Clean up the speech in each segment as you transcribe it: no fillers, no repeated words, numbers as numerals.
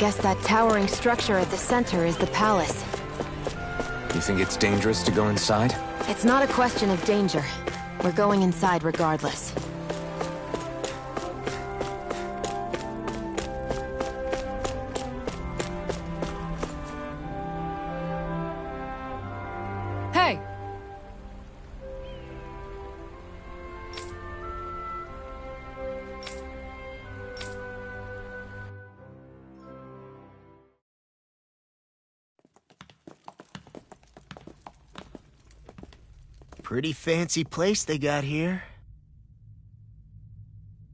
guess that towering structure at the center is the palace. You think it's dangerous to go inside? It's not a question of danger. We're going inside regardless. Hey! Pretty fancy place they got here.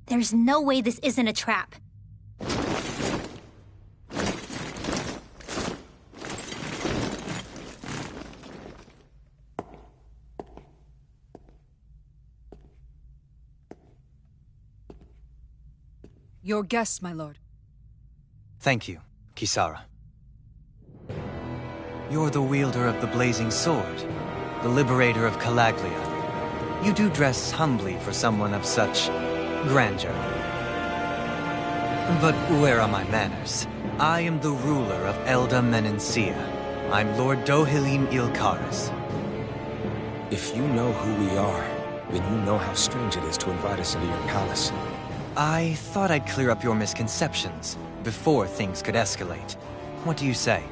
There's no way this isn't a trap. Your guests, my lord. Thank you, Kisara. You're the wielder of the blazing sword, the liberator of Calaglia. You do dress humbly for someone of such grandeur. But where are my manners? I am the ruler of Elda Menencia. I'm Lord Dohilim Ilkaris. If you know who we are, then you know how strange it is to invite us into your palace. I thought I'd clear up your misconceptions before things could escalate. What do you say?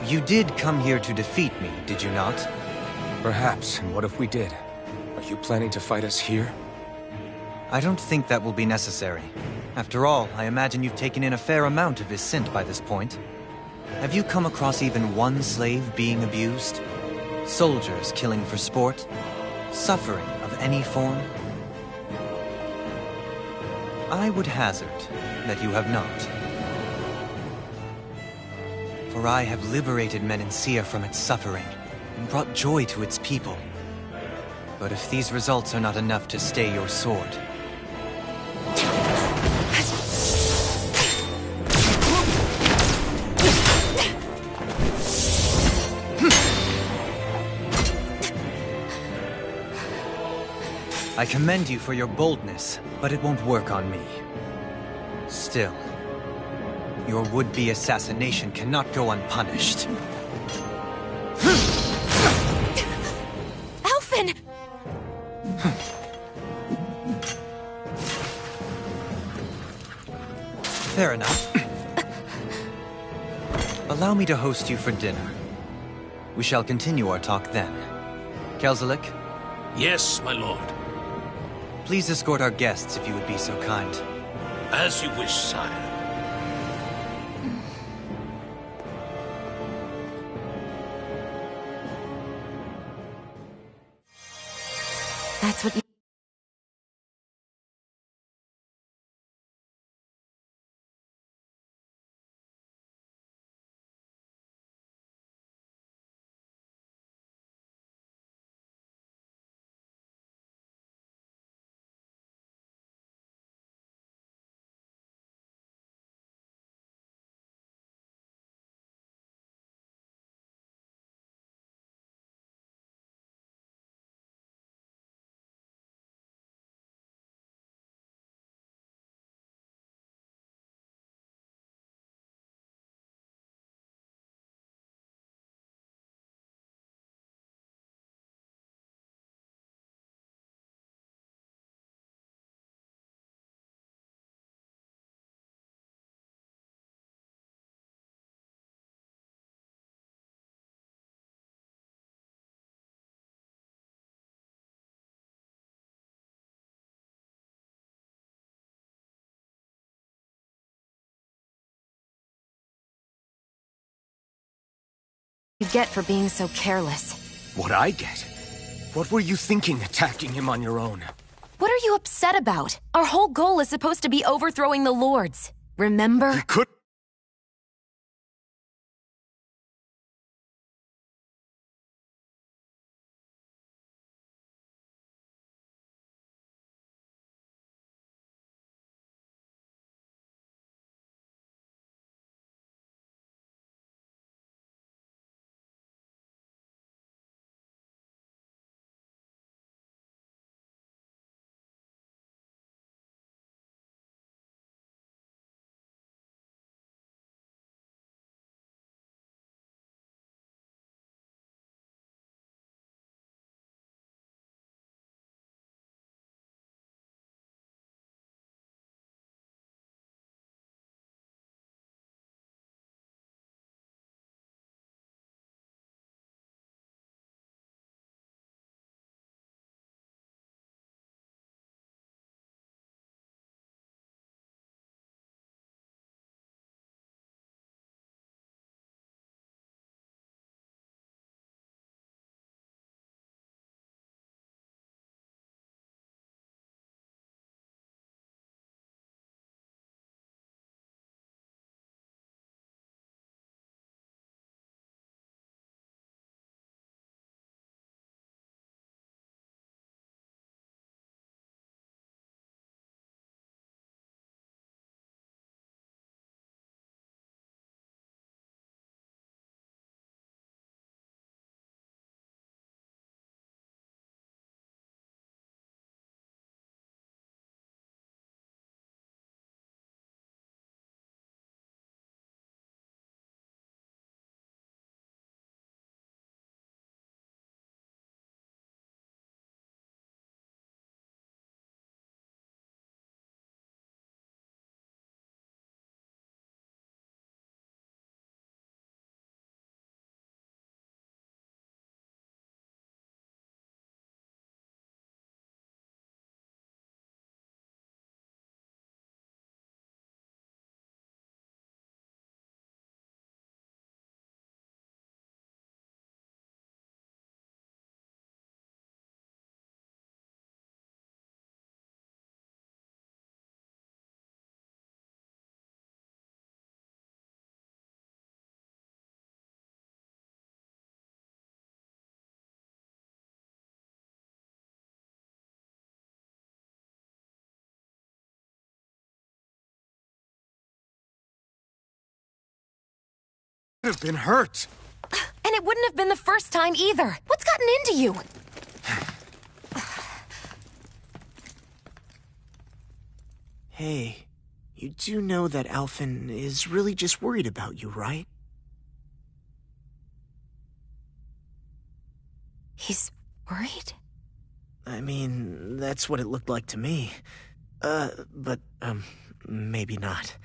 You did come here to defeat me, did you not? Perhaps, and what if we did? Are you planning to fight us here? I don't think that will be necessary. After all, I imagine you've taken in a fair amount of his scent by this point. Have you come across even one slave being abused? Soldiers killing for sport? Suffering of any form? I would hazard that you have not. For I have liberated Menencia from its suffering and brought joy to its people. But if these results are not enough to stay your sword... I commend you for your boldness, but it won't work on me. Still, your would-be assassination cannot go unpunished. Elfin! Fair enough. Allow me to host you for dinner. We shall continue our talk then. Kelzelik? Yes, my lord. Please escort our guests if you would be so kind. As you wish, sire. That's what you... you get for being so careless. What I get? What were you thinking, attacking him on your own? What are you upset about? Our whole goal is supposed to be overthrowing the lords. Remember? You could... have been hurt. And it wouldn't have been the first time either. What's gotten into you? Hey, you do know that Alphen is really just worried about you, right? He's worried? I mean, that's what it looked like to me. But maybe not.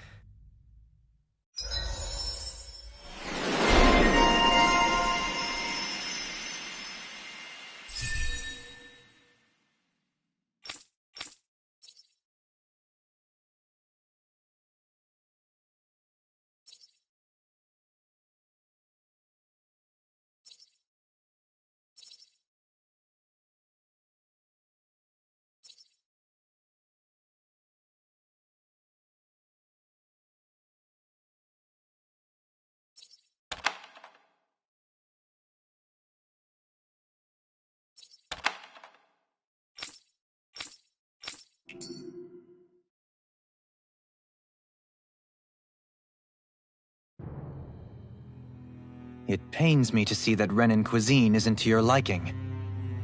It pains me to see that Renan cuisine isn't to your liking.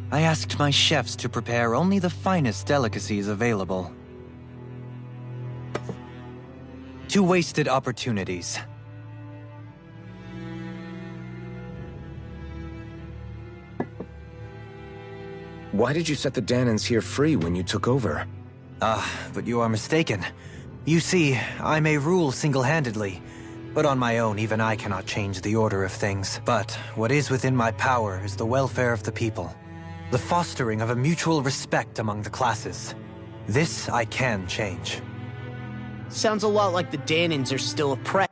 I asked my chefs to prepare only the finest delicacies available. 2 wasted opportunities. Why did you set the Danans here free when you took over? But you are mistaken. You see, I may rule single-handedly, but on my own, even I cannot change the order of things. But what is within my power is the welfare of the people. The fostering of a mutual respect among the classes. This I can change. Sounds a lot like the Danans are still oppressed.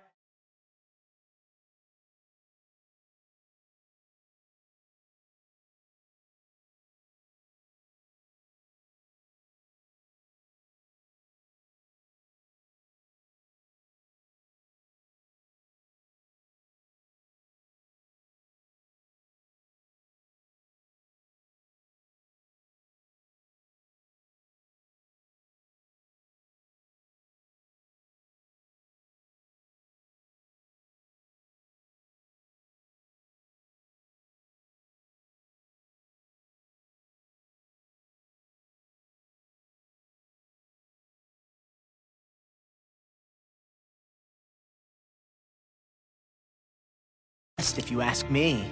If you ask me.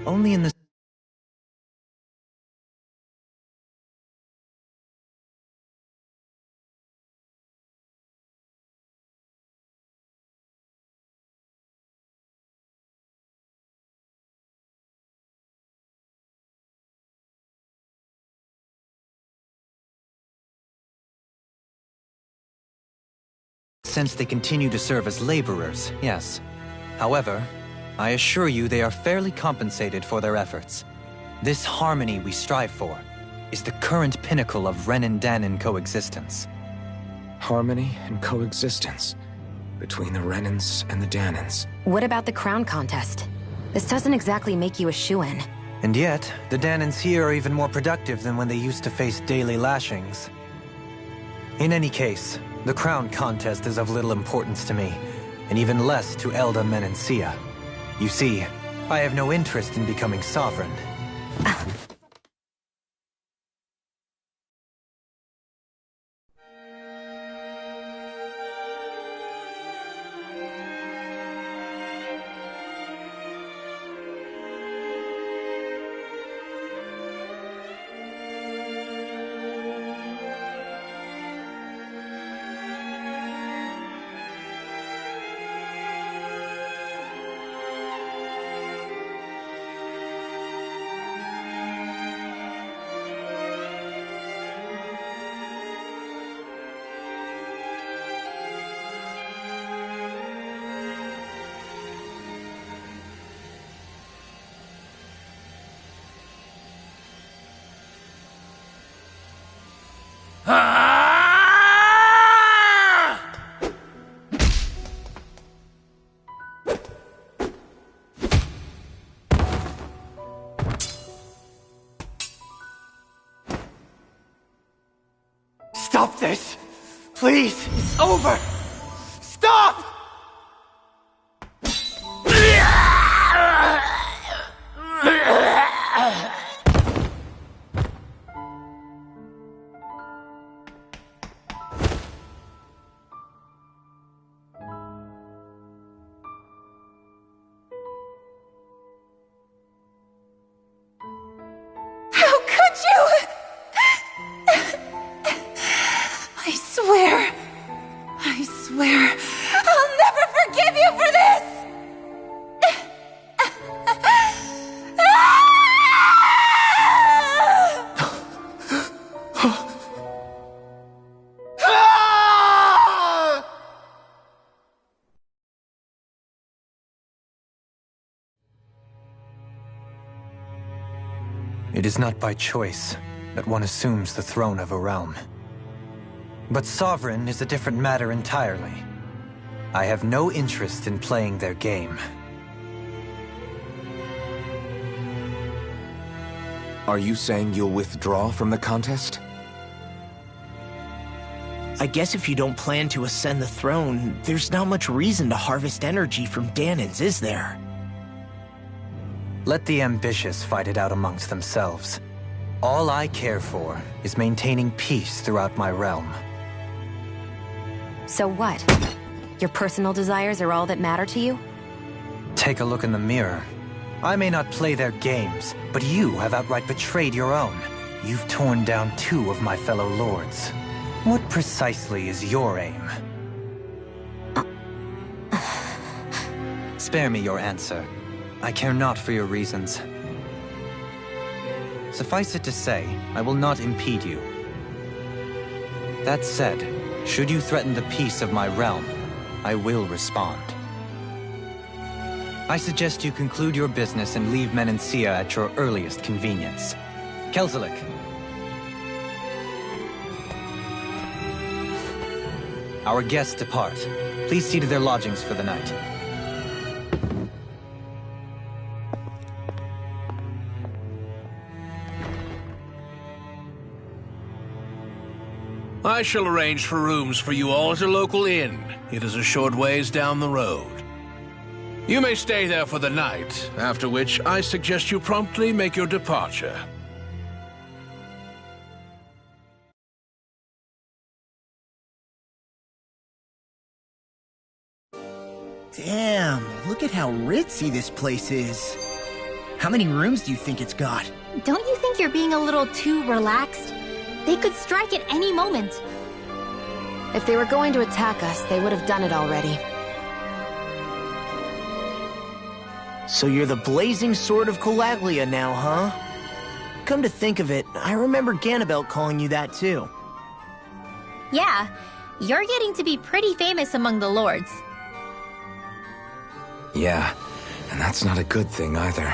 Only in the... since they continue to serve as laborers, yes. However, I assure you they are fairly compensated for their efforts. This harmony we strive for is the current pinnacle of Renan-Danan coexistence. Harmony and coexistence between the Renans and the Danans. What about the crown contest? This doesn't exactly make you a shoo-in. And yet, the Danans here are even more productive than when they used to face daily lashings. In any case, the crown contest is of little importance to me, and even less to Elda Menencia. You see, I have no interest in becoming sovereign. Stop this! Please! It's over! Stop! It is not by choice that one assumes the throne of a realm. But sovereign is a different matter entirely. I have no interest in playing their game. Are you saying you'll withdraw from the contest? I guess if you don't plan to ascend the throne, there's not much reason to harvest energy from Danans, is there? Let the ambitious fight it out amongst themselves. All I care for is maintaining peace throughout my realm. So what? Your personal desires are all that matter to you? Take a look in the mirror. I may not play their games, but you have outright betrayed your own. You've torn down 2 of my fellow lords. What precisely is your aim? Spare me your answer. I care not for your reasons. Suffice it to say, I will not impede you. That said, should you threaten the peace of my realm, I will respond. I suggest you conclude your business and leave Menancia at your earliest convenience. Kelzelik. Our guests depart. Please see to their lodgings for the night. I shall arrange for rooms for you all at a local inn. It is a short ways down the road. You may stay there for the night, after which I suggest you promptly make your departure. Damn, look at how ritzy this place is. How many rooms do you think it's got? Don't you think you're being a little too relaxed? They could strike at any moment. If they were going to attack us, they would have done it already. So you're the blazing sword of Colaglia now, huh? Come to think of it, I remember Ganabelt calling you that too. Yeah, you're getting to be pretty famous among the lords. Yeah, and that's not a good thing either.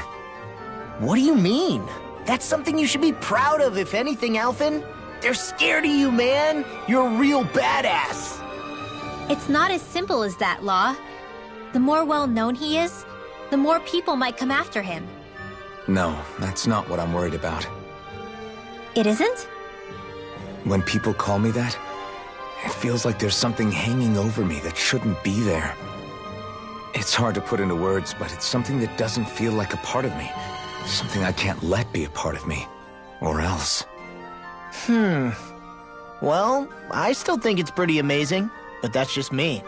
What do you mean? That's something you should be proud of, if anything, Alphen. They're scared of you, man. You're a real badass. It's not as simple as that, Law. The more well-known he is, the more people might come after him. No, that's not what I'm worried about. It isn't? When people call me that, it feels like there's something hanging over me that shouldn't be there. It's hard to put into words, but it's something that doesn't feel like a part of me. Something I can't let be a part of me. Or else. Well, I still think it's pretty amazing, but that's just me.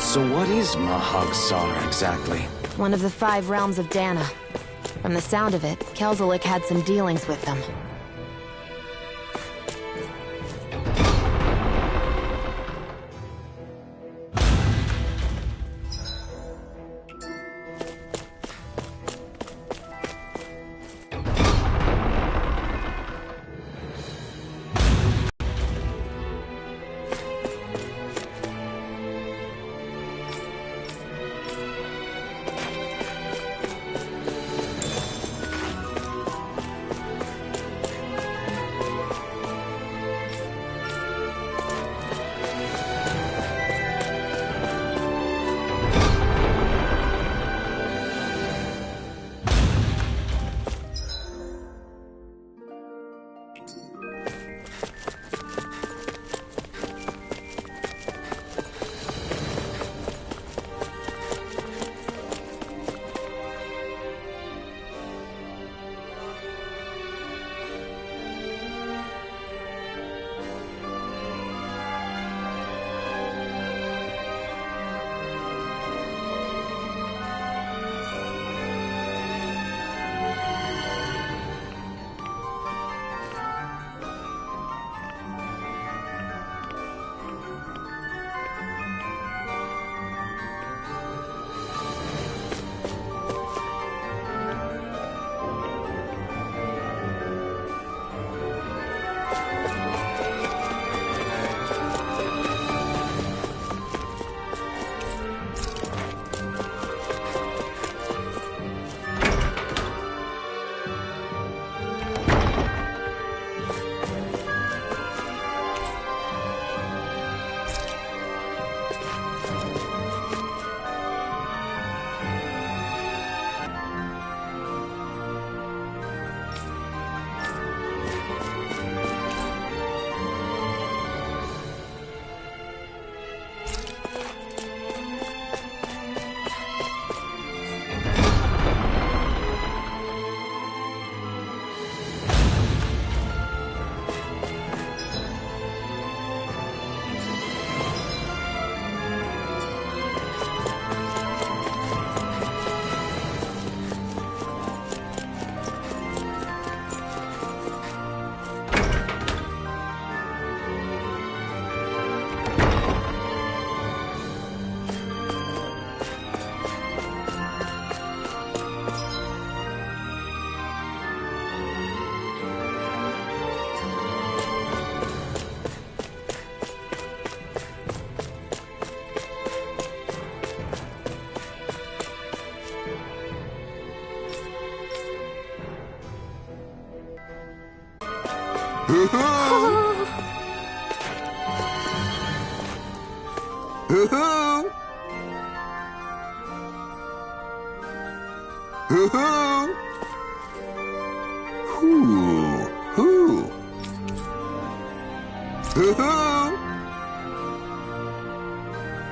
So what is Mahag-Sar exactly? One of the 5 realms of Dana. From the sound of it, Kelzelik had some dealings with them.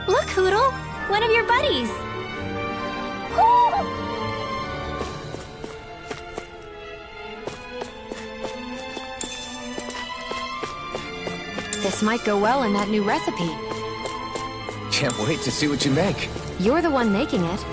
Look, Hoodle! One of your buddies! This might go well in that new recipe. Can't wait to see what you make. You're the one making it.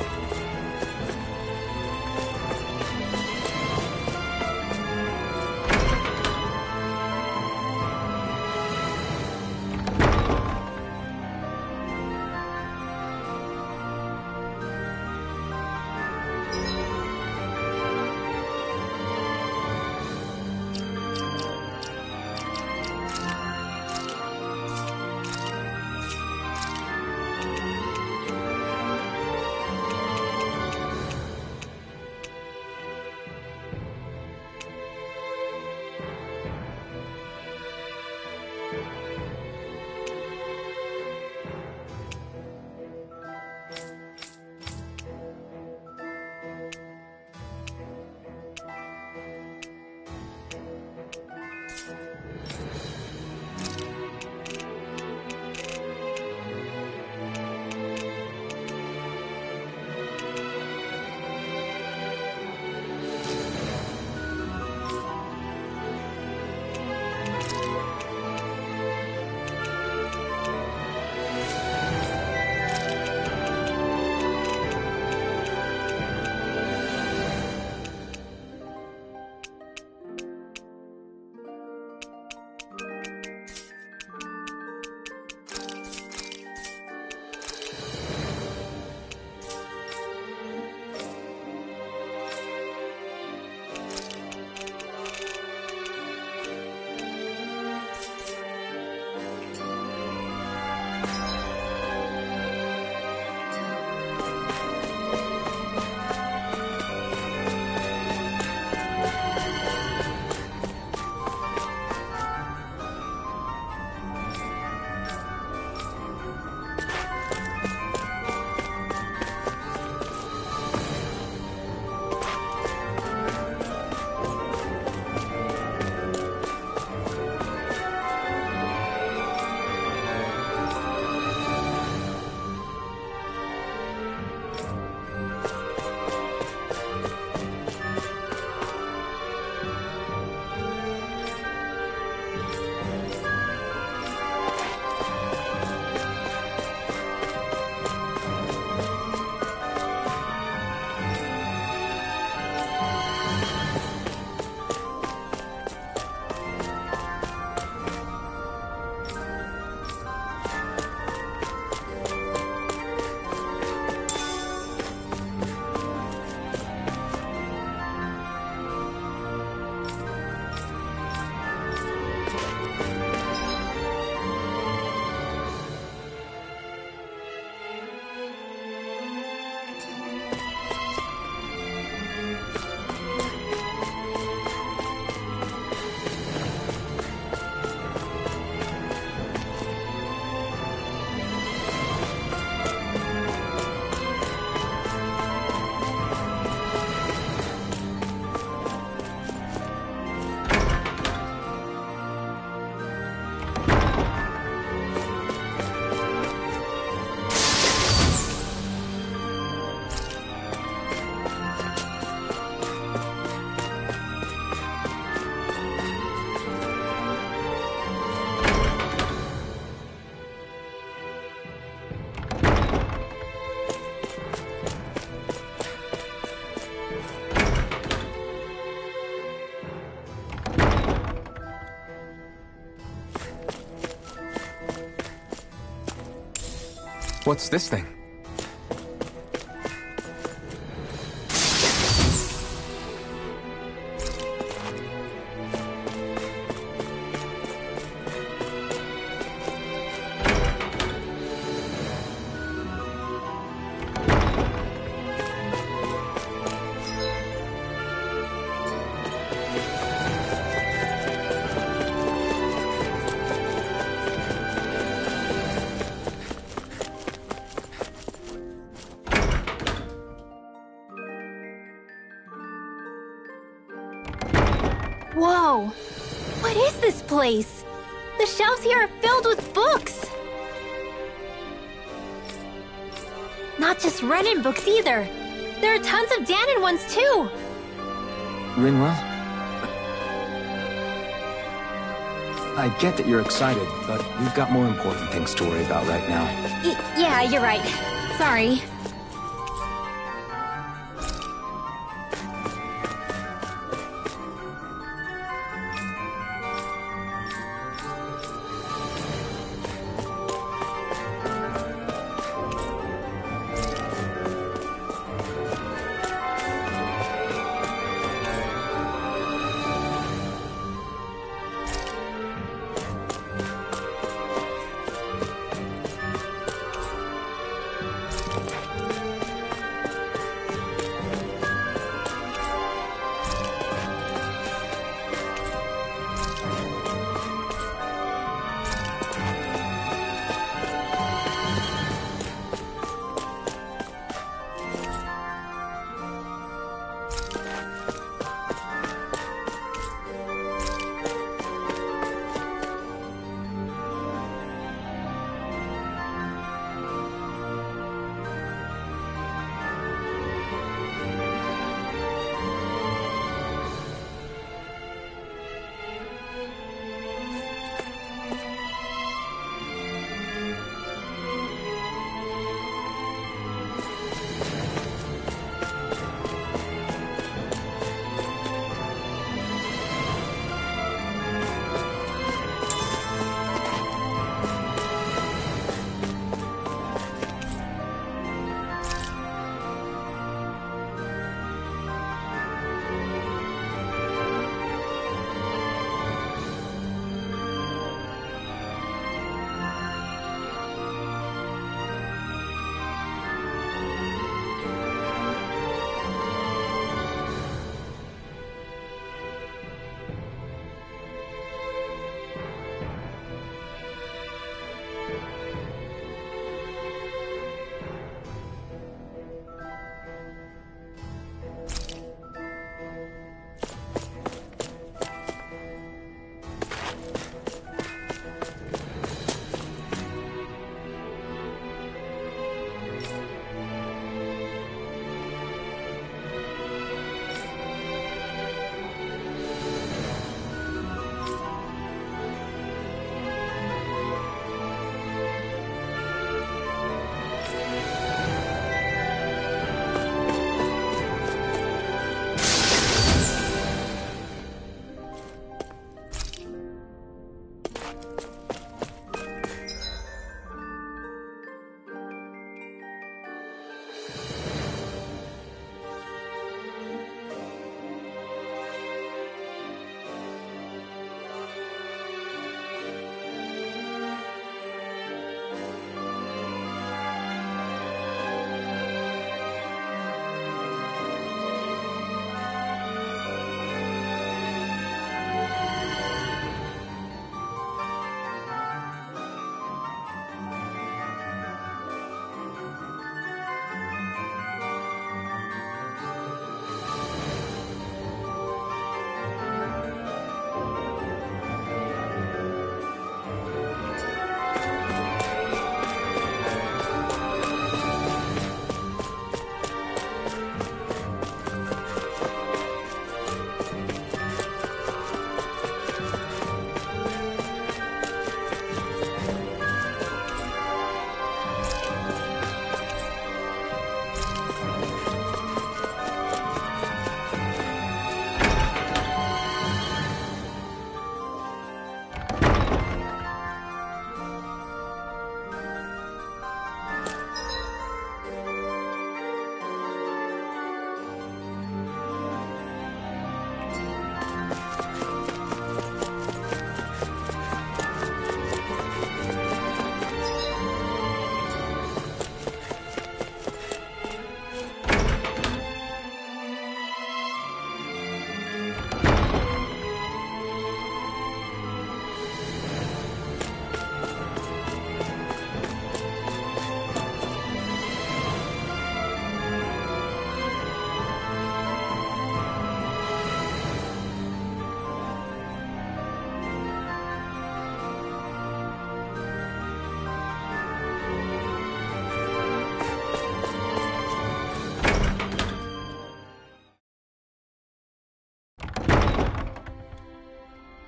What's this thing? Whoa! What is this place? The shelves here are filled with books! Not just Renin books either. There are tons of Danon ones too! Rinwell? I get that you're excited, but we've got more important things to worry about right now. Yeah, you're right. Sorry.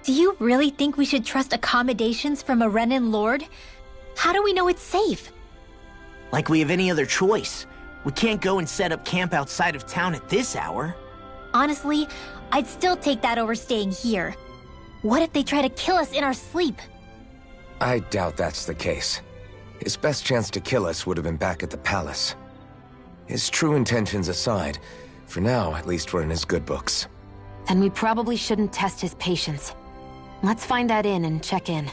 Do you really think we should trust accommodations from a Renan Lord? How do we know it's safe? Like we have any other choice. We can't go and set up camp outside of town at this hour. Honestly, I'd still take that over staying here. What if they try to kill us in our sleep? I doubt that's the case. His best chance to kill us would have been back at the palace. His true intentions aside, for now, at least we're in his good books. Then we probably shouldn't test his patience. Let's find that inn and check in.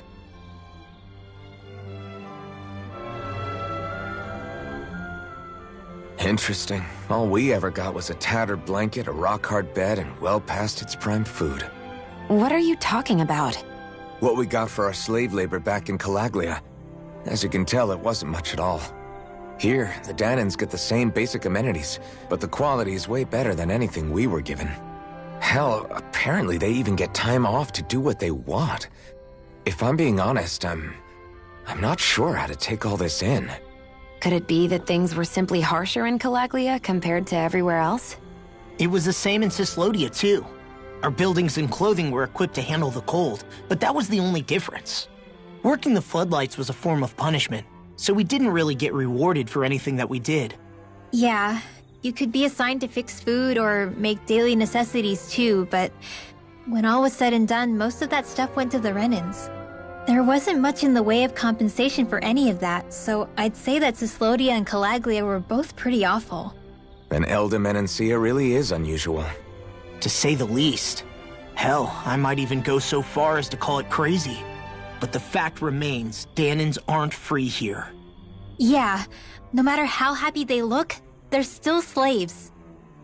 Interesting. All we ever got was a tattered blanket, a rock-hard bed, and well past its prime food. What are you talking about? What we got for our slave labor back in Calaglia. As you can tell, it wasn't much at all. Here, the Danans get the same basic amenities, but the quality is way better than anything we were given. Hell, apparently they even get time off to do what they want. If I'm being honest, I'm not sure how to take all this in. Could it be that things were simply harsher in Calaglia compared to everywhere else? It was the same in Cislodia, too. Our buildings and clothing were equipped to handle the cold, but that was the only difference. Working the floodlights was a form of punishment, so we didn't really get rewarded for anything that we did. Yeah, you could be assigned to fix food or make daily necessities too, but when all was said and done, most of that stuff went to the Renans. There wasn't much in the way of compensation for any of that, so I'd say that Cislodia and Calaglia were both pretty awful. Then Elda Menancia really is unusual. To say the least. Hell, I might even go so far as to call it crazy. But the fact remains, Danans aren't free here. Yeah, no matter how happy they look, they're still slaves.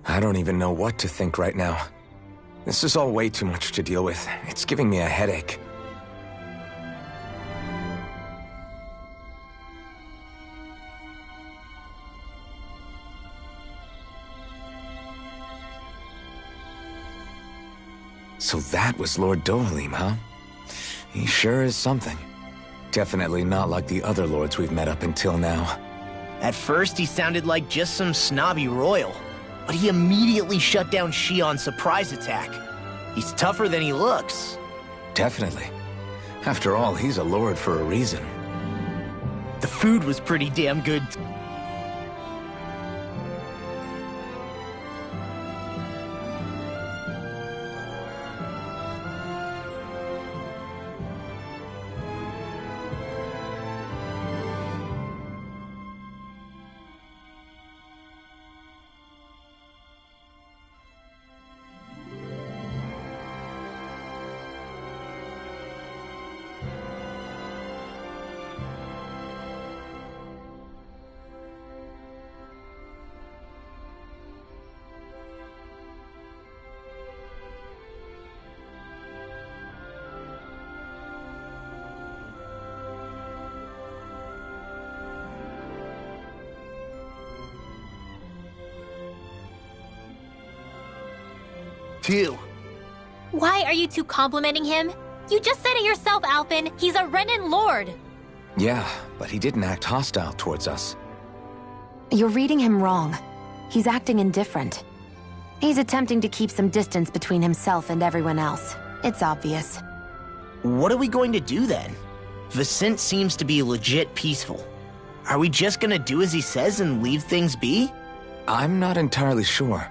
I don't even know what to think right now. This is all way too much to deal with. It's giving me a headache. So that was Lord Dohalim, huh? He sure is something. Definitely not like the other lords we've met up until now. At first, he sounded like just some snobby royal, but he immediately shut down Shion's surprise attack. He's tougher than he looks. Definitely. After all, he's a lord for a reason. The food was pretty damn good. Why are you two complimenting him? You just said it yourself, Alphen. He's a Renan Lord. Yeah, but he didn't act hostile towards us. You're reading him wrong. He's acting indifferent. He's attempting to keep some distance between himself and everyone else. It's obvious. What are we going to do then? Vicent seems to be legit peaceful. Are we just gonna do as he says and leave things be? I'm not entirely sure.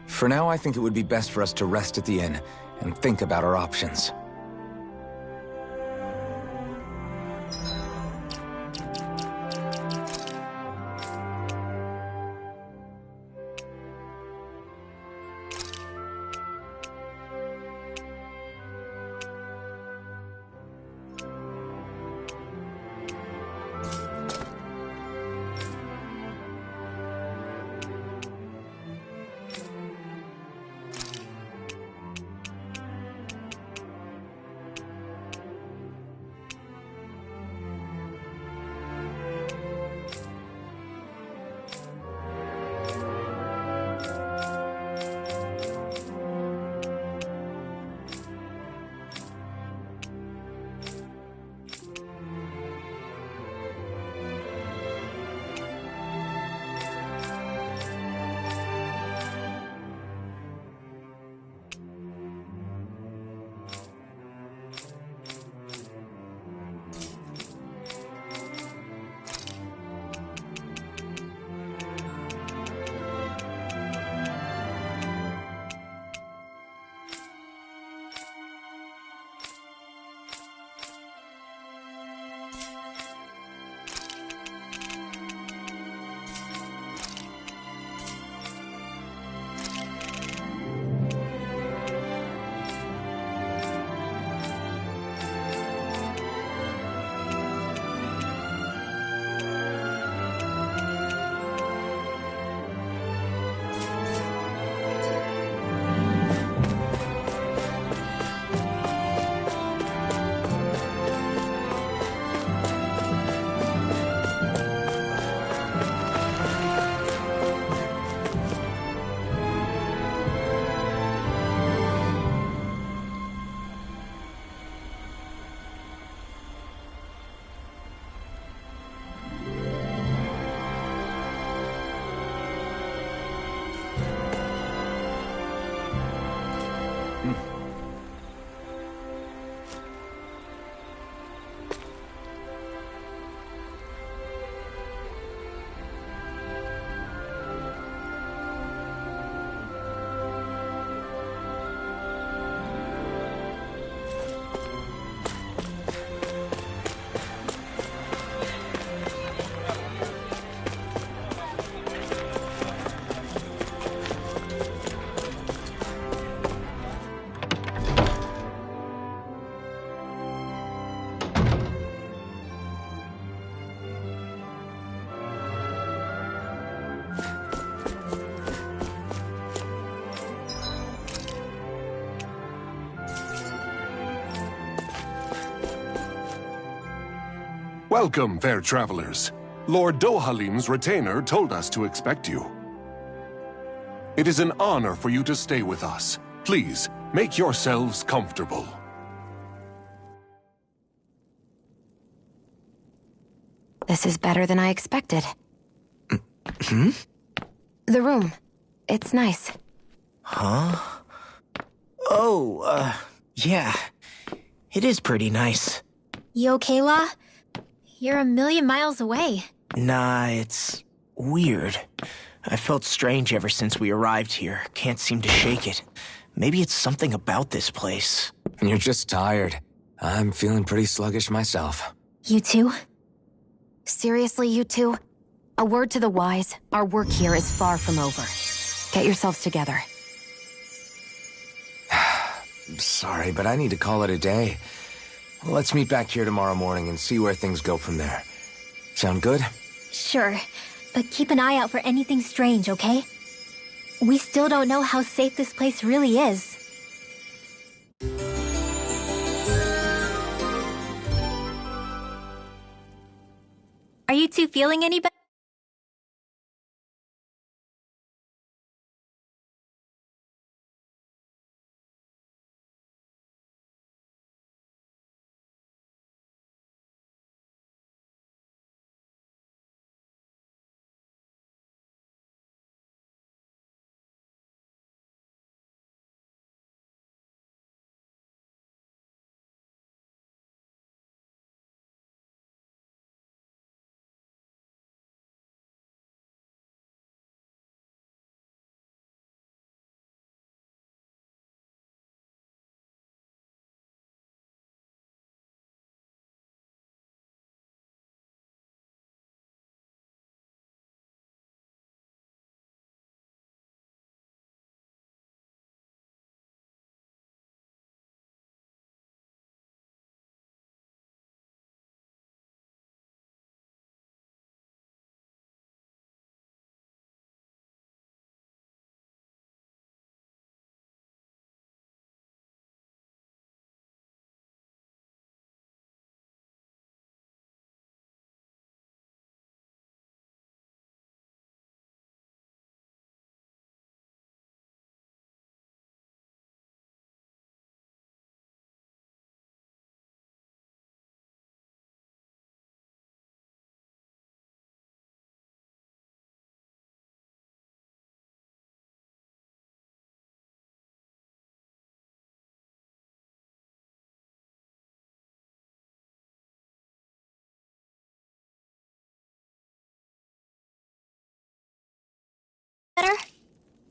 For now, I think it would be best for us to rest at the inn and think about our options. Welcome, fair travelers. Lord Dohalim's retainer told us to expect you. It is an honor for you to stay with us. Please, make yourselves comfortable. This is better than I expected. Hmm? The room. It's nice. Huh? Oh, yeah. It is pretty nice. You okay, La? You're a million miles away. Nah, it's weird. I felt strange ever since we arrived here. Can't seem to shake it. Maybe it's something about this place. You're just tired. I'm feeling pretty sluggish myself. You too? Seriously, you two? A word to the wise, our work here is far from over. Get yourselves together. Sorry, but I need to call it a day. Let's meet back here tomorrow morning and see where things go from there. Sound good? Sure, but keep an eye out for anything strange, okay? We still don't know how safe this place really is. Are you two feeling any better?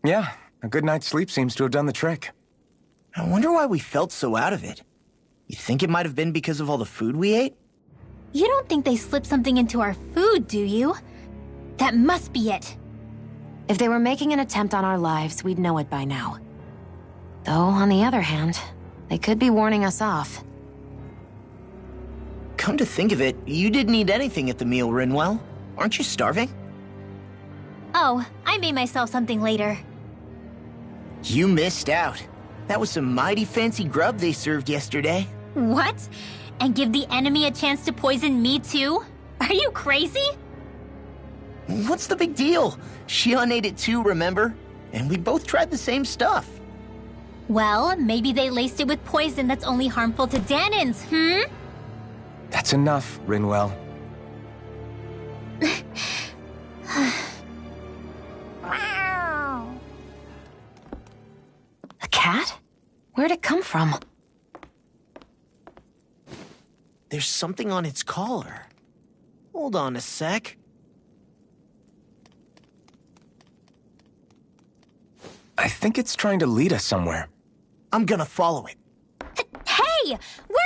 Yeah, a good night's sleep seems to have done the trick. I wonder why we felt so out of it. You think it might have been because of all the food we ate? You don't think they slipped something into our food, do you? That must be it. If they were making an attempt on our lives, we'd know it by now. Though, on the other hand, they could be warning us off. Come to think of it, you didn't eat anything at the meal, Rinwell. Aren't you starving? Oh, I made myself something later. You missed out. That was some mighty fancy grub they served yesterday. What? And give the enemy a chance to poison me too? Are you crazy? What's the big deal? Shion ate it too, remember? And we both tried the same stuff. Well, maybe they laced it with poison that's only harmful to Danins, That's enough, Rinwell. A cat? Where'd it come from? There's something on its collar. Hold on a sec. I think it's trying to lead us somewhere. I'm gonna follow it. Hey! Where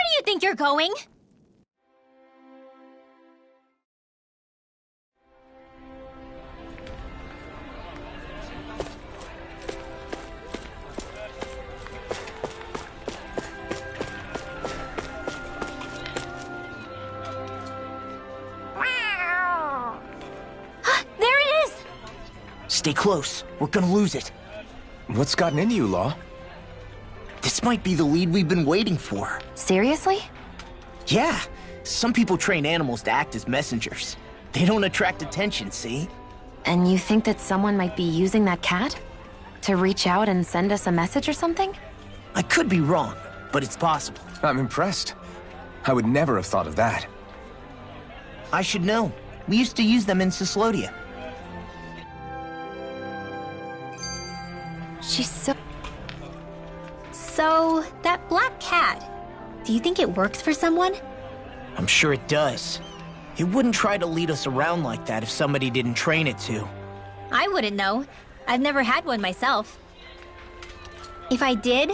do you think you're going? There it is! Stay close. We're gonna lose it. What's gotten into you, Law? This might be the lead we've been waiting for. Seriously? Yeah. Some people train animals to act as messengers. They don't attract attention, see? And you think that someone might be using that cat? To reach out and send us a message or something? I could be wrong, but it's possible. I'm impressed. I would never have thought of that. I should know. We used to use them in Cyslodia. She's so... So, that black cat, do you think it works for someone? I'm sure it does. It wouldn't try to lead us around like that if somebody didn't train it to. I wouldn't know. I've never had one myself. If I did,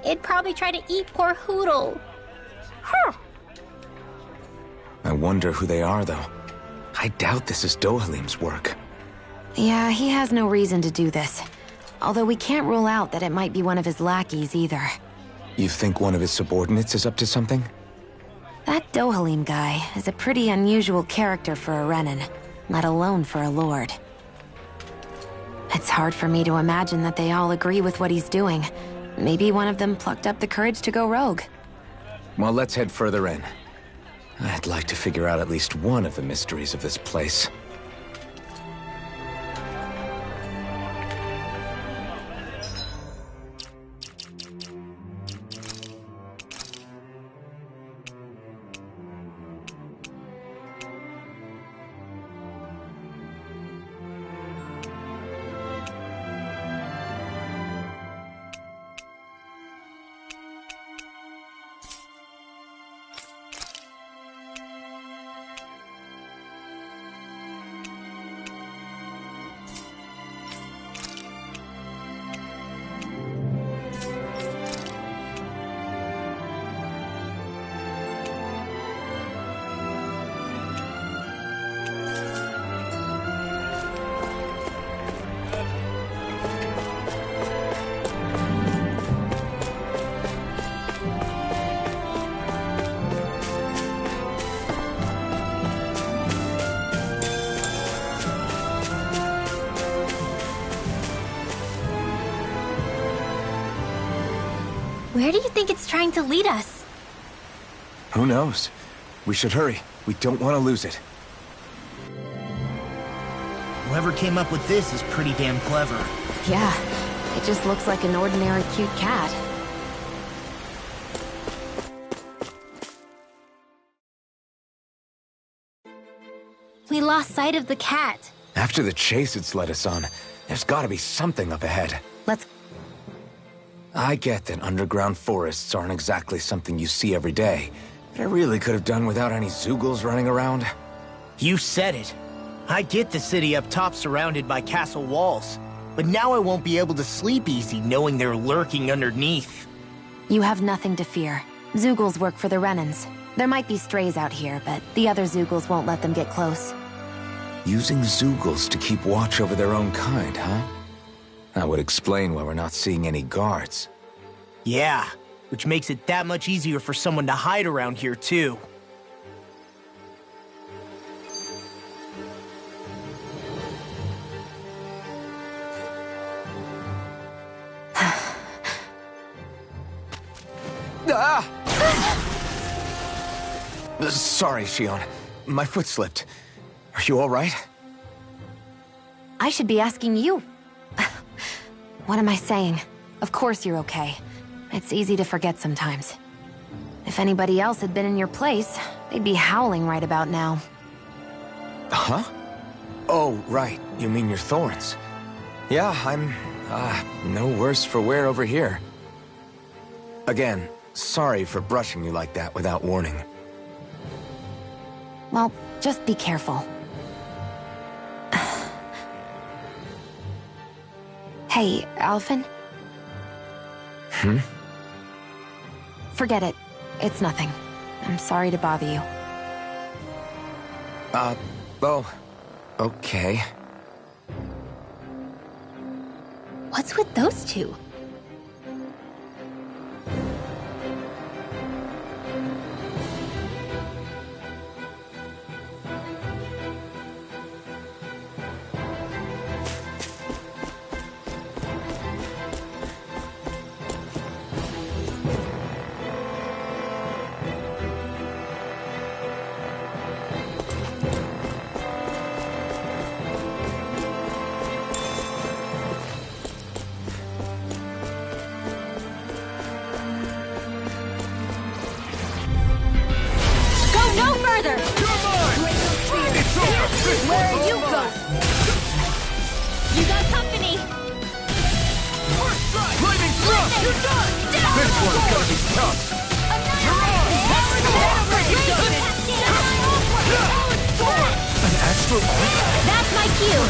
it'd probably try to eat poor Hootle. Huh. I wonder who they are, though. I doubt this is Dohalim's work. Yeah, he has no reason to do this. Although we can't rule out that it might be one of his lackeys either. You think one of his subordinates is up to something? That Dohalim guy is a pretty unusual character for a Renin, let alone for a lord. It's hard for me to imagine that they all agree with what he's doing. Maybe one of them plucked up the courage to go rogue. Well, let's head further in. I'd like to figure out at least one of the mysteries of this place. Where do you think it's trying to lead us? Who knows? We should hurry. We don't want to lose it. Whoever came up with this is pretty damn clever. Yeah, it just looks like an ordinary cute cat. We lost sight of the cat. After the chase it's led us on, there's gotta be something up ahead. Let's... I get that underground forests aren't exactly something you see every day, but I really could have done without any Zeugles running around. You said it. I get the city up top surrounded by castle walls, but now I won't be able to sleep easy knowing they're lurking underneath. You have nothing to fear. Zeugles work for the Renins. There might be strays out here, but the other Zeugles won't let them get close. Using Zeugles to keep watch over their own kind, huh? That would explain why we're not seeing any guards. Yeah, which makes it that much easier for someone to hide around here, too. Ah! Sorry, Shion. My foot slipped. Are you all right? I should be asking you. What am I saying? Of course you're okay. It's easy to forget sometimes. If anybody else had been in your place, they'd be howling right about now. Huh? Oh, right. You mean your thorns. Yeah, I'm, no worse for wear over here. Again, sorry for brushing you like that without warning. Well, just be careful. Hey, Alphen? Forget it. It's nothing. I'm sorry to bother you. Oh, okay. What's with those two? This one's gonna be tough. An astral arc? That's my cue!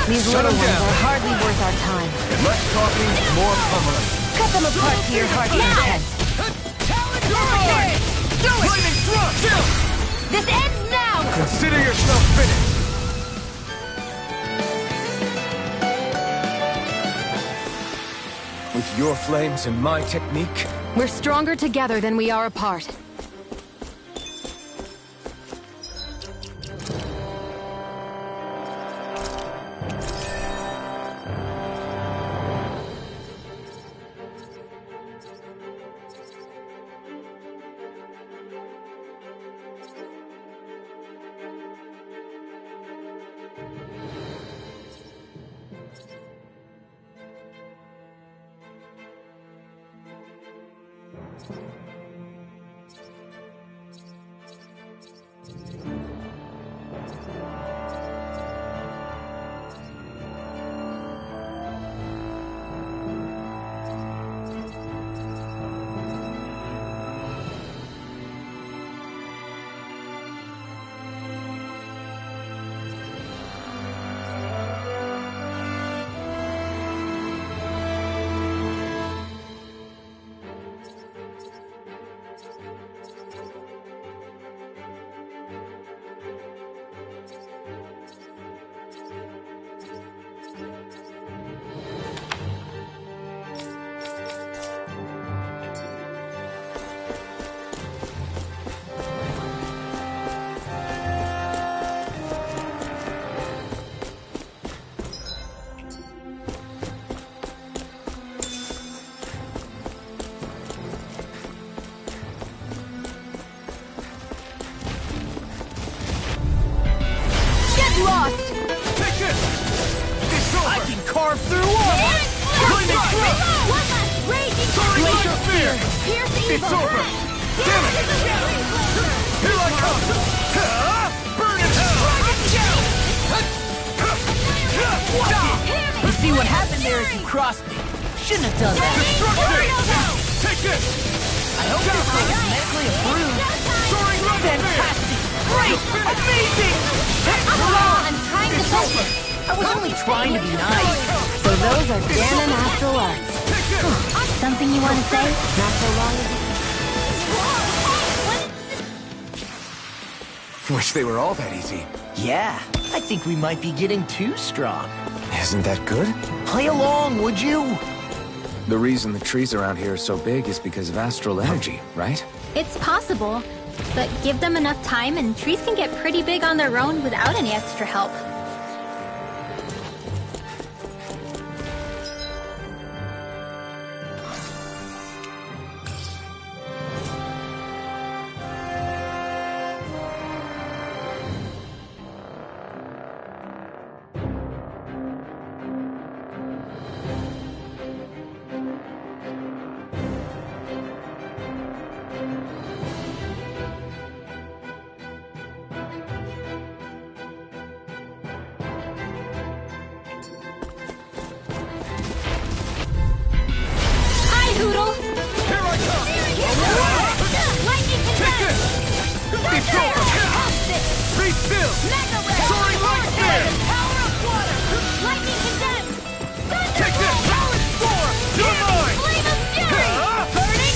These little ones are hardly worth our time. Less talking, more pummeling. Cut them apart to your heart's content. Lightning thrust! This ends now! Consider yourself finished. With your flames and my technique, We're stronger together than we are apart. carve through all! Lightning thrust! Glacier fear! It's over! Damn it! Here I come! Burn in hell! You see what happened there as you crossed me? Shouldn't have done that. Destruction! Take this! I hope this thing is medically approved. Soaring lightning! Fantastic! Great! Amazing! I'm trying to focus. I was only trying to be nice. So those are Ganon astral arts. Something you want to say? Not so long ago. Wish they were all that easy. Yeah, I think we might be getting too strong. Isn't that good? Play along, would you? The reason the trees around here are so big is because of astral energy, right? It's possible, but give them enough time and trees can get pretty big on their own without any extra help. Poodle! Here I come! Lightning Take this! It's over! Be still! Soaring light spear! Power of water! Lightning condemned! Take this! Storm! You're mine! Flame of fury! Burning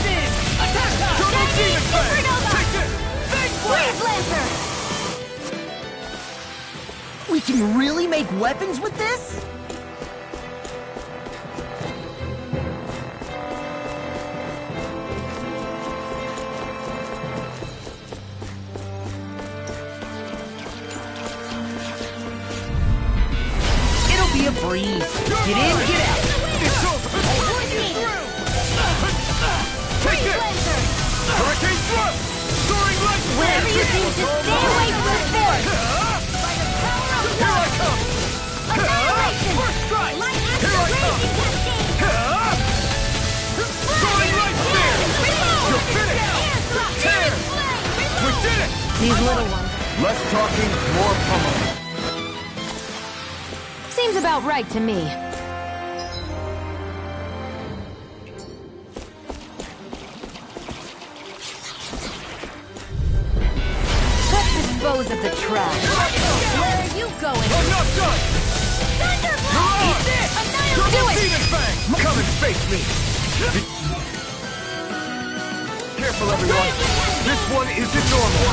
Pieces! Double demon fang! Take this! Freeze Lancer! We can really make weapons with this? Be a breeze. Get in, get out. It's over! Take this! Hurricane thrust! Soaring light spear! Whatever you do, just stay away from the force! Here I come! Annihilation! First strike! Light Here I astral come! raging cascade! Soaring light spear! You're finished! Tear! We did it! These little ones. Less talking, more pummeling. Seems about right to me. face me! Careful, everyone! This one isn't normal!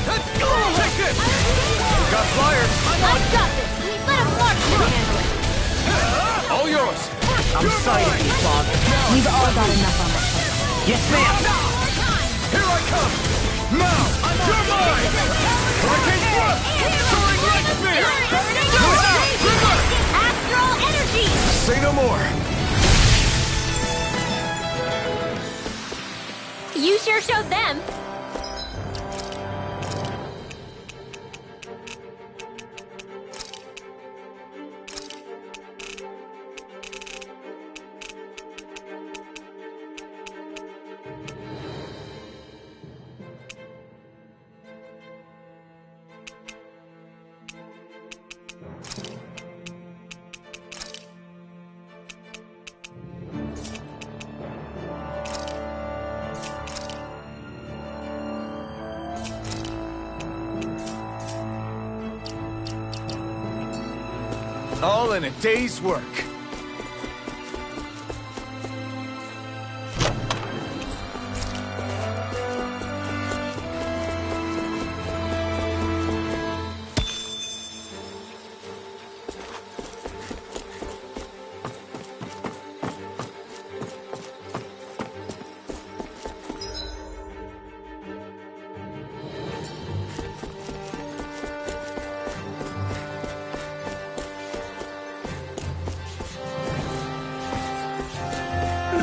Let's go! Take this! Got flyers! I've got this! Let him march through! All yours! I'm sorry, Bob. We've all got enough on our plate. Yes, ma'am. Here I come! Now! You're mine! Hurricane thrust! Soaring light spear! Astral energy! Say no more! You sure showed them. All in a day's work.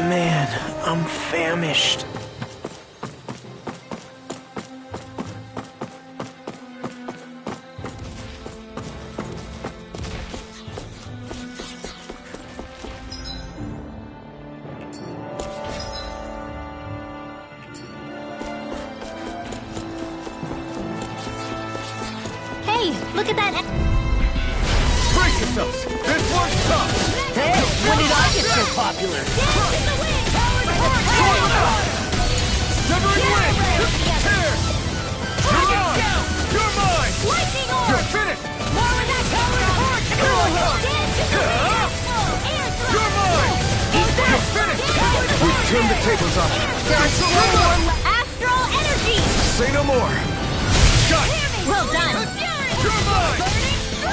Man, I'm famished. Hey, look at that. Brace yourselves! This one's tough! Hey, when did I get so popular? Severing wind! Tear! You're on! You're mine! Lightning orb! You're finished! More with that power! Here I come! You're mine! You're finished! We've turned the tables on. There's still one astral energy! Say no more! Got it! Well done! You're mine!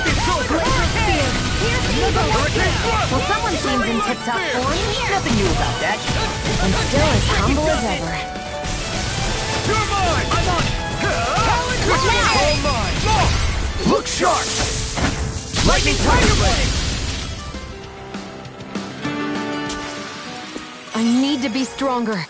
It's over! Hurricane thrust! Well, someone seems in tip-top form. Nothing new about that. And still as humble as ever. You're mine! I'm on! This one's all mine! Look sharp! Lightning Tiger Blade! I need to be stronger.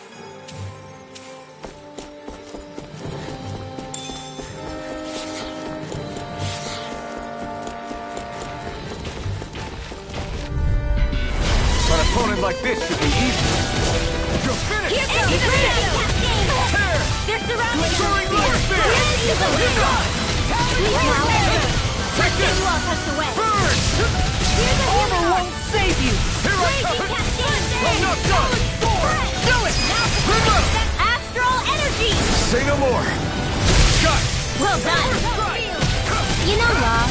An opponent like this should be easy. You're finished! Tear! They're surrounding Soaring light spear! Take this! Burn! Armor won't save you. Here I come! I'm not done! Do it! Astral energy! Say no more! Got it! Well done! You know, Law,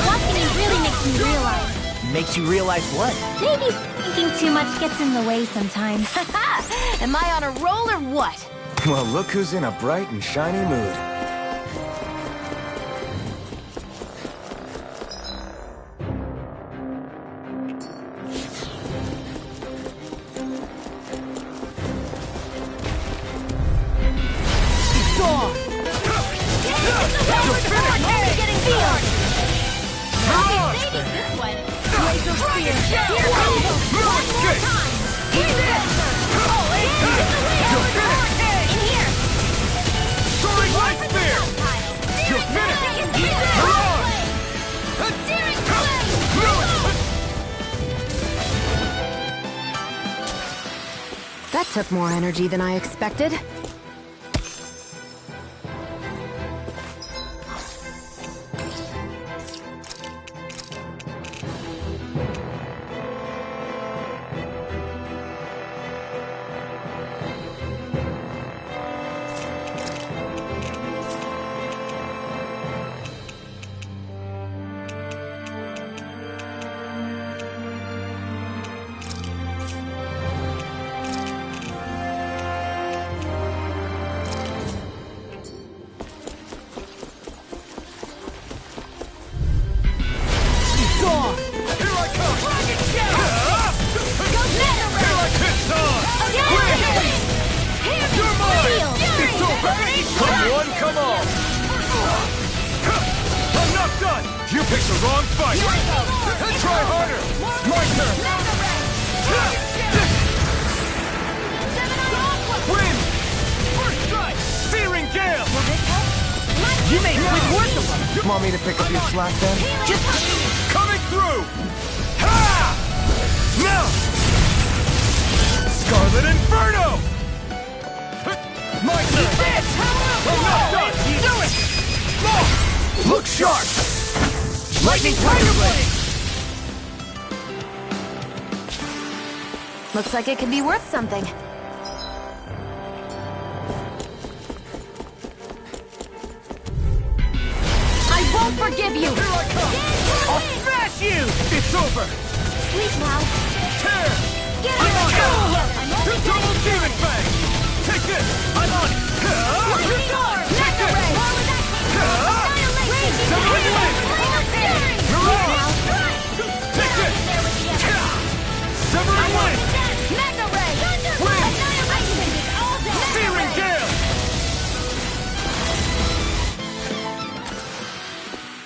watching you really makes me realize Makes you realize what? maybe thinking too much gets in the way sometimes. Am I on a roll or what? Well, look who's in a bright and shiny mood. That took more energy than I expected. You picked the wrong fight! Try harder! My turn! Win! First strike! Searing Gale! You made quick work of them! Want me to pick up your slack then? Just Coming through! Ha! Now! Scarlet Inferno! My turn! I'm not done! Do it! Look sharp! Lightning Tiger Blade! Looks like it could be worth something. I won't forgive you! Here I come! I'll smash you! It's over! Sleep now. Tear! Get I'm out on of it! The double demon fang! Take this! I'm on it! Take this! Severin win! You're on! Take this! Severin win! Win! Searing Gale!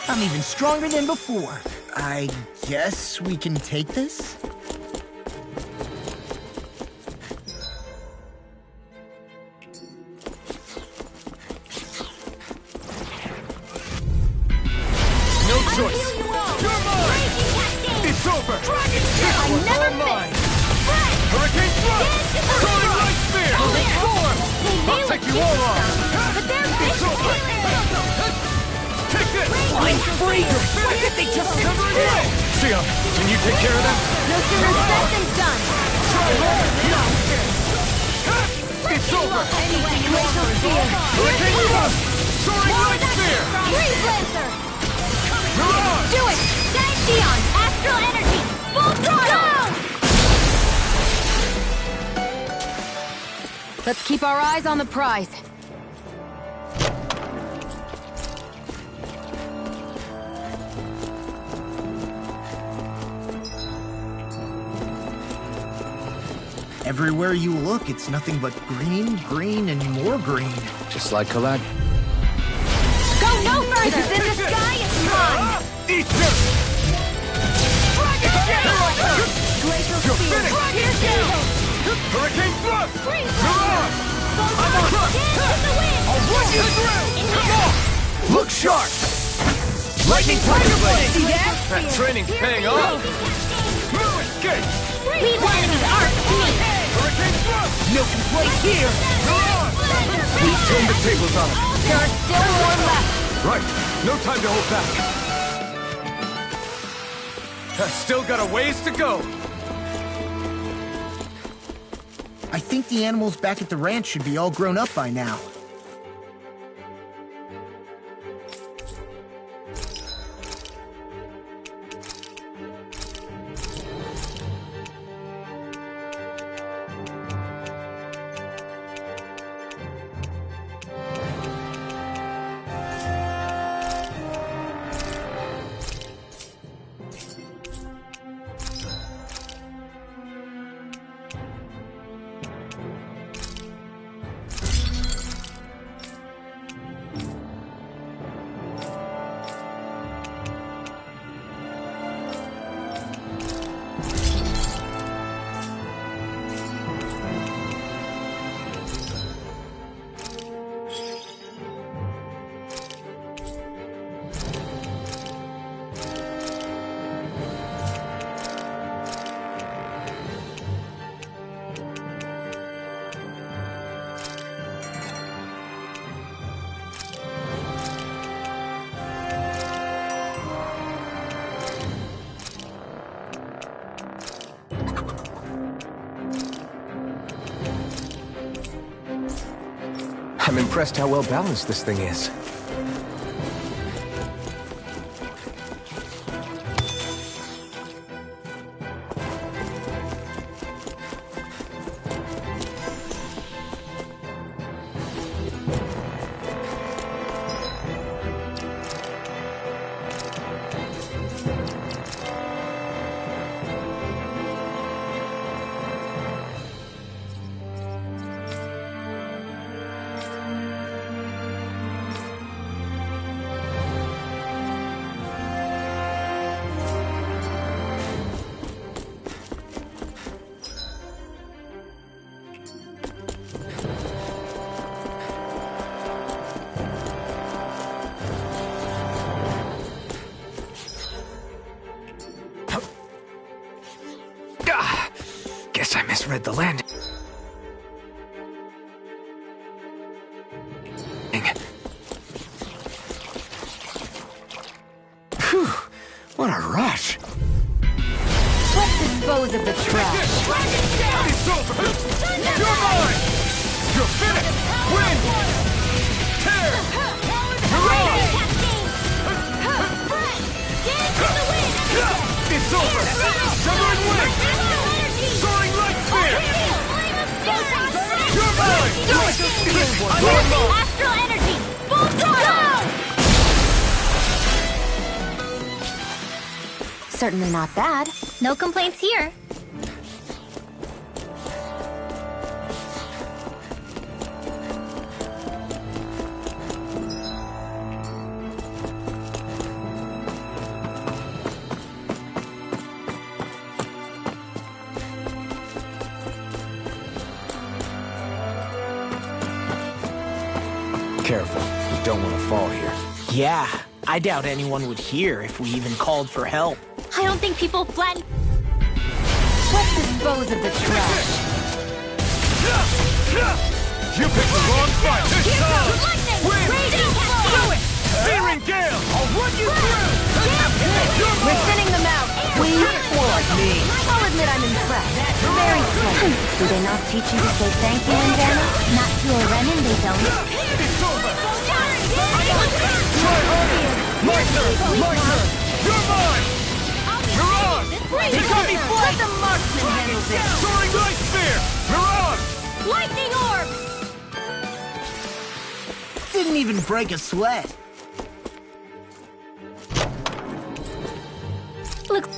I'm even stronger than before. I guess we can take this? No choice! You're mine! It's over! This one's all mine! Hurricane Thrust! Soaring Light Spear! I'll take you all on! It's over! Take this! Flying freezers! Why did they just Severin win! Sia, can you take care of them? No sooner said than done! Try hard! It's over! Glacial Spear! Hurricane Thrust! Soaring Light Spear! Freeze Lancer! You're on! Do it! Dion! Astral Energy! Full throttle! Let's keep our eyes on the prize. Everywhere you look, it's nothing but green, green, and more green. Just like Colette. Go no further! If it's in the sky, it's mine! Eat this! Glacial You're Spear! finished! Here's Gale! Hurricane Thrust! Freeze You're on! I'm on! I'll run you through! Come on! Look sharp! Lightning Tiger Blade! See that? That training's paying off! No escape! Leave enemies arc me! Hurricane Thrust! No complaints here! You're on! Please turn the tables on him. There are still more left! Right. No time to hold back. I've still got a ways to go. I think the animals back at the ranch should be all grown up by now. I'm impressed how well balanced this thing is. I misread the landing. Phew, what a rush. Let's dispose of the trash. It's over! You're mine! You're finished! Win! Tear! You're on! It's over! Severing wing! Soaring light spear! You're mine! Astral energy! Full throttle! Certainly not bad. No complaints here. Careful, you don't want to fall here. Yeah, I doubt anyone would hear if we even called for help. I don't think people flatten. Let's dispose of the trash. You picked the wrong fight this time! Win! Do it! Searing Gale! I'll run you through! We're thinning them out. Please, more like me. I'll admit I'm impressed. Very sweet. Do they not teach you to say thank you in Dana? Not to a Renin, they don't. It's over! Try harder! My turn! My turn! You're mine! You're on! He got me flat. Let the marksman handle this. Soaring light spear! You're on! Lightning orb! Didn't even break a sweat. Look.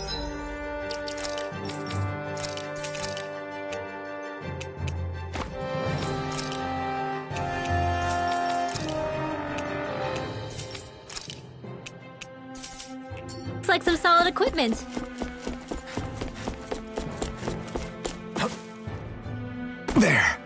Looks like some solid equipment. There.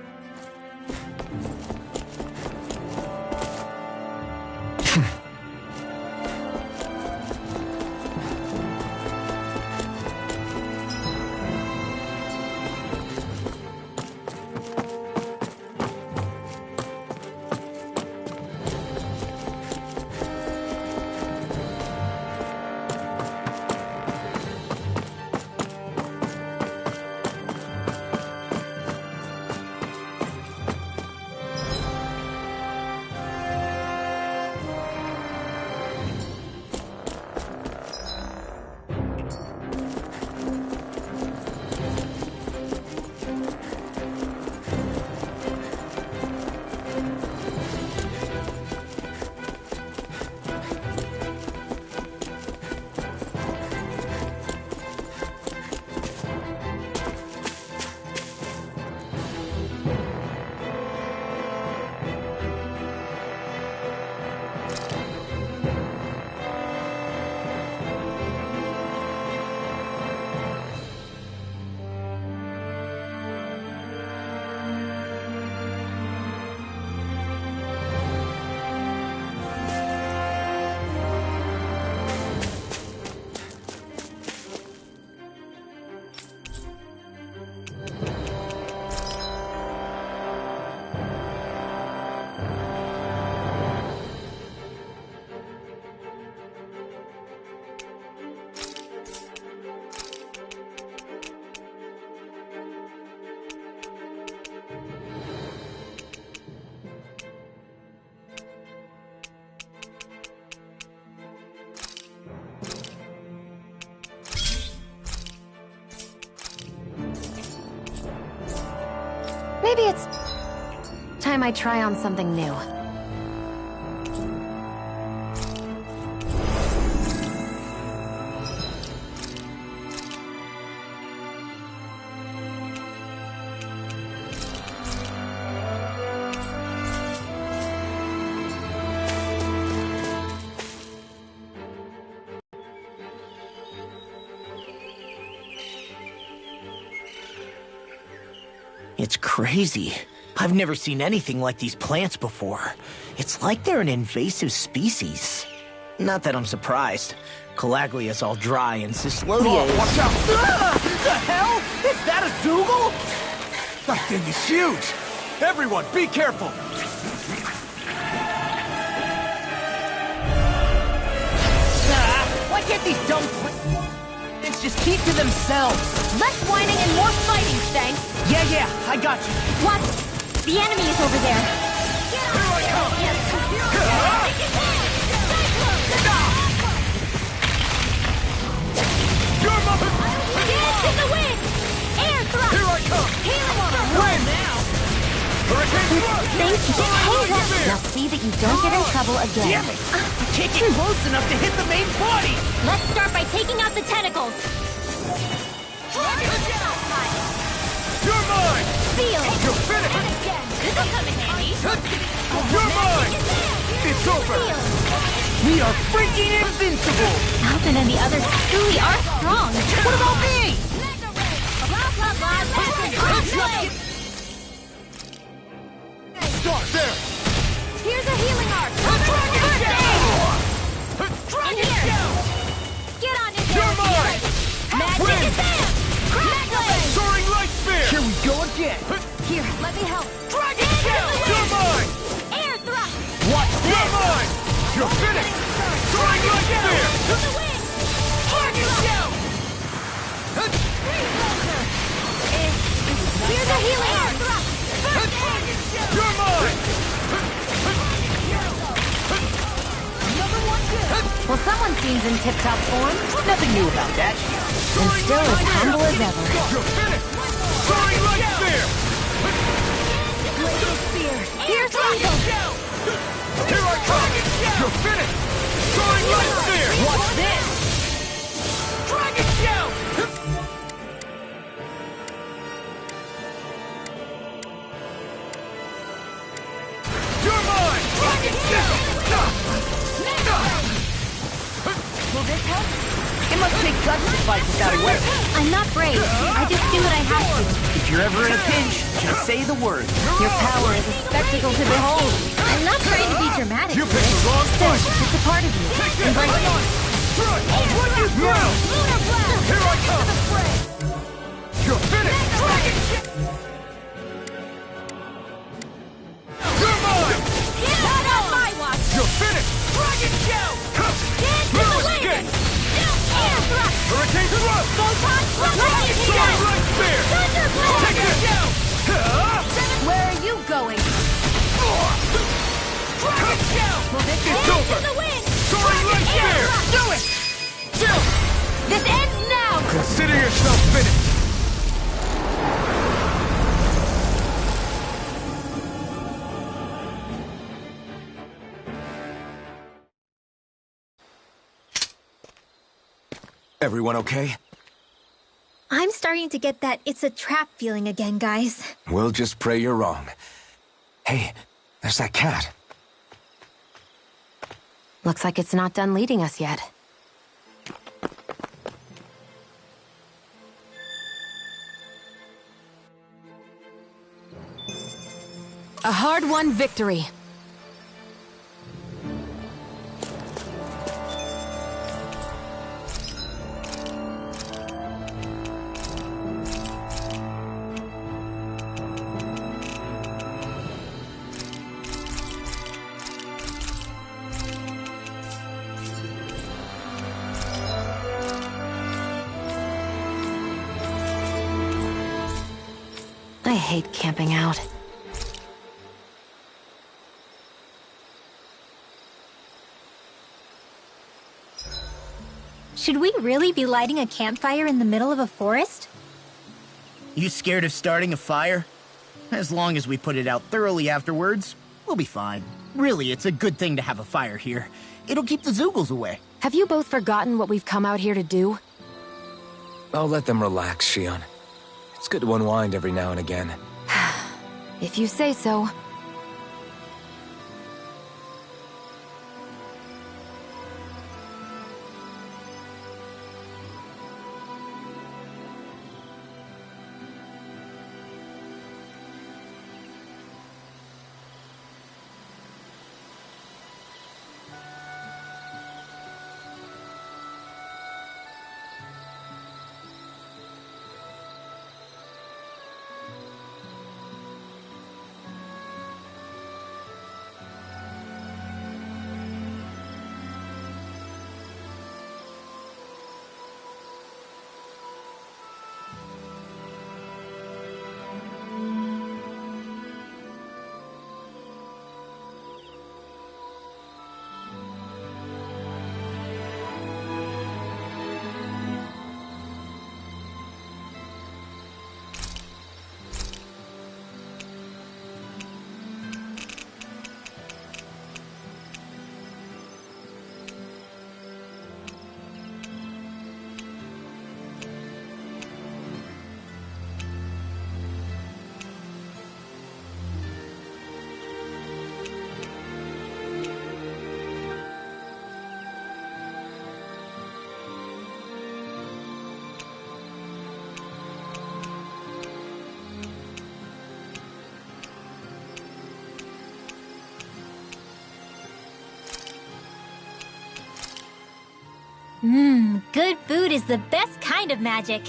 Maybe it's time I try on something new. It's crazy. I've never seen anything like these plants before. It's like they're an invasive species. Not that I'm surprised. Calaglia's all dry and Cyslodia is... Watch out! Ah! The hell? Is that a Zoogle? That thing is huge! Everyone, be careful! Why can't these dumb kids just keep to themselves? Less whining and more fighting, Shanks. Yeah, I got you. What? The enemy is over there. Get on! Here I come! Your mother! Dance in the wind! Air thrust! Here I come! Healing from Win now! Hurricane thrust! Thank you. Hey, Now see that you don't get in trouble again. Damn it! I can't get close enough to hit the main body! let's start by taking out the tentacles. You're mine! Seal! You're finished! And again. This'll come in handy. You're mine! It's over! We are freaking invincible! Alvin and the others truly are strong. What about me? Blah, blah, blah, blah. Start there! Here's a healing arc. In here. Get on in there. You're mine! Magic Win. advance. Crack blade. Soaring light spear! Here we go again! Here, let me help. Dragon Into shell! the You're wind. mine! Air thrust. Watch this! You're mine! You're finished! Soaring light spear! To the wind. Dragon shell! Here's a healing arc. You're mine! Well, someone seems in tip-top form. Nothing new about that. And still as humble as ever. You're finished! Soaring light spear! Here's Eagle. Here I come! You're finished! Soaring light spear! Watch this! Dragon shell! You're mine! Dragon shell! Will this help? It must take guts to fight without a weapon. I'm not brave. I just do what I have to. If you're ever in a pinch, just say the word. Your power is a spectacle to behold. I'm not trying to be dramatic. You picked the wrong Still, fight. it's a part of you. Embrace it. I'll run you through! Here I come! You're finished! Dragon ship! You're mine! Not on my watch. You're finished! Dragon shell! Dance in the No wind. escape! Air thrust. Hurricane thrust! Photon Soaring thrust. light spear! Thunderblade. Take it! Where are you going? Dragon shell! It's Dance over! in the wind. Soaring light spear! Do it! Still! This ends now. Consider yourself finished! Everyone okay? I'm starting to get that it's a trap feeling again, guys. We'll just pray you're wrong. Hey, there's that cat. Looks like it's not done leading us yet. A hard-won victory. I hate camping out. Should we really be lighting a campfire in the middle of a forest? You scared of starting a fire? As long as we put it out thoroughly afterwards, we'll be fine. Really, it's a good thing to have a fire here. It'll keep the Zoogles away. Have you both forgotten what we've come out here to do? I'll let them relax, Shion. It's good to unwind every now and again. If you say so. Food is the best kind of magic.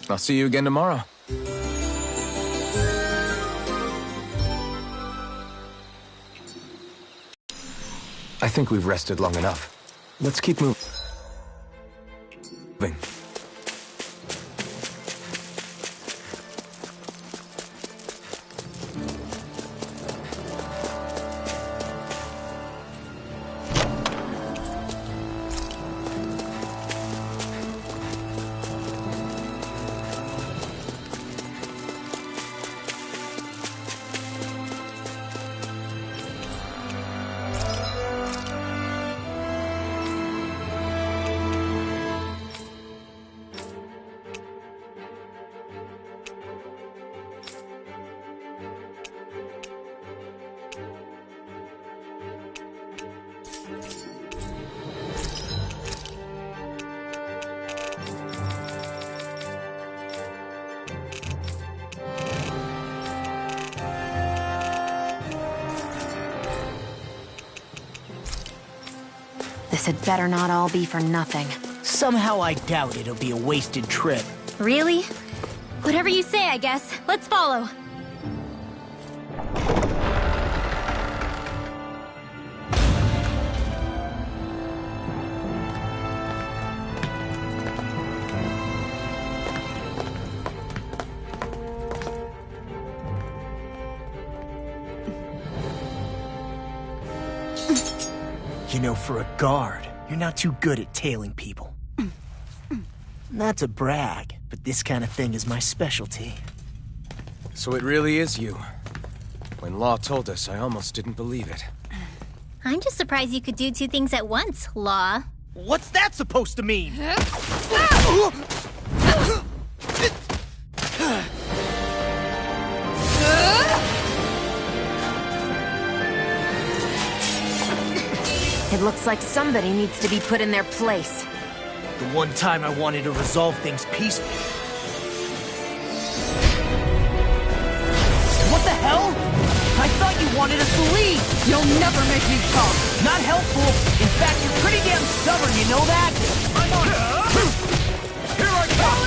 I'll see you again tomorrow. I think we've rested long enough. Let's keep moving. This had better not all be for nothing. Somehow I doubt it'll be a wasted trip. Really? Whatever you say, I guess. Let's follow. You know, for a guard, you're not too good at tailing people. Not to brag, but this kind of thing is my specialty. So it really is you. When Law told us, I almost didn't believe it. I'm just surprised you could do two things at once, Law. What's that supposed to mean? It looks like somebody needs to be put in their place. The one time I wanted to resolve things peacefully. What the hell? I thought you wanted us to leave! You'll never make me talk! Not helpful! In fact, you're pretty damn stubborn, you know that? I'm on it! Here I come!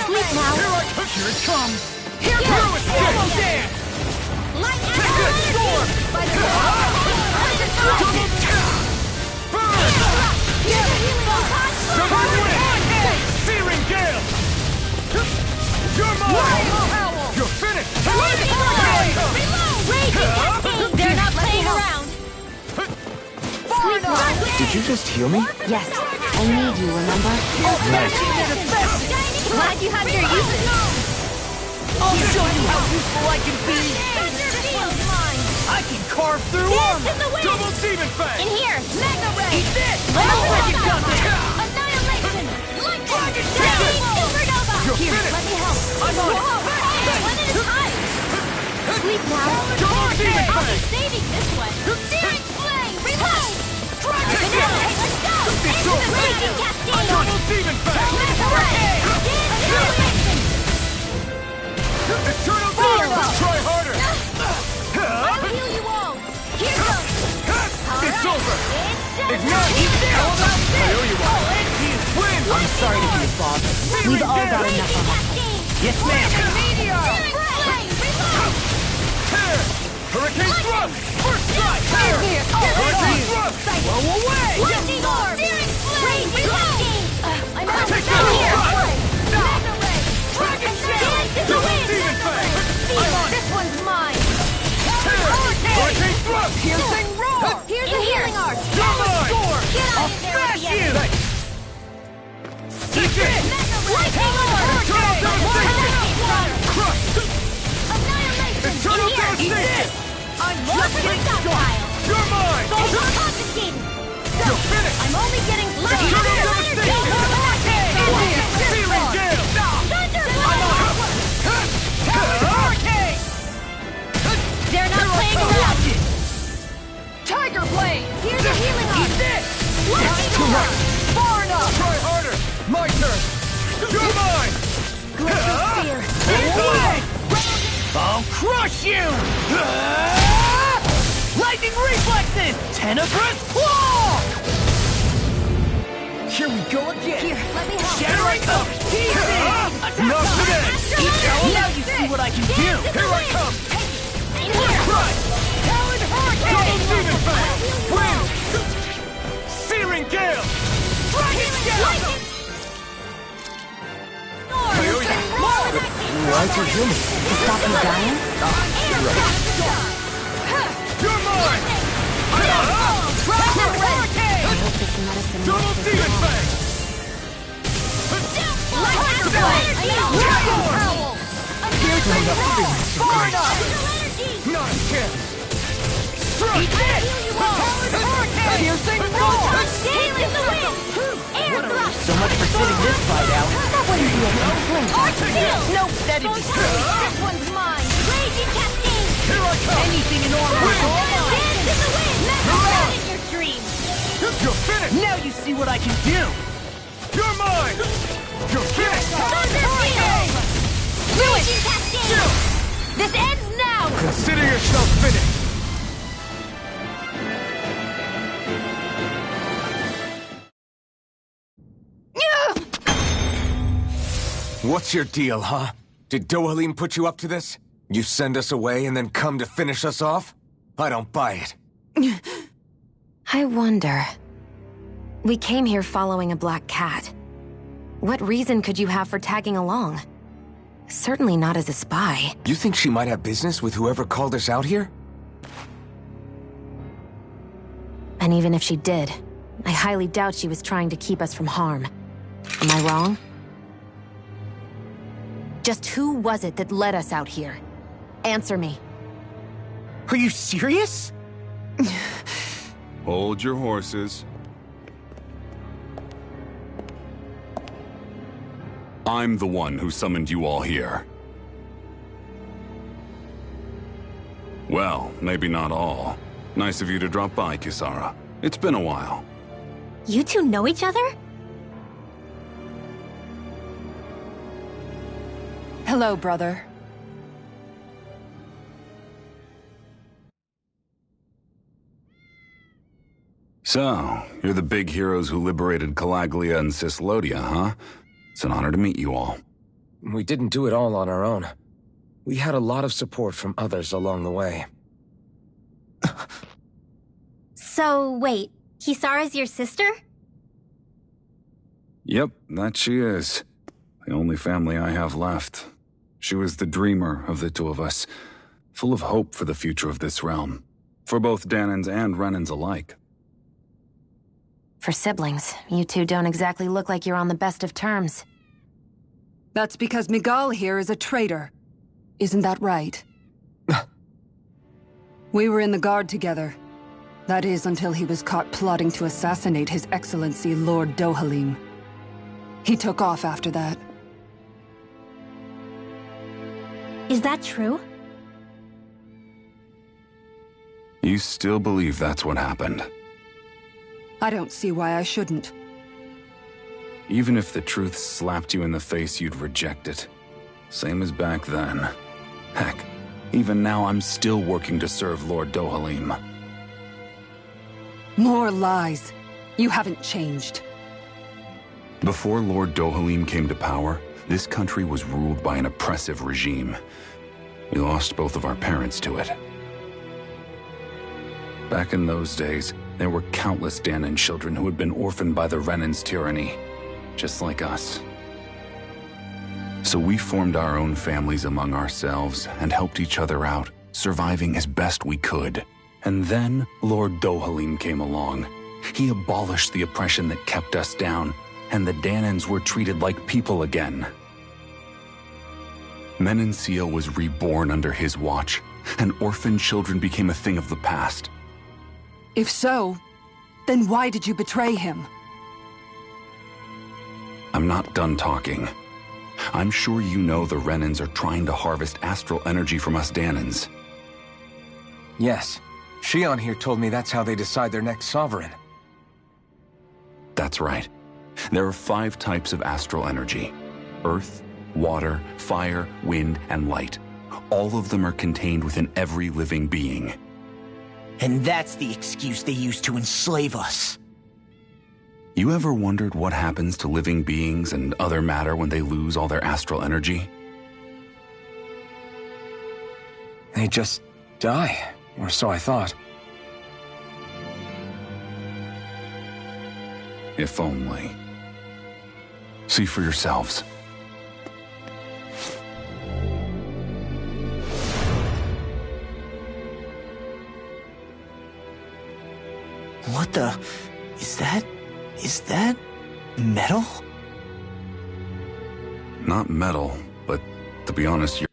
Sleep now. Here I come! Here it comes! Here Through it! goes! Dance! Light Take it! Storm! By the Double Double win! Searing Gale! You're mine! You're finished! They're not playing around. Did you just heal me? Yes, I need you, remember? Glad you have your uses. I'll show you how useful I can be! I can carve through armor! Double Demon Fang! In here, Mega Ray! Eat this! Annihilation! Lightning! Supernova! You're Here, finished! let me help. I'm on it! Hey, one at a time! Sleep now. Double Demon I'll be Fang! saving this one. Searing Flame! Reload! Dragon Okay, Gale! let's go! It's Into the over! Raging Cascade! Double Demon Fang! Mega Ray! Annihilation! Eternal Darkness! Try harder! I'll heal you all! Here goes! It's over! It's Ignite! Element! I owe you one! Win! I'm sorry to be a bother. We've all got enough of it. Yes, ma'am! Tear! Hurricane Thrust! First strike! Tear! Hurricane Thrust! Blow away! Lightning Orb! Searing Flame! Reloading! I'm out Take of here! that! Mega Ray! Dragon Dance in the Double wind! Demon Fang! This one's mine! Tear! Hurricane Thrust! Piercing roar! Here's a healing arc! You're mine! Get out of there with the enemy! Take it! Lightning Orb! Eternal Devastation! Crush! Crush! Annihilation! Eternal In here! Devastation! I'm just getting stockpile! You're mine! Soldier confiscated! You're finished! I'm only getting started! Eternal Devastation! Searing Gale! Hurricane! They're not playing around! Tiger Blade! Here's a healing arc! Lightning Orb! Far enough! Try harder! My turn! You're mine! you! Lightning reflexes! Tenebrous claw! Here we go again! Here, let me help. Shattering comes! Enough today! Now you see what I can do! Here I come! Right! Talon Hurricane! Double Demon Fang! Wind! Searing Gale! Dragon Gale! Why'd you heal me? To stop you dying? You're mine! Hurricane! I hope this medicine Double works as Demon well. Fang! Not a chance! Strike! Piercing roar! So much for sitting this fight out. That wouldn't be a complaint. Nope, that'd be silly. This one's mine. Raging Cascade. Here I come! Anything in order. Dance in the wind. Not in your dreams. You're finished! Now you see what I can do! You're mine! You're finished! Raging Cascade. This ends now. Consider yourself finished! What's your deal, huh? Did Dohalim put you up to this? You send us away and then come to finish us off? I don't buy it. I wonder. We came here following a black cat. What reason could you have for tagging along? Certainly not as a spy. You think she might have business with whoever called us out here? And even if she did, I highly doubt she was trying to keep us from harm. Am I wrong? Just who was it that led us out here? Answer me. Are you serious? Hold your horses. I'm the one who summoned you all here. Well, maybe not all. Nice of you to drop by, Kisara. It's been a while. You two know each other? Hello, brother. So, you're the big heroes who liberated Calaglia and Cislodia, huh? It's an honor to meet you all. We didn't do it all on our own. We had a lot of support from others along the way. So, wait, Kisara's your sister? Yep, that she is. The only family I have left. She was the dreamer of the two of us, full of hope for the future of this realm, for both Danans and Renans alike. For siblings, you two don't exactly look like you're on the best of terms. That's because Miguel here is a traitor. Isn't that right? We were in the Guard together. That is, until he was caught plotting to assassinate His Excellency Lord Dohalim. He took off after that. Is that true? You still believe that's what happened? I don't see why I shouldn't. Even if the truth slapped you in the face, you'd reject it. Same as back then. Heck, even now I'm still working to serve Lord Dohalim. More lies. You haven't changed. Before Lord Dohalim came to power, this country was ruled by an oppressive regime. We lost both of our parents to it. Back in those days, there were countless Danan children who had been orphaned by the Renan's tyranny, just like us. So we formed our own families among ourselves and helped each other out, surviving as best we could. And then Lord Dohalim came along. He abolished the oppression that kept us down, and the Danans were treated like people again. Menancia was reborn under his watch, and orphaned children became a thing of the past. If so, then why did you betray him? I'm not done talking. I'm sure you know the Renans are trying to harvest astral energy from us Danans. Yes. Shion here told me that's how they decide their next sovereign. That's right. There are 5 types of astral energy: earth, water, fire, wind, and light. All of them are contained within every living being. And that's the excuse they use to enslave us. You ever wondered what happens to living beings and other matter when they lose all their astral energy? They just die, or so I thought. If only. See for yourselves. What the... Is that metal? Not metal, but to be honest, you're...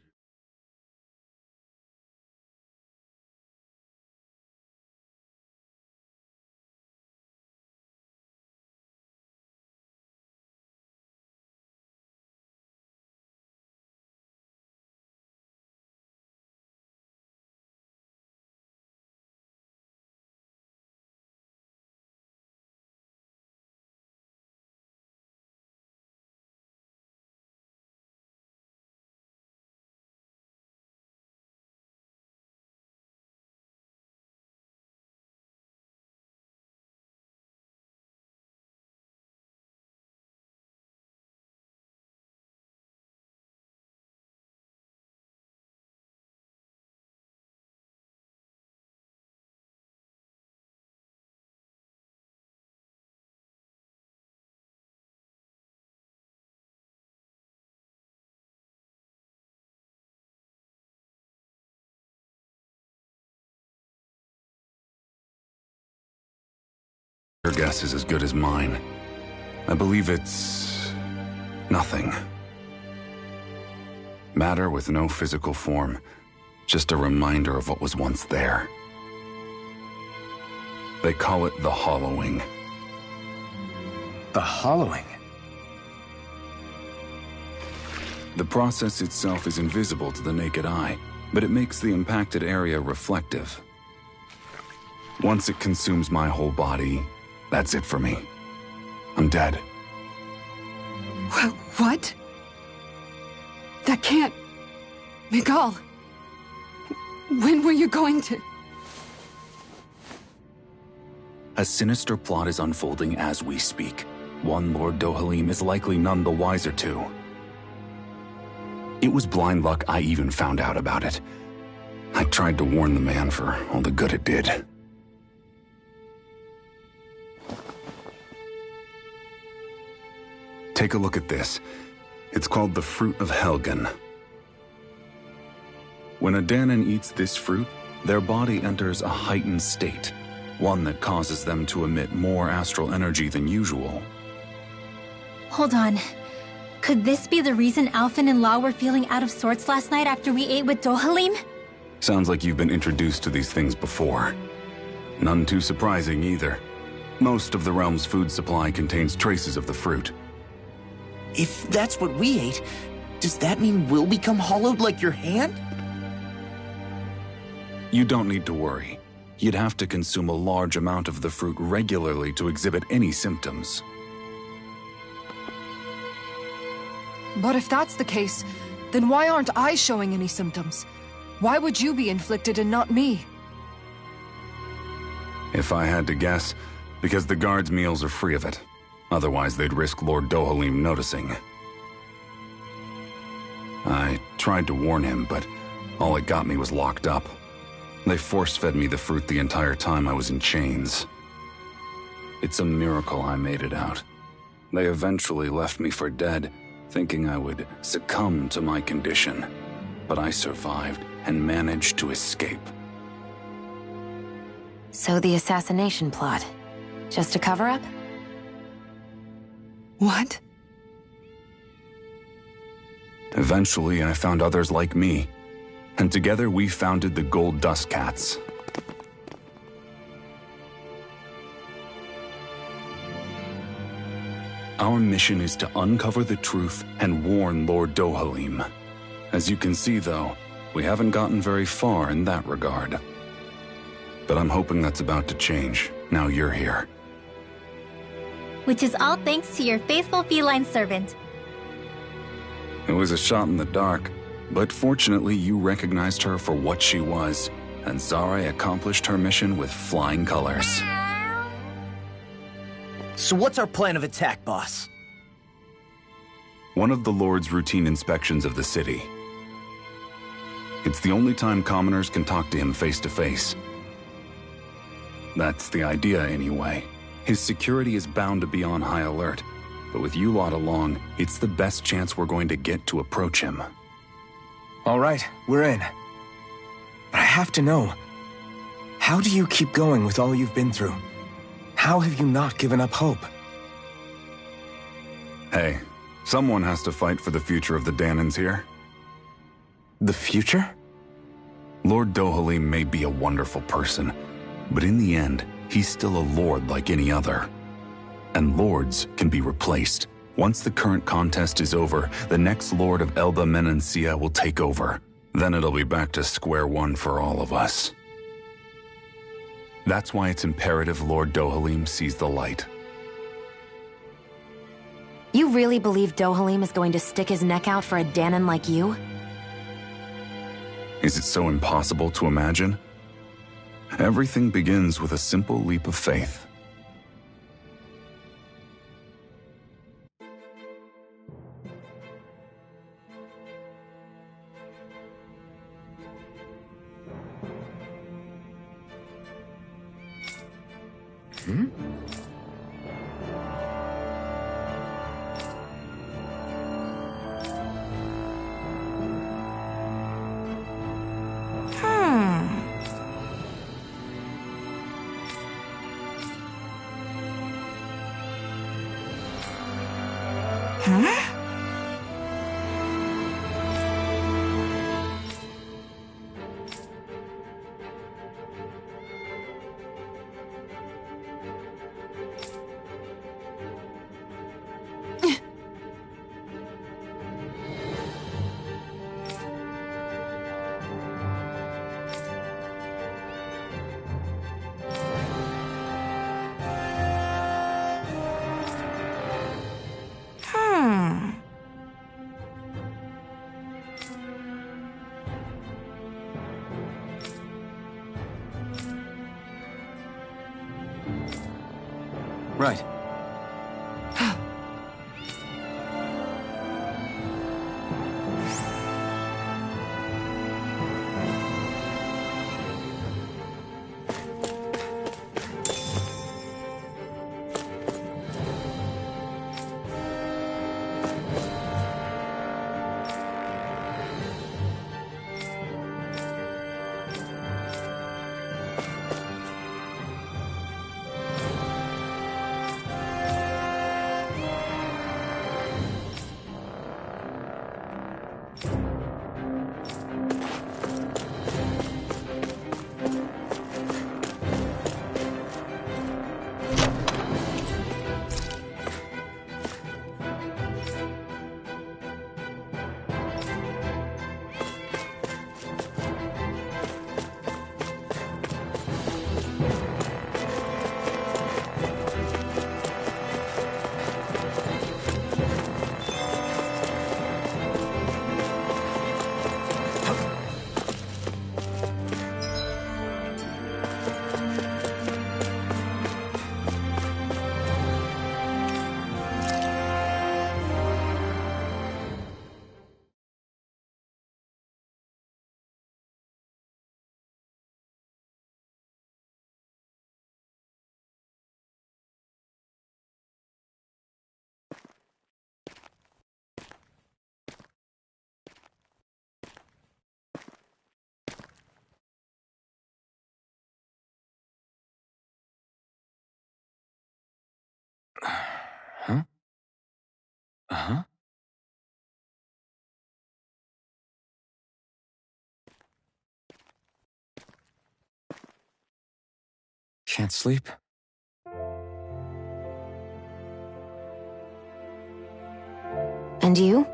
Your guess is as good as mine. I believe it's... nothing. Matter with no physical form. Just a reminder of what was once there. They call it the hollowing. The hollowing? The process itself is invisible to the naked eye, but it makes the impacted area reflective. Once it consumes my whole body, that's it for me. I'm dead. What? That can't... Miguel! When were you going to... A sinister plot is unfolding as we speak. One Lord Dohalim is likely none the wiser to. It was blind luck I even found out about it. I tried to warn the man for all the good it did. Take a look at this. It's called the Fruit of Helgen. When a Danon eats this fruit, their body enters a heightened state, one that causes them to emit more astral energy than usual. Hold on. Could this be the reason Alphen and Law were feeling out of sorts last night after we ate with Dohalim? Sounds like you've been introduced to these things before. None too surprising either. Most of the realm's food supply contains traces of the fruit. If that's what we ate, does that mean we'll become hollowed like your hand? You don't need to worry. You'd have to consume a large amount of the fruit regularly to exhibit any symptoms. But if that's the case, then why aren't I showing any symptoms? Why would you be inflicted and not me? If I had to guess, because the guards' meals are free of it. Otherwise, they'd risk Lord Dohalim noticing. I tried to warn him, but all it got me was locked up. They force-fed me the fruit the entire time I was in chains. It's a miracle I made it out. They eventually left me for dead, thinking I would succumb to my condition. But I survived and managed to escape. So the assassination plot, just a cover-up? What? Eventually, I found others like me, and together we founded the Gold Dust Cats. Our mission is to uncover the truth and warn Lord Dohalim. As you can see, though, we haven't gotten very far in that regard. But I'm hoping that's about to change, now you're here. Which is all thanks to your faithful feline servant. It was a shot in the dark, But fortunately, you recognized her for what she was, and Zare accomplished her mission with flying colors. So what's our plan of attack, boss? One of the Lord's routine inspections of the city. It's the only time commoners can talk to him face to face. That's the idea, anyway. His security is bound to be on high alert, but with you lot along, it's the best chance we're going to get to approach him. All right, we're in. But I have to know, how do you keep going with all you've been through? How have you not given up hope? Hey, someone has to fight for the future of the Danans here. The future? Lord Dohalim may be a wonderful person, but in the end, he's still a lord like any other. And lords can be replaced. Once the current contest is over, the next lord of Elba Menancia will take over. Then it'll be back to square one for all of us. That's why it's imperative Lord Dohalim sees the light. You really believe Dohalim is going to stick his neck out for a Danan like you? Is it so impossible to imagine? Everything begins with a simple leap of faith. Right. Huh? Uh-huh. Can't sleep? And you?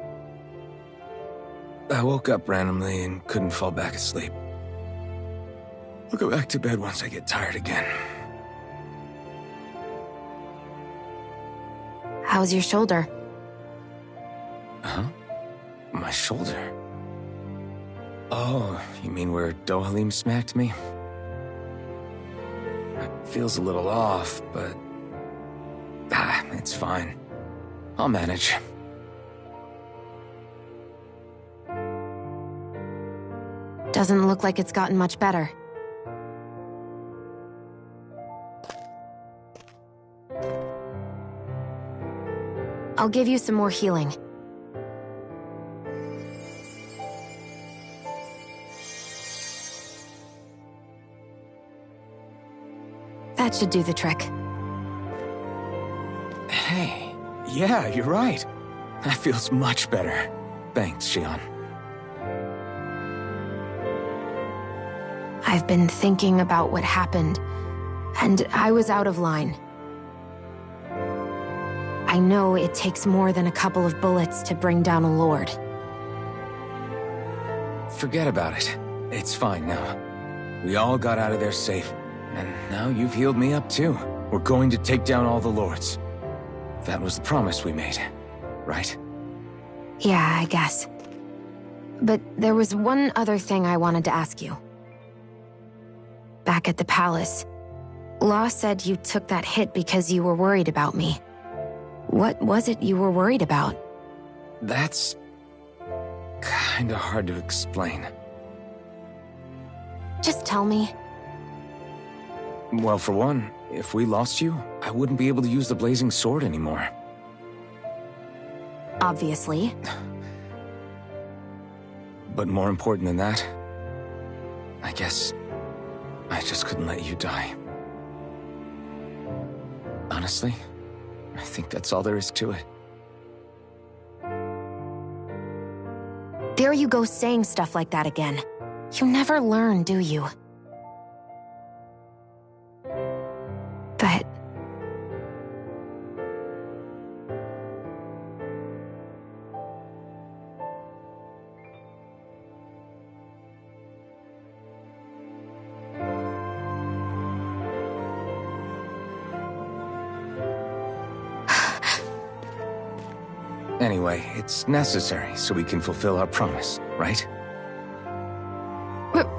I woke up randomly and couldn't fall back asleep. I'll go back to bed once I get tired again. How's your shoulder? Huh? My shoulder? Oh, you mean where Dohalim smacked me? It feels a little off, but... it's fine. I'll manage. Doesn't look like it's gotten much better. I'll give you some more healing. That should do the trick. Hey, yeah, you're right. That feels much better. Thanks, Xion. I've been thinking about what happened, and I was out of line. I know it takes more than a couple of bullets to bring down a lord. Forget about it. It's fine now. We all got out of there safe, and now you've healed me up too. We're going to take down all the lords. That was the promise we made, right? Yeah, I guess. But there was one other thing I wanted to ask you. Back at the palace, Law said you took that hit because you were worried about me. What was it you were worried about? That's... kinda hard to explain. Just tell me. Well, for one, if we lost you, I wouldn't be able to use the blazing sword anymore. Obviously. But more important than that, I guess I just couldn't let you die. Honestly, I think that's all there is to it. There you go saying stuff like that again. You never learn, do you? But... Anyway, it's necessary so we can fulfill our promise, right?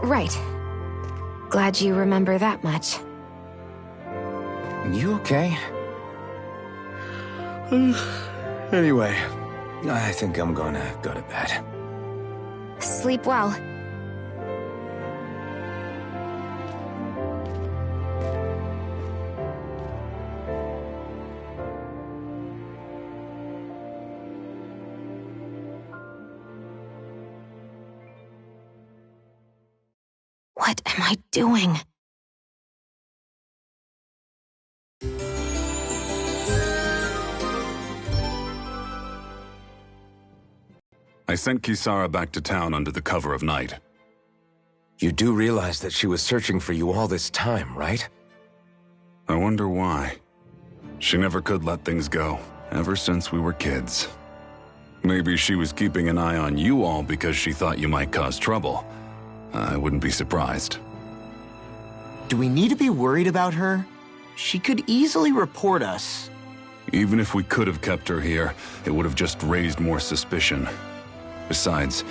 Right. Glad you remember that much. You okay? Anyway, I think I'm gonna go to bed. Sleep well. What am I doing? I sent Kisara back to town under the cover of night. You do realize that she was searching for you all this time, right? I wonder why. She never could let things go, ever since we were kids. Maybe she was keeping an eye on you all because she thought you might cause trouble. I wouldn't be surprised. Do we need to be worried about her? She could easily report us. Even if we could have kept her here, it would have just raised more suspicion. Besides,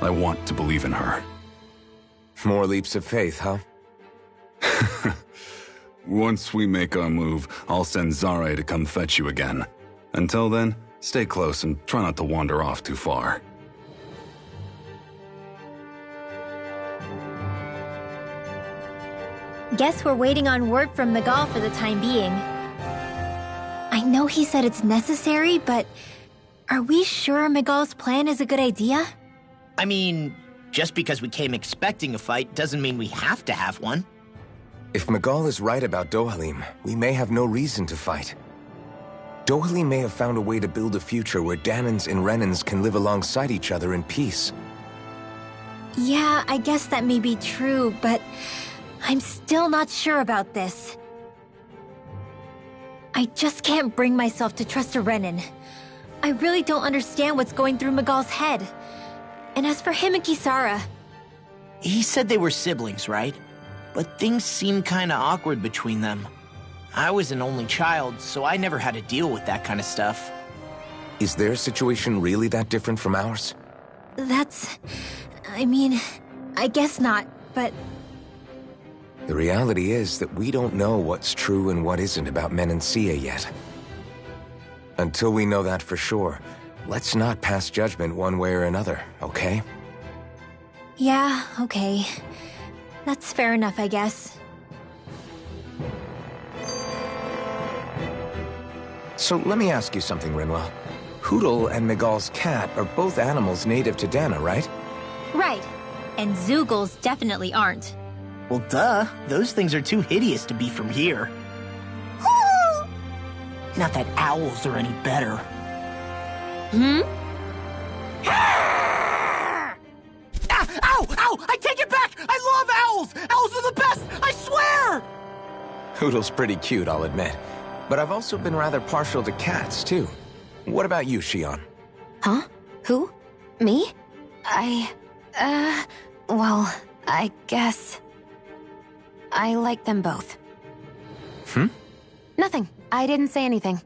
I want to believe in her. More leaps of faith, huh? Once we make our move, I'll send Zare to come fetch you again. Until then, stay close and try not to wander off too far. Guess we're waiting on word from Miguel for the time being. I know he said it's necessary, but are we sure Miguel's plan is a good idea? I mean, just because we came expecting a fight doesn't mean we have to have one. If Miguel is right about Dohalim, we may have no reason to fight. Dohalim may have found a way to build a future where Danans and Renans can live alongside each other in peace. Yeah, I guess that may be true, but I'm still not sure about this. I just can't bring myself to trust a Renan. I really don't understand what's going through Miguel's head. And as for him and Kisara... He said they were siblings, right? But things seem kinda awkward between them. I was an only child, so I never had to deal with that kind of stuff. Is their situation really that different from ours? That's... I mean, I guess not, but... The reality is that we don't know what's true and what isn't about Menancia yet. Until we know that for sure, let's not pass judgment one way or another, okay? Yeah, okay. That's fair enough, I guess. So let me ask you something, Rinwell. Hootle and Miguel's cat are both animals native to Dana, right? Right. And Zoogles definitely aren't. Well, duh. Those things are too hideous to be from here. Not that owls are any better. Hmm? Ow! Ow! I take it back! I love owls! Owls are the best! I swear! Hootle's pretty cute, I'll admit. But I've also been rather partial to cats, too. What about you, Shion? Huh? Who? Me? Well, I guess... I like them both. Nothing. I didn't say anything.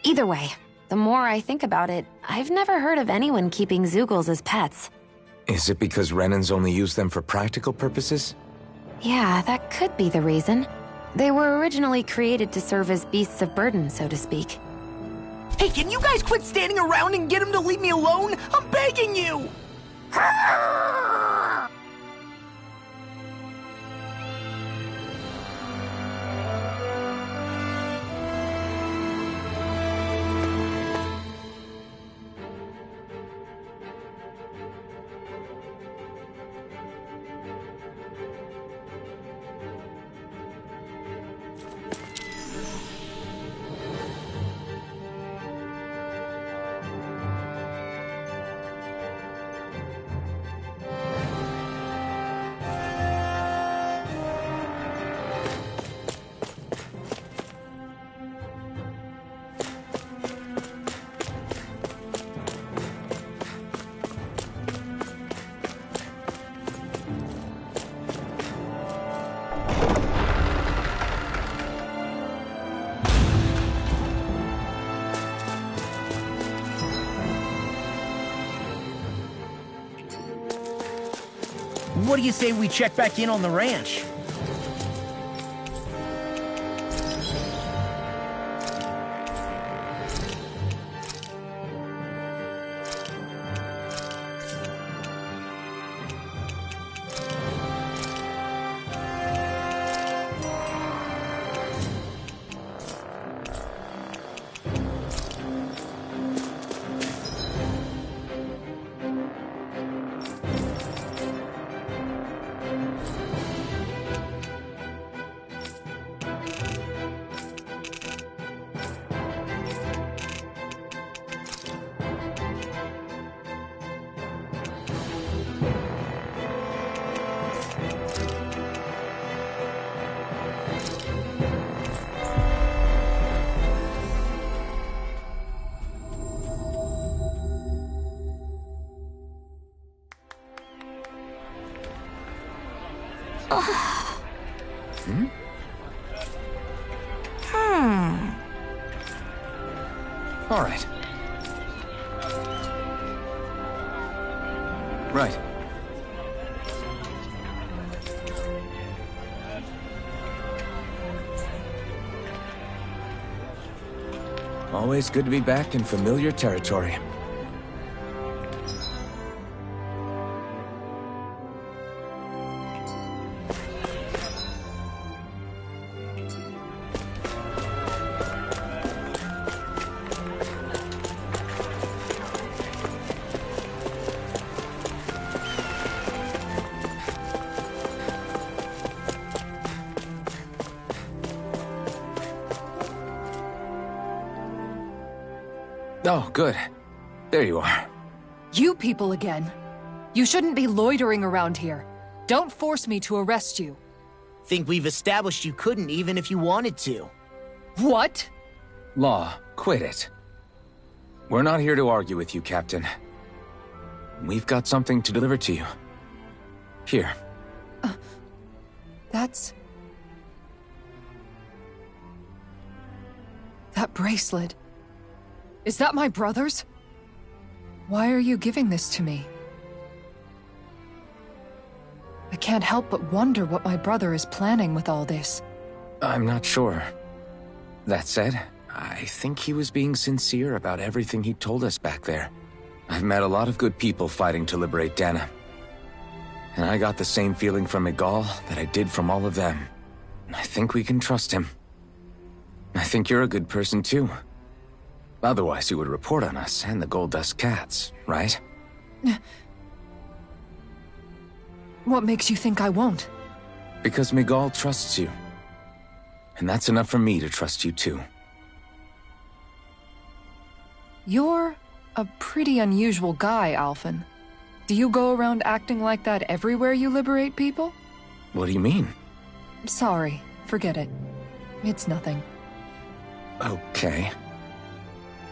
Either way, the more I think about it, I've never heard of anyone keeping Zoogles as pets. Is it because Renans only use them for practical purposes? Yeah, that could be the reason. They were originally created to serve as beasts of burden, so to speak. Hey, can you guys quit standing around and get him to leave me alone? I'm begging you! What do you say we check back in on the ranch? All right. Right. Always good to be back in familiar territory. Oh, good. There you are. You people again. You shouldn't be loitering around here. Don't force me to arrest you. Think we've established you couldn't even if you wanted to. What? Law, quit it. We're not here to argue with you, Captain. We've got something to deliver to you. Here. That's... That bracelet. Is that my brother's? Why are you giving this to me? I can't help but wonder what my brother is planning with all this. I'm not sure. That said, I think he was being sincere about everything he told us back there. I've met a lot of good people fighting to liberate Dana. And I got the same feeling from Miguel that I did from all of them. I think we can trust him. I think you're a good person too. Otherwise you would report on us and the Gold Dust Cats, right? What makes you think I won't? Because Miguel trusts you. And that's enough for me to trust you too. You're a pretty unusual guy, Alphen. Do you go around acting like that everywhere you liberate people? What do you mean? Sorry, forget it. It's nothing. Okay.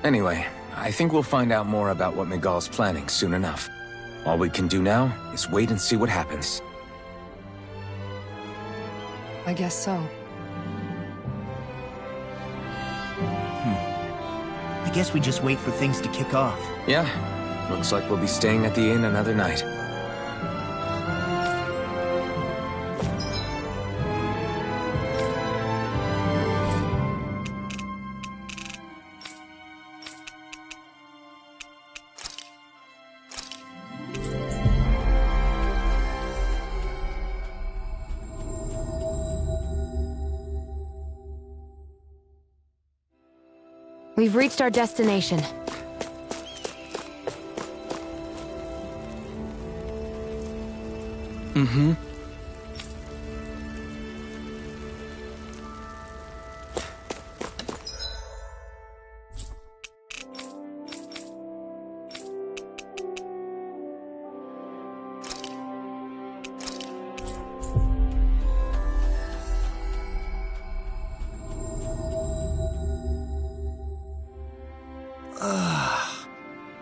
Anyway, I think we'll find out more about what Miguel's planning soon enough. All we can do now is wait and see what happens. I guess so. I guess we just wait for things to kick off. Yeah, looks like we'll be staying at the inn another night. We've reached our destination. Mm-hmm.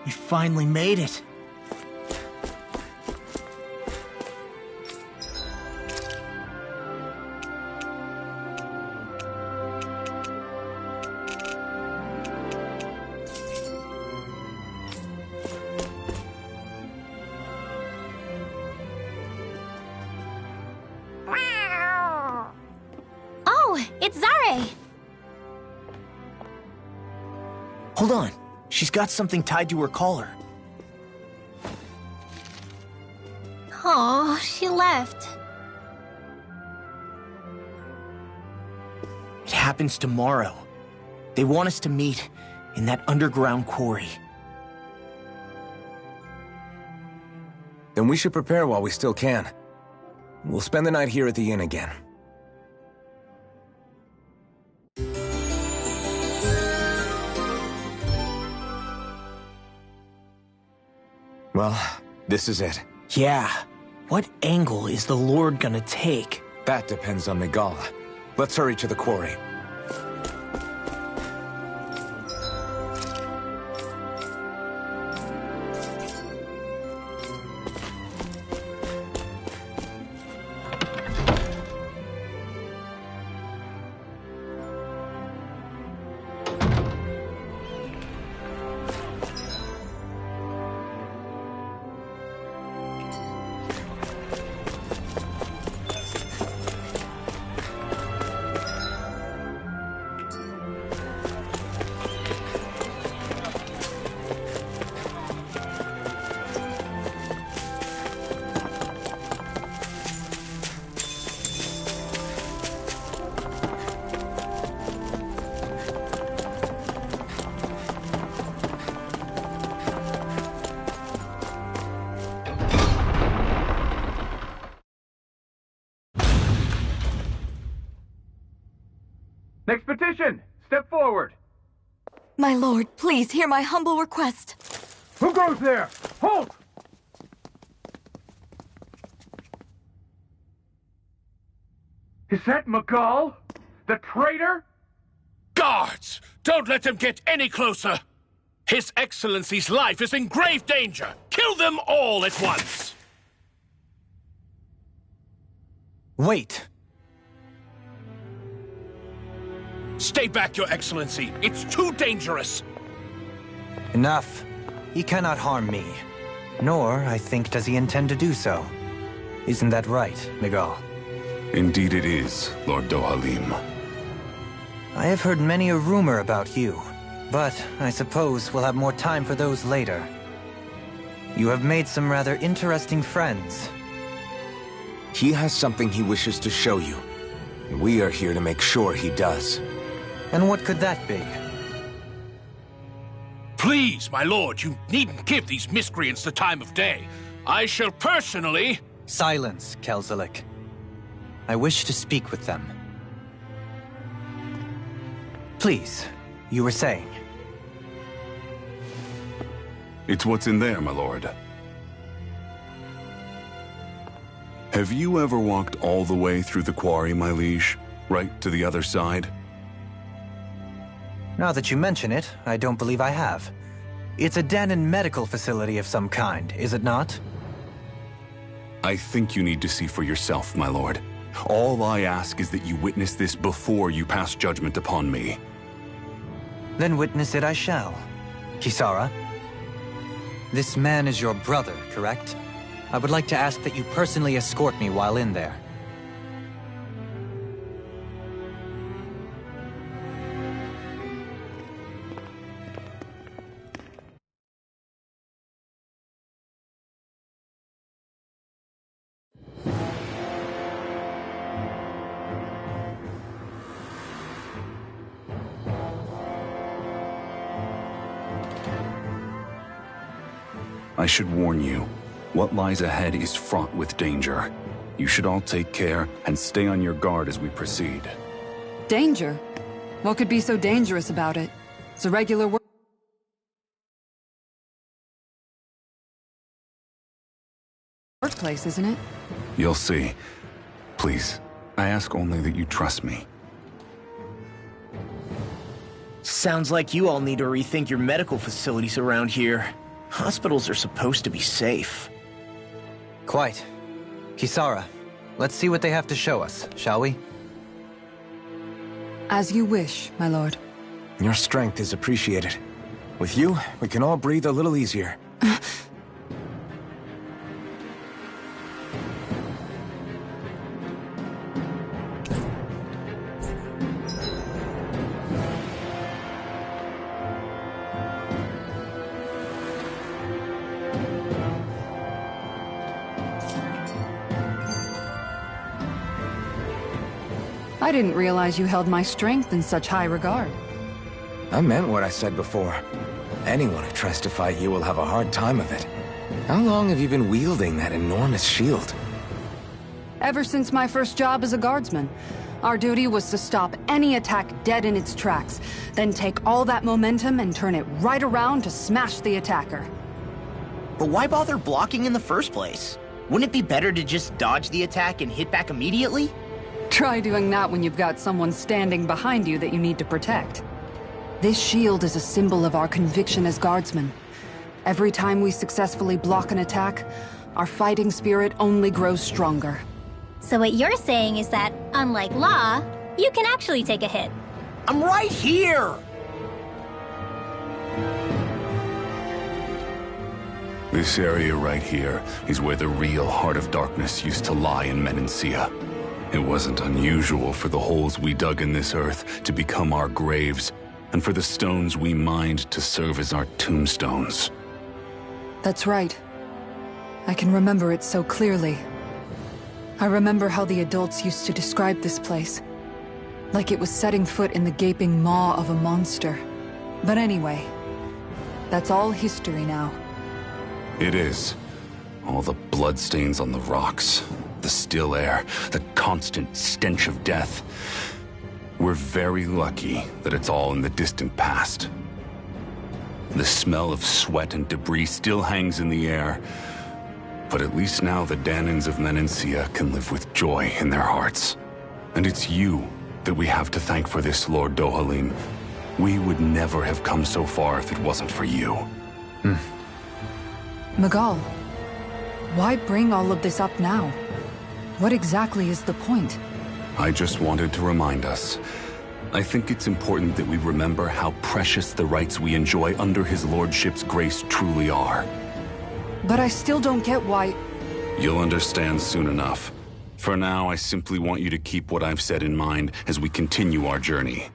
We finally made it. Oh, it's Zare! Hold on. She's got something tied to her collar. Oh, she left. It happens tomorrow. They want us to meet in that underground quarry. Then we should prepare while we still can. We'll spend the night here at the inn again. Well, this is it. Yeah. What angle is the Lord gonna take? That depends on Miguel. Let's hurry to the quarry. Next petition! Step forward! My lord, please hear my humble request. Who goes there? Halt! Is that Miguel? The traitor? Guards! Don't let them get any closer! His Excellency's life is in grave danger! Kill them all at once! Wait! Stay back, Your Excellency! It's too dangerous! Enough. He cannot harm me. Nor, I think, does he intend to do so. Isn't that right, Miguel? Indeed it is, Lord Dohalim. I have heard many a rumor about you, but I suppose we'll have more time for those later. You have made some rather interesting friends. He has something he wishes to show you. We are here to make sure he does. And what could that be? Please, my lord, you needn't give these miscreants the time of day. I shall personally... Silence, Kelzelik. I wish to speak with them. Please, you were saying. It's what's in there, my lord. Have you ever walked all the way through the quarry, my liege? Right to the other side? Now that you mention it, I don't believe I have. It's a Danon medical facility of some kind, is it not? I think you need to see for yourself, my lord. All I ask is that you witness this before you pass judgment upon me. Then witness it I shall. Kisara? This man is your brother, correct? I would like to ask that you personally escort me while in there. I should warn you, what lies ahead is fraught with danger. You should all take care and stay on your guard as we proceed. Danger? What could be so dangerous about it? It's a regular workplace, isn't it? You'll see. Please, I ask only that you trust me. Sounds like you all need to rethink your medical facilities around here. Hospitals are supposed to be safe. Quite. Kisara, let's see what they have to show us, shall we? As you wish, my lord. Your strength is appreciated. With you, we can all breathe a little easier. I didn't realize you held my strength in such high regard. I meant what I said before. Anyone who tries to fight you will have a hard time of it. How long have you been wielding that enormous shield? Ever since my first job as a guardsman. Our duty was to stop any attack dead in its tracks, then take all that momentum and turn it right around to smash the attacker. But why bother blocking in the first place? Wouldn't it be better to just dodge the attack and hit back immediately? Try doing that when you've got someone standing behind you that you need to protect. This shield is a symbol of our conviction as guardsmen. Every time we successfully block an attack, our fighting spirit only grows stronger. So what you're saying is that, unlike Law, you can actually take a hit. I'm right here! This area right here is where the real Heart of Darkness used to lie in Menancia. It wasn't unusual for the holes we dug in this earth to become our graves, and for the stones we mined to serve as our tombstones. That's right. I can remember it so clearly. I remember how the adults used to describe this place. Like it was setting foot in the gaping maw of a monster. But anyway, that's all history now. It is. All the bloodstains on the rocks, the still air, the constant stench of death. We're very lucky that it's all in the distant past. The smell of sweat and debris still hangs in the air, but at least now the Danons of Menancia can live with joy in their hearts. And it's you that we have to thank for this, Lord Dohalim. We would never have come so far if it wasn't for you. Miguel, why bring all of this up now? What exactly is the point? I just wanted to remind us. I think it's important that we remember how precious the rights we enjoy under his lordship's grace truly are. But I still don't get why... You'll understand soon enough. For now, I simply want you to keep what I've said in mind as we continue our journey.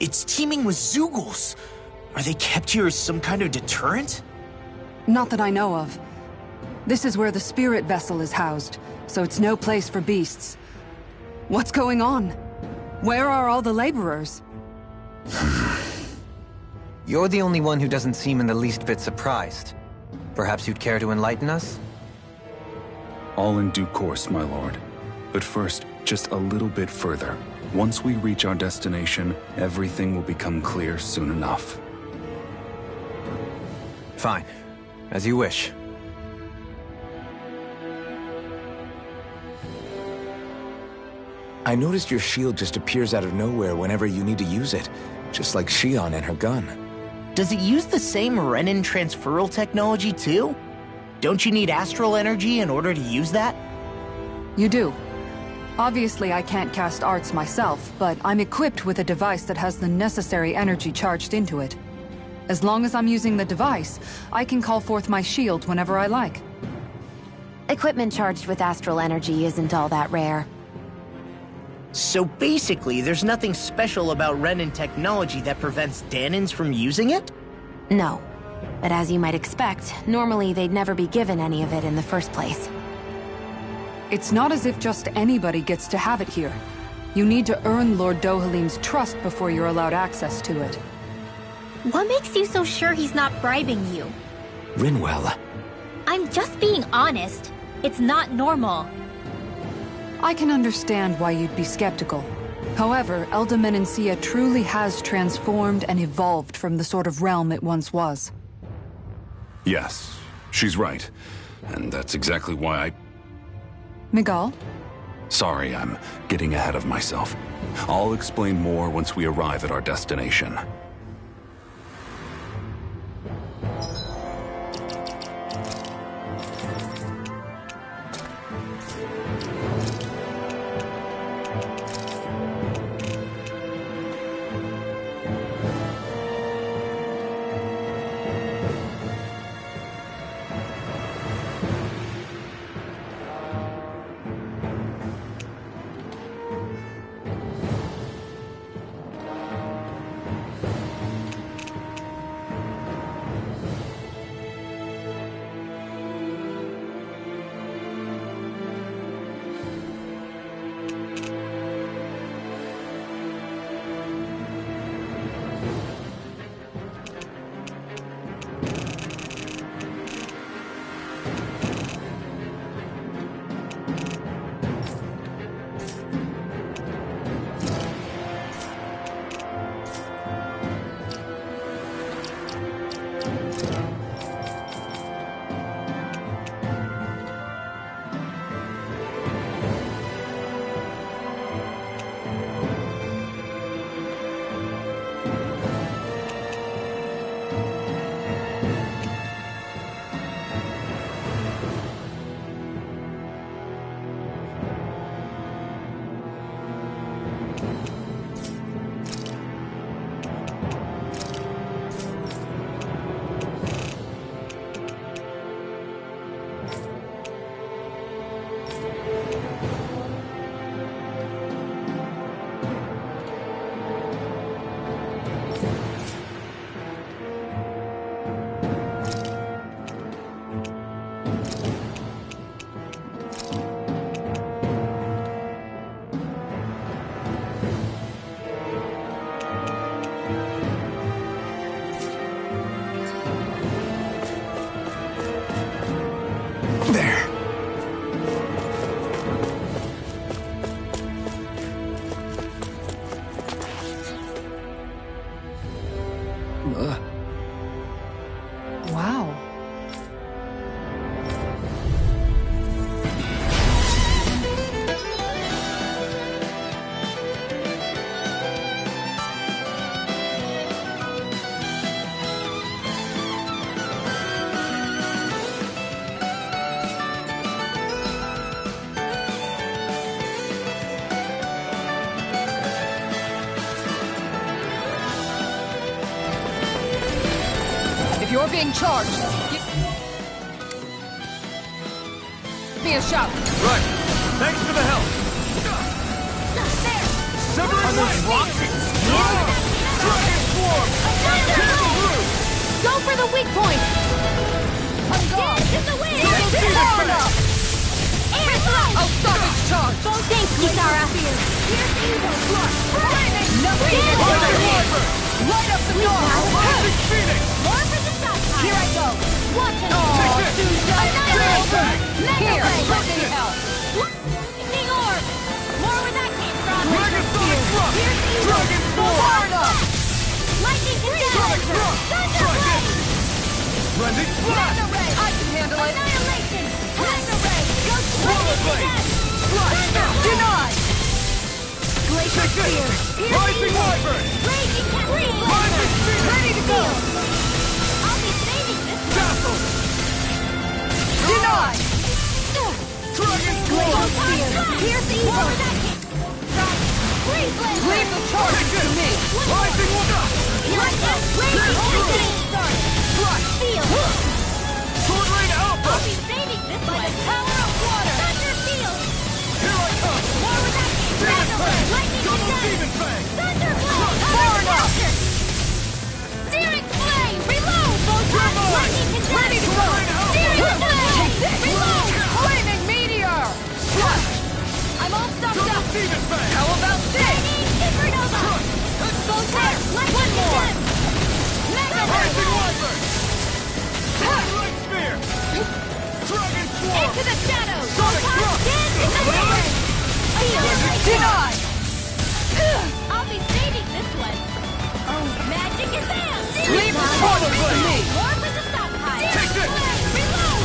It's teeming with Zeugles. Are they kept here as some kind of deterrent? Not that I know of. This is where the spirit vessel is housed, so it's no place for beasts. What's going on? Where are all the laborers? You're the only one who doesn't seem in the least bit surprised. Perhaps you'd care to enlighten us? All in due course, my lord. But first, just a little bit further. Once we reach our destination, everything will become clear soon enough. Fine. As you wish. I noticed your shield just appears out of nowhere whenever you need to use it, just like Shion and her gun. Does it use the same Renin transferal technology too? Don't you need astral energy in order to use that? You do. Obviously, I can't cast arts myself, but I'm equipped with a device that has the necessary energy charged into it. As long as I'm using the device, I can call forth my shield whenever I like. Equipment charged with astral energy isn't all that rare. So basically, there's nothing special about Renin technology that prevents Danins from using it? No. But as you might expect, normally they'd never be given any of it in the first place. It's not as if just anybody gets to have it here. You need to earn Lord Dohalim's trust before you're allowed access to it. What makes you so sure he's not bribing you? Rinwell. I'm just being honest. It's not normal. I can understand why you'd be skeptical. However, Elda Menancia truly has transformed and evolved from the sort of realm it once was. Yes, she's right. And that's exactly why I... Miguel? Sorry, I'm getting ahead of myself. I'll explain more once we arrive at our destination. Wow. You're being charged. Give me a shout. Right. Thanks for the help. There. Severing Are those light. rocks? Go for the weak point! In the wind! Air thrust! I'll stop its charge! Thanks, Kisara! Light up the door! Rising Phoenix! More for the stop time! Here I go! Watch it! Annihilation! Here! Let me help! Lightning orb! More where that came from! Megasonic Thrust! Here's evil! Dragon Far enough! Lightning Sonic condenser! Thrust! Thunder blade! Blending Flash! I can handle it! Annihilation! Thunder ray! Go Roller Blade! Denied! Glacier spear! Rising Wyvern! Raging Cascade! Rising Phoenix! Ready to go! I'll be saving this one! Dazzle! Denied! Dragon Glacier Claw! spear! Pierce evil! More that came! Freeze laser! Leave the charge to me! Rising Wonder! Here I go! Raging Cascade! Flash! Field! Sword Rain Alpha! I'll be saving this one! By the power of water! Thunder field! Here I come! More where that came! Demon Fang! Lightning Double condenser! Demon Fang! Thunder blade! Far enough! Searing flame! Reload! Photon! Lightning condenser! Ready to go! Searing flame! Reload! Flaming Meteor! Flash! I'm all stuffed Double up! Demon Fang! How about this? Lightning supernova! Photon! Lightning condenser! Mega Rising blade! Wyvern! Light Spear! Dragon Swarm! Into the shadows! Sonic Photon! Thrust! Dance in the wind! Denied! I'll be saving this one! Oh, magic is out! Leave the Roller Blade! More with the stop time! Take this! Reload!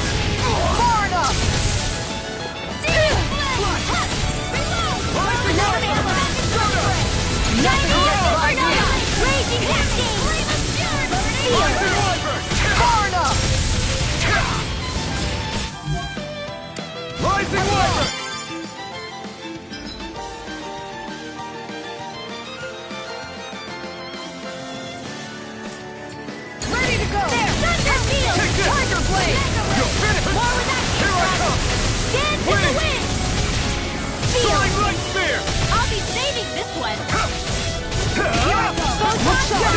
Far enough! Reload! Rising Wyvern! Nothing gets by me! Raging Cascade! Rising Wyvern! Far enough! Rising Wyvern! Ready to go! There! Thunder field! Take this! Tiger blade! You're finished! More with that Here I come! Dance in the Wind! wind! Soaring Field! Light Spear! I'll be saving this one! Here I go! Photon shot!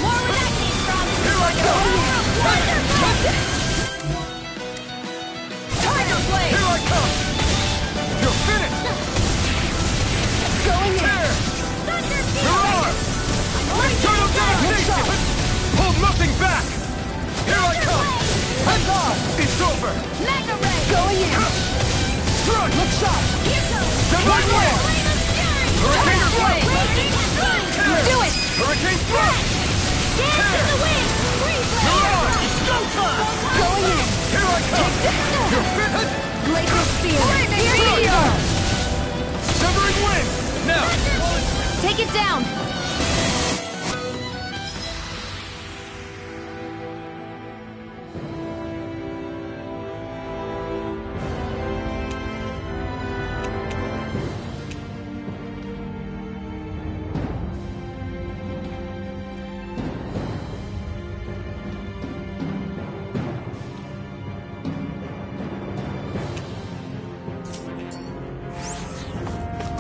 More where that came from! Here I go! Thunder blade! Tiger Blade! Here I come! You're finished! Going in! Here! Thunder Your field! arm! Eternal devastation! Hold nothing back! Here I come! I'm gone! It's over! Mega ray! Going in! Strike! Look sharp! Here goes! Divine Wall! Flame of fury! Hurricane Blade! Raging Cascade! Do it! Hurricane Thrust! Dance in the wind! Freeze Your laser! arm! Go time! Going in! Here I come! You're finished! Glacier spear! Flaming Meteor! Severing Wind! Now! Take it down!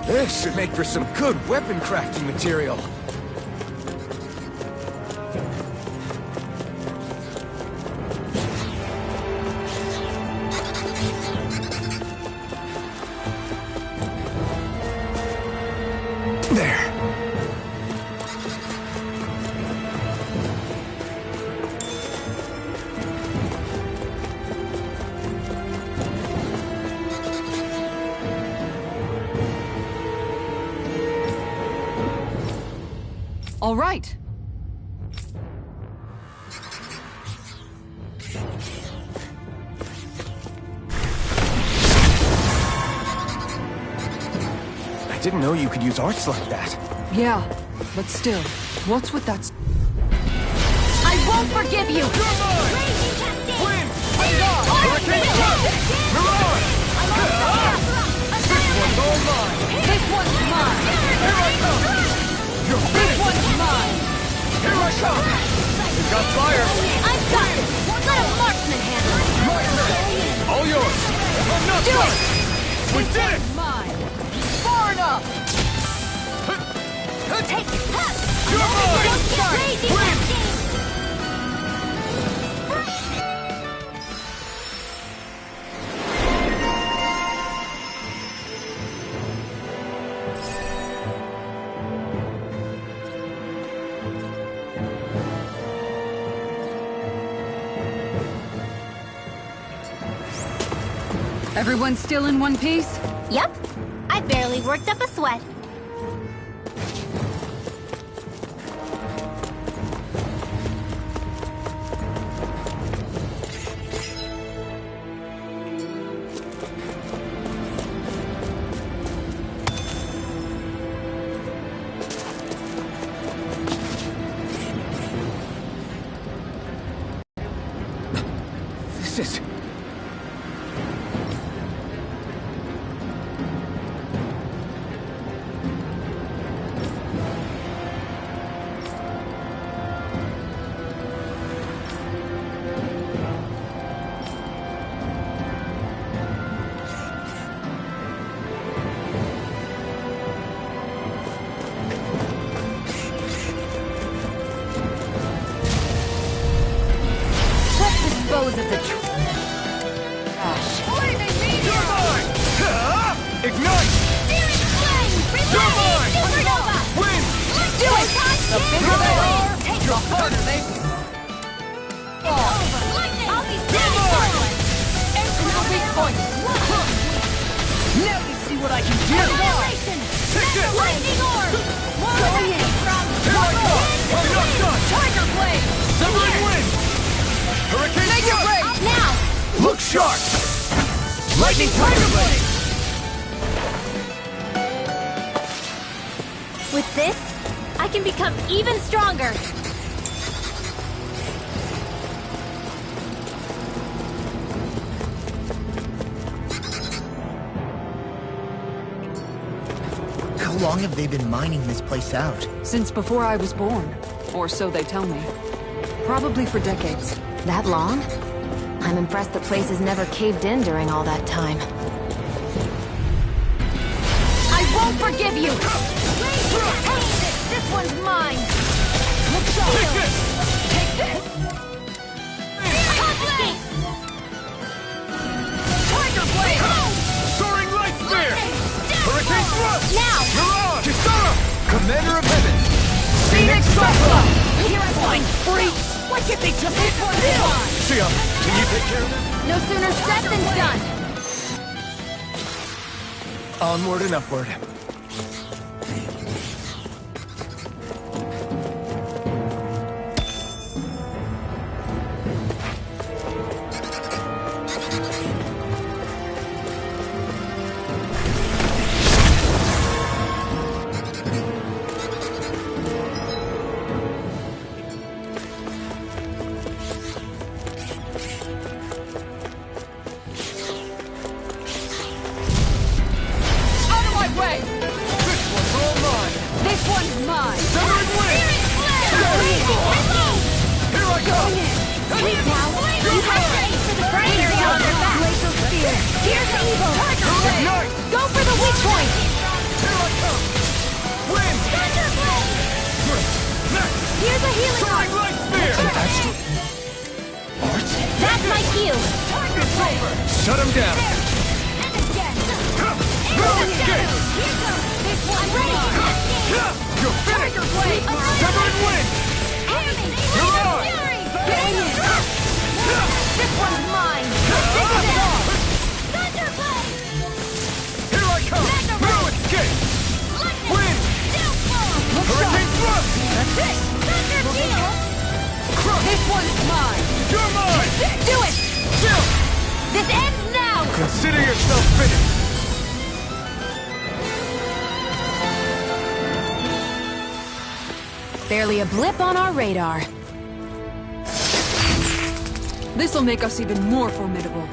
This should make for some good weapon crafting material. There. All right. I didn't know you could use arts like that. Yeah, but still, what's with that? I won't forgive you! Raging Cascade! Wind! Hurricane Thrust! Mirage! This one's all mine! This one's mine! Here I come! You're finished! This one's mine! Here I come! We've got fire! I've got it! Let a marksman handle it! My turn! All yours! I'm not Do done! it! We did it! Mine! Far enough! Take it! Your Everyone still in one piece? Yep. I barely worked up a sweat. This is... Dispose of the trash. Ignite! Searing flame! Reloading! Supernova! Win! Let's do it! The bigger they are, the harder they fall. Lightning! I'll be standing forward! Enter the weak point! Now you see what I can do! Annihilation! Lightning orb! Going in! Here I go! I'm not done! Tiger blade! Submarine wind! Hurricane Make it break! Now! Look sharp! Lightning tiger blade! With this, I can become even stronger. How long have they been mining this place out? Since before I was born. Or so they tell me. Probably for decades. That long? I'm impressed the place has never caved in during all that time. I won't forgive you! This one's mine! Take this! Take this! Hot blade! Tiger blade! Soaring light spear! Hurricane thrust! Now! Mirage! Kisara! Commander of Heaven! Phoenix Cyclone! Here I find freaks! Why can't they just hit one still? Sia, can you take care of this? No sooner said than done! Onward and upward. Shut him down! You're finished! Severing wind! You're on! This one's mine! Here I come! No escape! Wind! Hurricane thrust! This one's mine! You're mine! Do it! Still! This ends now! Consider yourself finished! Barely a blip on our radar. This'll make us even more formidable.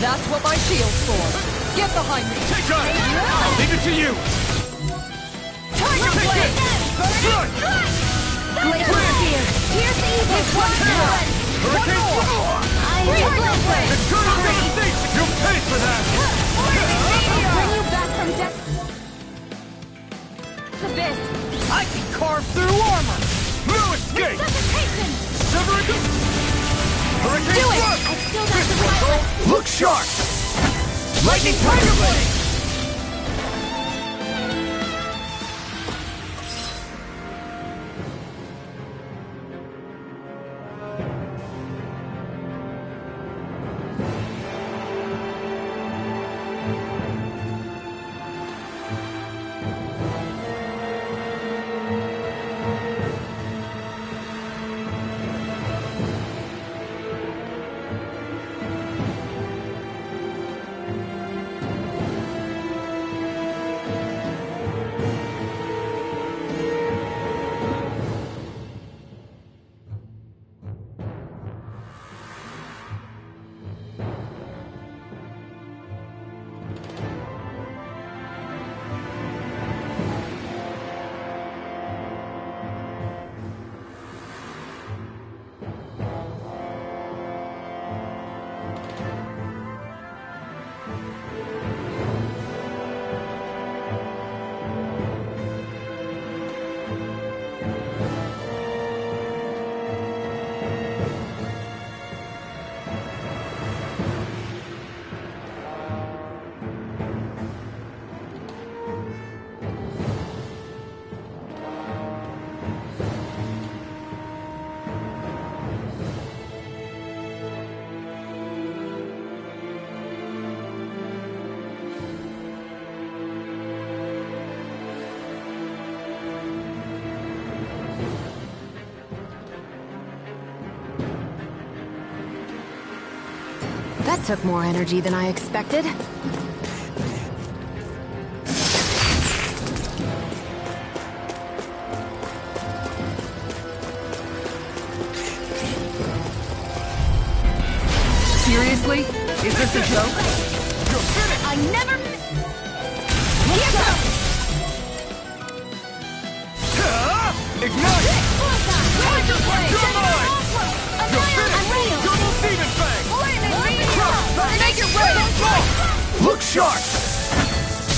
That's what my shield's for. Get behind me. Take on it! I'll leave it to you! Tiger Blade! Glacial Spear. Pierce evil. Hurricane Flow! Tiger Blade! It's gonna be a mistake! You'll pay for that! Bring you back from death. Abyss. I can carve through armor! No escape! Resuscitation. Severing the... Hurricane Do it. Thrust! I still got the pilot. Look sharp! Lightning Tiger Blade! That took more energy than I expected. Seriously? Is this a joke? I never miss. Ignite! Tiger Blade. You're mine! You're I'm real. Double Demon Fang! Make it rain! Look sharp!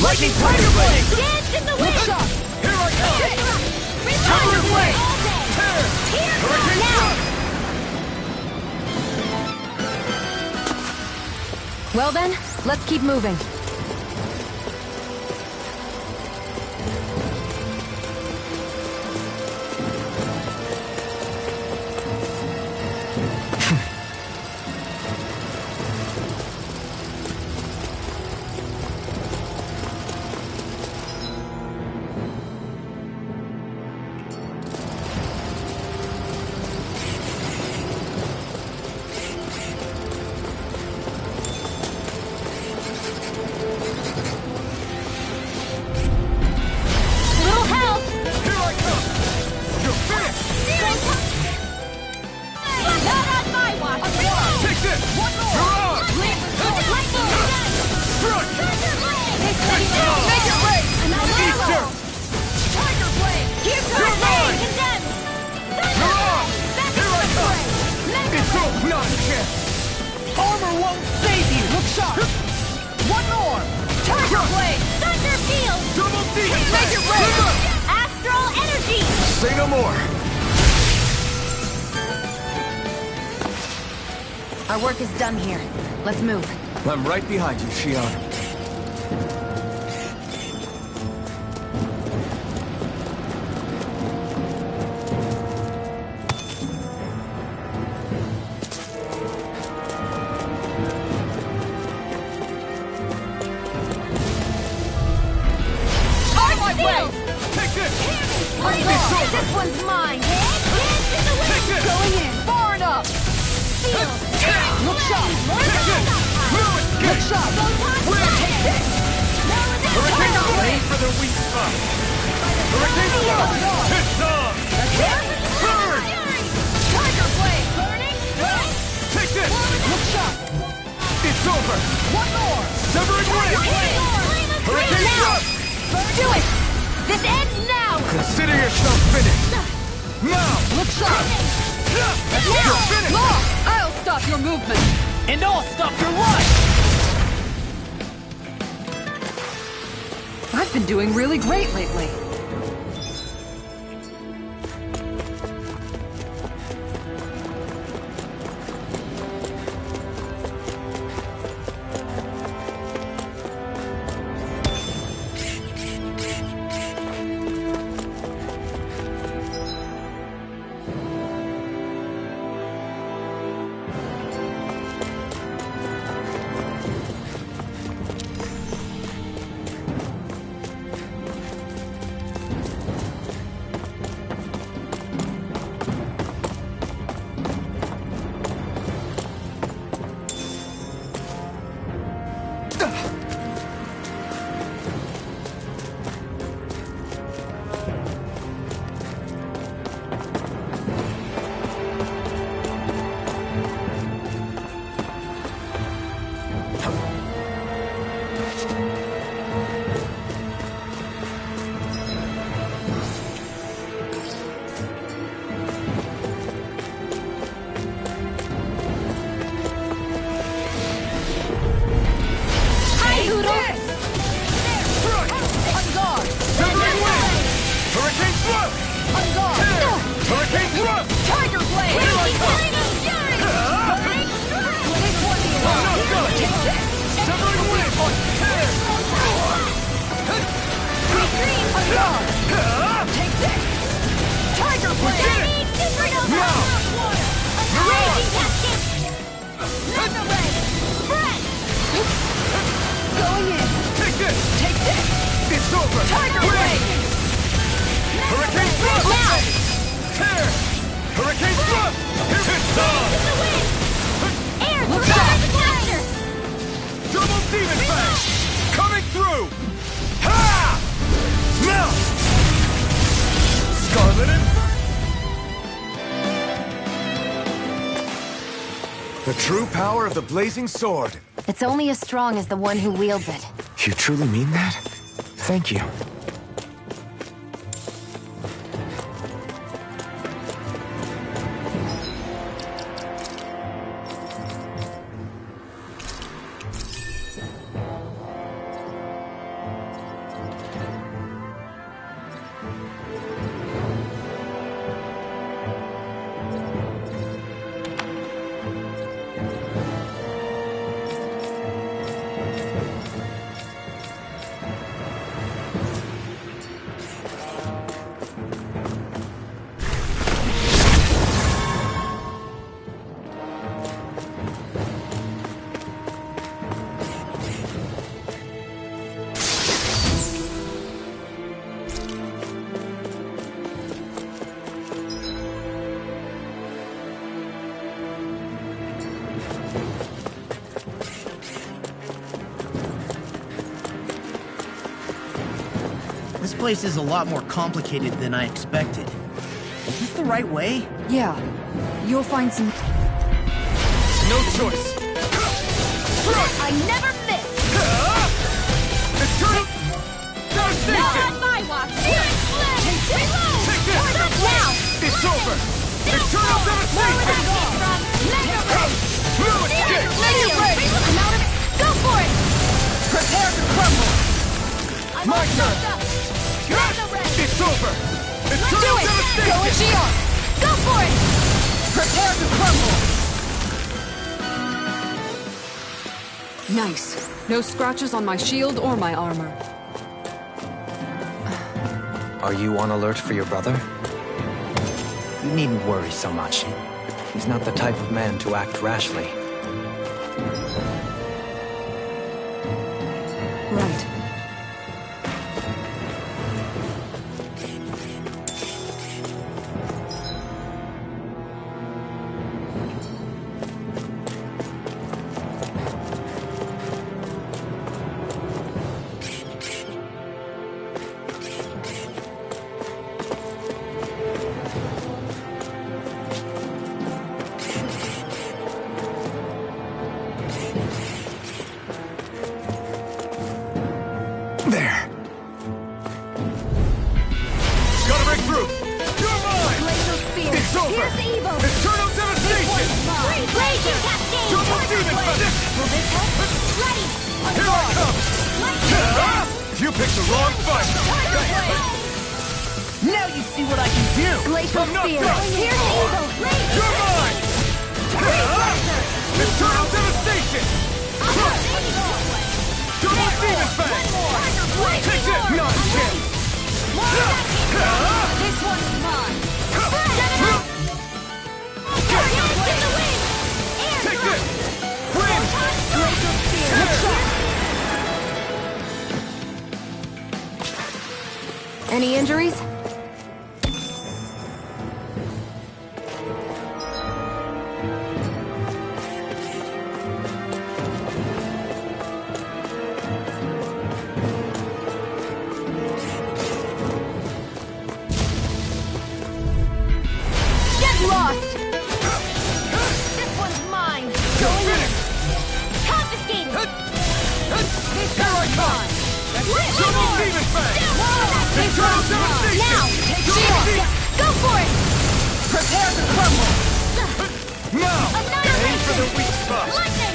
Lightning Tiger Blade! Dance in the wind. Look sharp! Here I come! Tiger Blade! Tear! Hurricane Thrust! Well then, let's keep moving. Little help. Here I come! You're finished! Not on my watch. Take this! One more. You're on! Make Make it rain. Easter! Tiger Blade. Gear You're mine. Condemned. You're on! Here I come! It's all not a chance! Armor won't save you! Look sharp! One more! Tiger Blade! Thunder Field. Double Demon Make it rain! Astral Energy. Say no more! Our work is done here. Let's move. I'm right behind you, Shion. My way! Take this! This one's mine. Dance in the wind. Take this! Going in! Far enough! Field. Look sharp! Take this! No escape! Look sharp! Take this! Hurricane Blade for the weak spot! Hurricane Thrust! It's on! Burn! Tiger Blade! Burning. Take this! Look sharp! It's It's over! One more! Severing wind! Hurricane thrust! Do it! This ends now! Consider yourself finished! Now! Look sharp! You're finished! Law! I'll stop your movement! And I'll stop your life! I've been doing really great lately. The true power of the blazing sword. It's only as strong as the one who wields it. You truly mean that? Thank you. This place is a lot more complicated than I expected. Is this the right way? Yeah. You'll find some... No choice! I never miss! Eternal devastation! Not on my watch! Spirit Flame! Reload! Take this! Now! It's over! Eternal Where would I devastation! get from? Mega Ray! No escape! I'm out of it! Go for it! Prepare to crumble! I'm My all turn. fucked up! Mega Ray! It's over! Do Eternal it! devastation! Go and shield! Go for it! Prepare to crumble! Nice. No scratches on my shield or my armor. Are you on alert for your brother? You needn't worry so much. He's not the type of man to act rashly. Right. There. Gotta break through! You're mine! Glacial Spear. It's over! Here's evil. Eternal devastation! Blazing Cascade. Double demon fist! Will this help? Ready. Here I come! You picked the wrong fight! Now you see what I can do. Glacial I'm not Spear. done. Here's evil. You're mine! Eternal devastation! Double demon fist! Take it! Not a chance! This one's mine. Take this! Wind! Glacial Spear. Any injuries? Lost! This one's mine! Going in! Confiscated! This one's mine! Double demon fist! This one's mine! Now! Go for it! Prepare to crumble! Now! Aim for the weak spot! Lightning!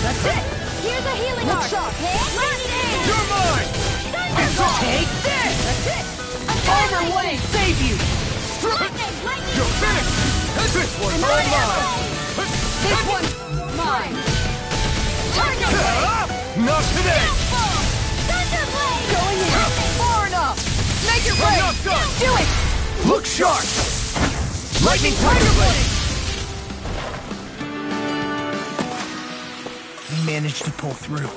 That's it! Here's a healing arc! Lightning! You're mine! Take this! That's it! Armor won't save you! Lightning! You're finished! This one's all mine! This one's mine! Target! Not today! Thunderblade! Going in! Far enough! Make it I'm rain! not done! Do it! Look sharp! Lightning Thunderblade! We managed to pull through.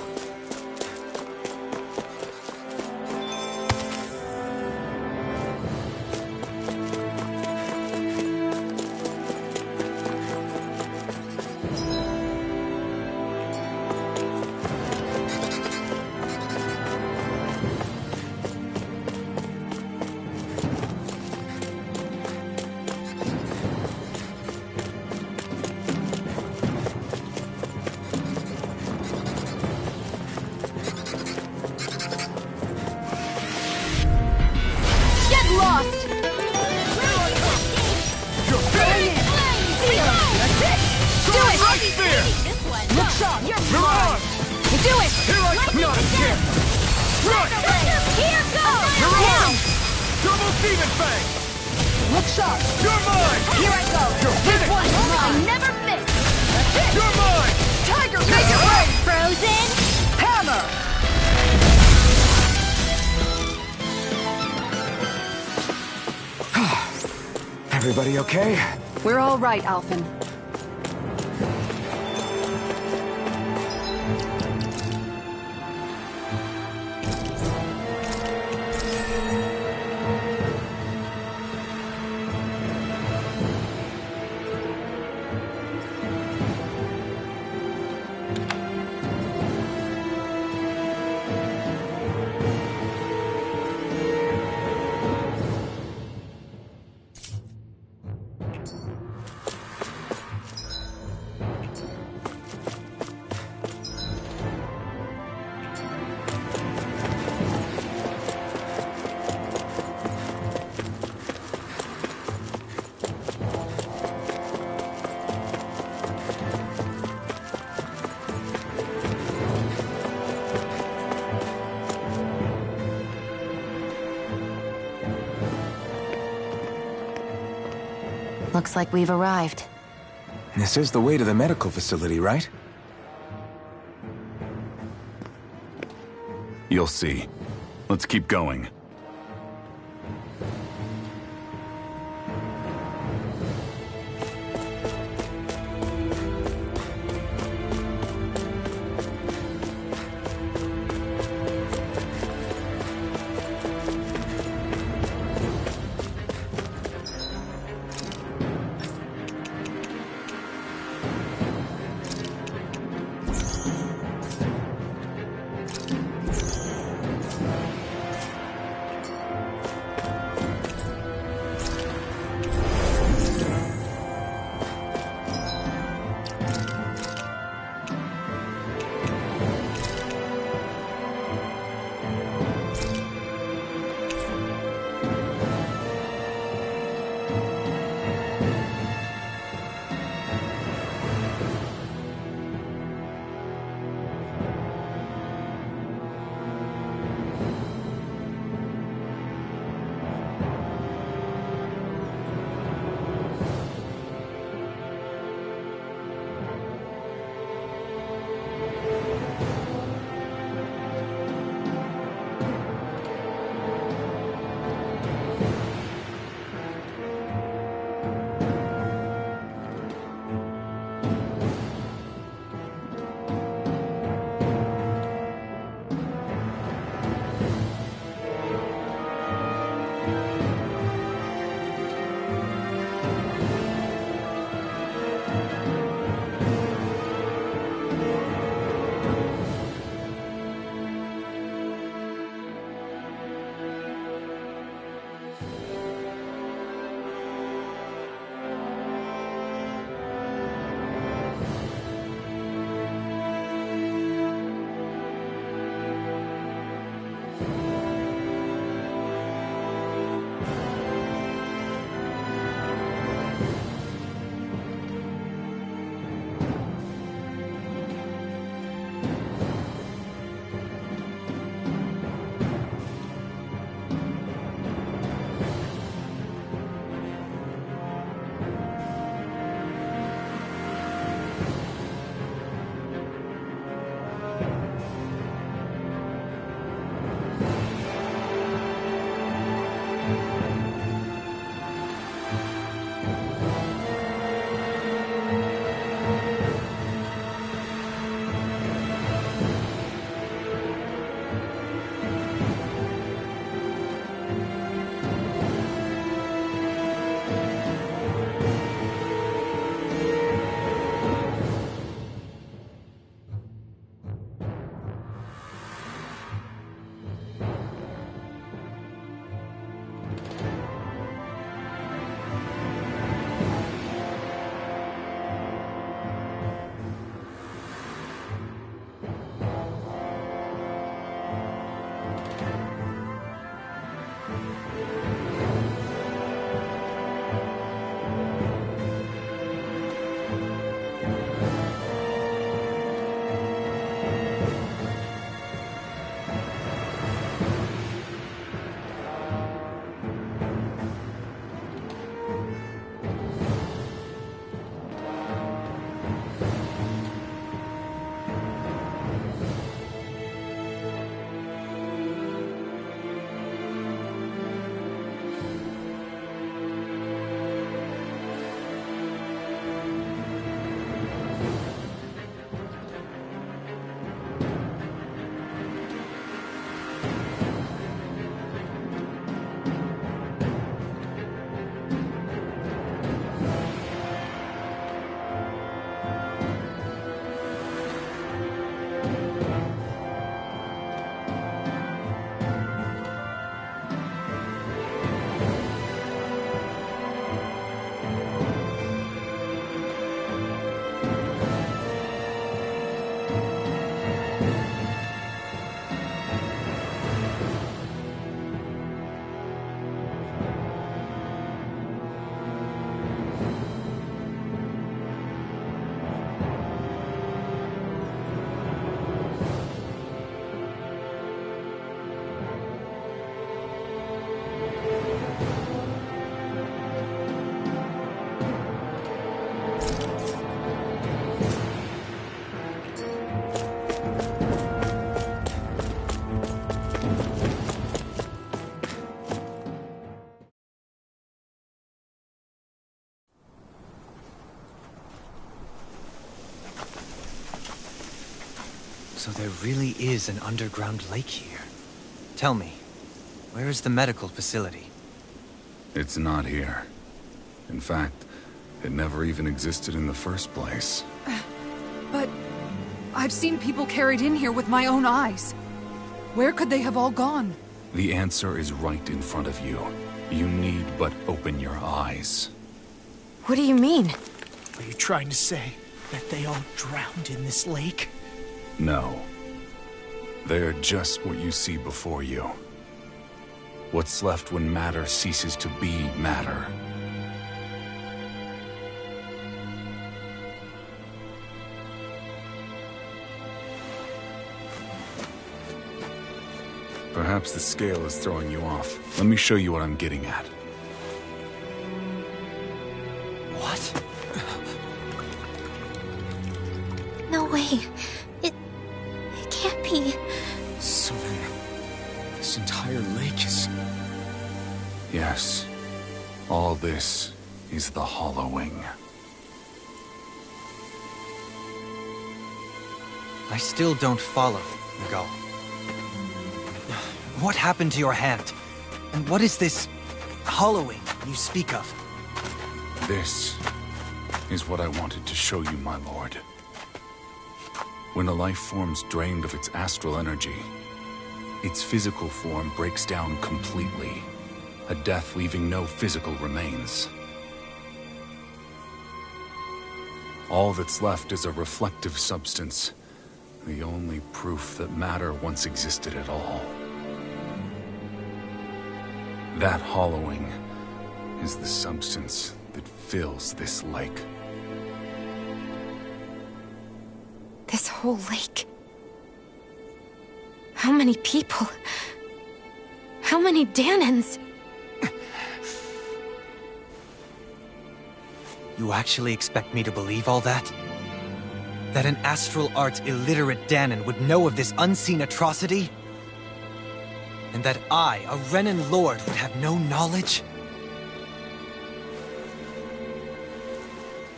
Lost! You're finished! That's it! Do it! Right spear! Look sharp! You're Mirage! Do it! Here I come! Not a chance! Rush! Here goes! Mirage! Double demon fang! Look sharp! You're mine! Here I go! You're This finished! one's mine! I never miss! That's it! You're mine! Tiger, make it rain! Frozen hammer! Everybody okay? We're all right, Alphen. Looks like we've arrived. This is the way to the medical facility, right? You'll see. Let's keep going. So there really is an underground lake here. Tell me, where is the medical facility? It's not here. In fact, it never even existed in the first place. But I've seen people carried in here with my own eyes. Where could they have all gone? The answer is right in front of you. You need but open your eyes. What do you mean? Are you trying to say that they all drowned in this lake? No. They're just what you see before you. What's left when matter ceases to be matter. Perhaps the scale is throwing you off. Let me show you what I'm getting at. What? No way. It can't be. So then, this entire lake is... Yes. All this is the hollowing. I still don't follow, Miguel. What happened to your hand? And what is this hollowing you speak of? This is what I wanted to show you, my lord. When a life form's drained of its astral energy, its physical form breaks down completely, a death leaving no physical remains. All that's left is a reflective substance, the only proof that matter once existed at all. That hollowing is the substance that fills this lake. This whole lake. How many people? How many Danans? You actually expect me to believe all that? That an astral arts illiterate Danan would know of this unseen atrocity? And that I, a Renan lord, would have no knowledge?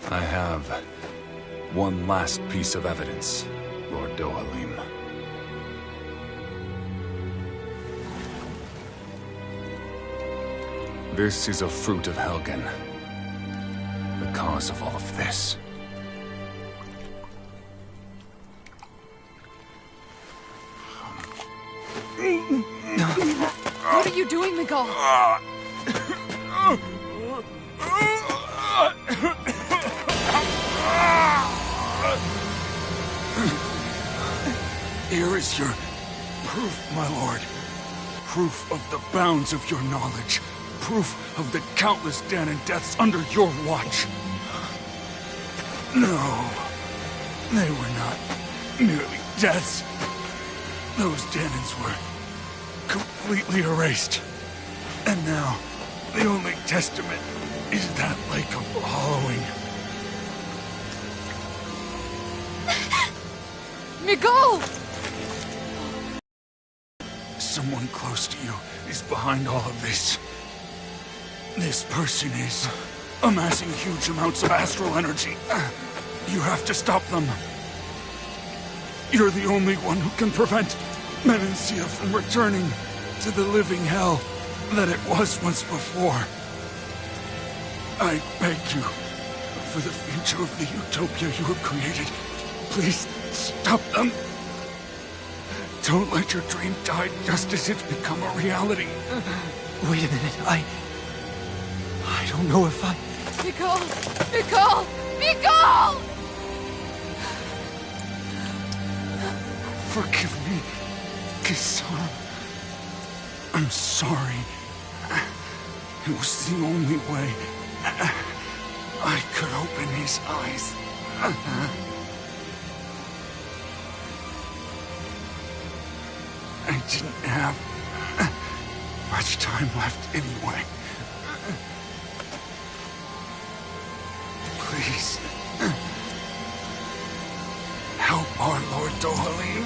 I have one last piece of evidence, Lord Dohalim. This is a fruit of Helgen, the cause of all of this. What are you doing, Miguel? Here is your proof, my lord. Proof of the bounds of your knowledge. Proof of the countless Danan deaths under your watch. No, they were not merely deaths. Those Danans were completely erased. And now, the only testament is that lake of hollowing. Miguel! Someone close to you is behind all of this. This person is amassing huge amounts of astral energy. You have to stop them. You're the only one who can prevent Menancia from returning to the living hell that it was once before. I beg you, for the future of the utopia you have created, please stop them. Don't let your dream die just as it's become a reality. Wait a minute, I don't know if I... Miguel! Miguel! Miguel! Forgive me, Kisara. I'm sorry. It was the only way I could open his eyes. I didn't have much time left anyway. Please, help our Lord Dohalim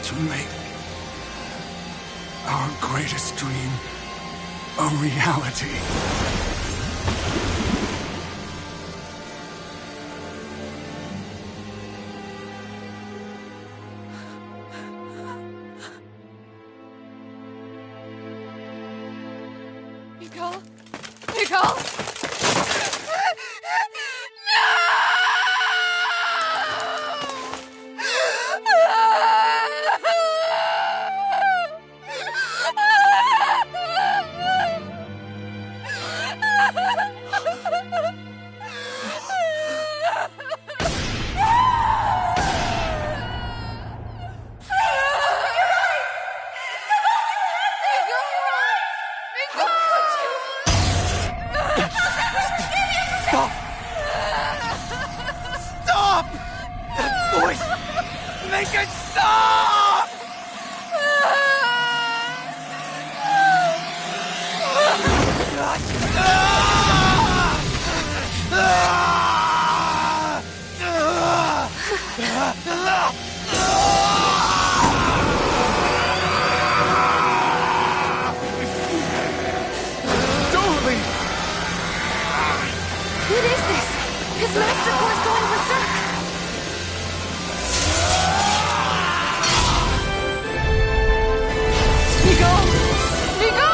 to make our greatest dream a reality. Nicole? Nicole? Stop! That voice! Make it stop! Totally! What is this? His master core's going berserk! Nico! Nico!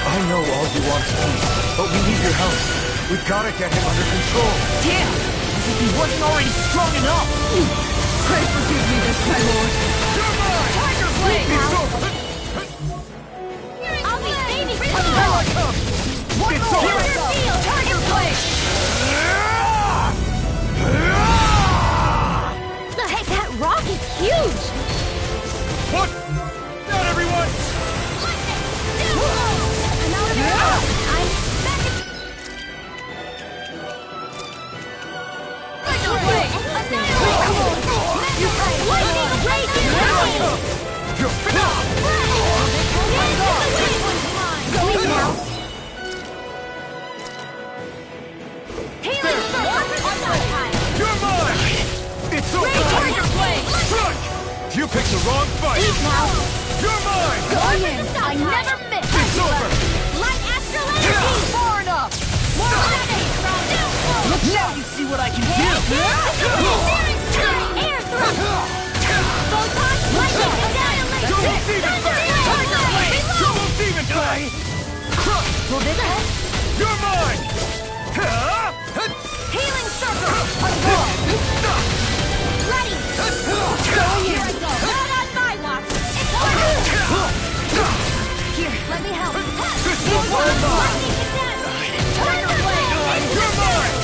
I know all you want is peace, but we need your help. We gotta get him under control. Damn! As if he wasn't already strong enough! Pray forgive me this, my lord. Tiger Blade! I'll be saving you! One It's more! over. Tiger Blade! Hey, that rock is huge! What? Not everyone! I'm out of there! I'm back at... Tiger Blade! Lightning Blade! You're finished! Going now! Healing You're mine! It's over! Tiger Blade! You picked the wrong fight! Now! You're mine! Going in! I never miss! It's over! Light astral energy! Far enough! More lightning! Now you see what I can do! Air thrust! Photon lightning! Double demon fang! Tiger Blade! Double demon fang! Crush! Will this help? You're mine! Healing circle! Ready! Here I go! Not on my watch! It's over! Here, let me help! This will work! Lightning condensed! Tiger Blade! You're mine!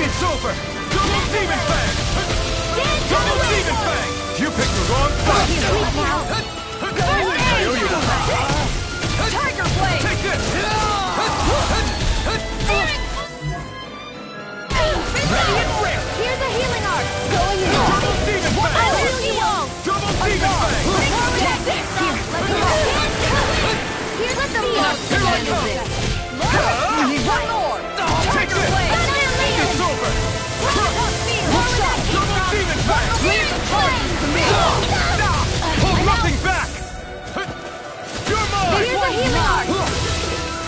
It's over! Double demon fang! Double demon fang! You picked the wrong fight! Sleep now! I owe you one! Tiger Blade! Take this! Ready and rare! Here's a healing art! Going in! Double demon fang! I'll heal you all! Double demon fang! Take this! Here, let me help! Here's the field! Here I come! We need one more! Take Tiger this! Blade! It's over! Double demon fang! Leave the charge to me! Hold nothing back! You're mine! Here's a healing art!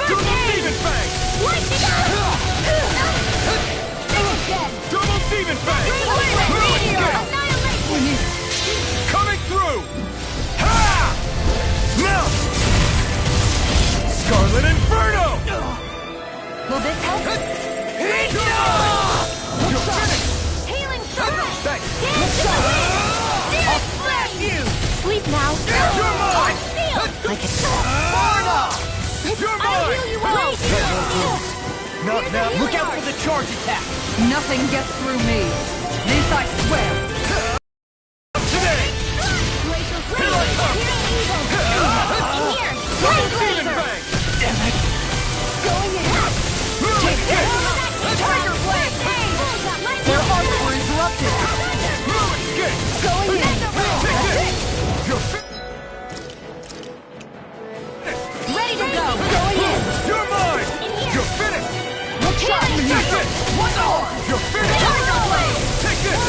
Double demon fang! Lightning! Double demon fang! Annihilation! Coming through! Ha! Now! Scarlet Inferno! Will this help? You're finished! Healing circle! Thanks! I'll smash you! Sleep now! You're mine! Like a You're I'll mine! heal you all! Not now! Look out for the charge attack! Nothing gets through me. This I swear. Today! Glacial Here I come! In here! Double Light demon laser! fang! Damn it! Going in! Take this! Tiger Blade! Their hearts were interrupted! Escape! Going in! Take this! You're Ready to go! Going in! You're mine! You're finished! Healing Take circle! this! One more! You're finished! Tiger Blade! Take this!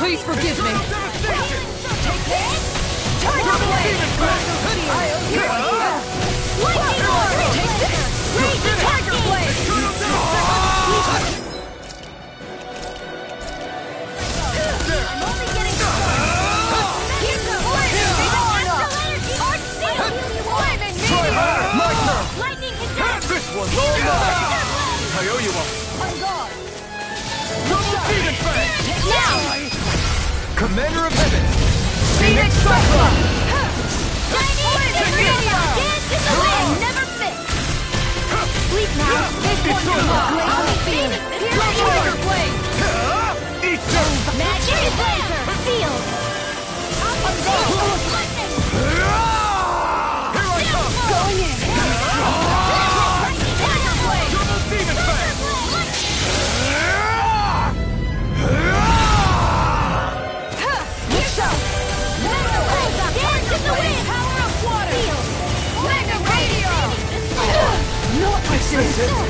Please forgive me. Take this! Tiger Blade! Lightning Orb! Take this! Raging Tiger Blade! I'm only getting started. Here's the flame! Arc Seal! Lightning Meteor! My turn! Lightning Conduct! This one's all mine! I owe you one. On guard! Double Demon Fang! Now! Commander of Heaven! Phoenix Cyclone! Lightning Meteor! Dance in the wind! Never miss! Sleep now! This one's mine! I'll be feeling this! Tiger Blade! Eat them! Magic Blazer! Sealed! On guard! Lightning! Here I come! Going in! Tiger Blade! Double Demon Fang! Here's up! Dance in the wind! Power of water! Sealed! Mega Radio! No resistance!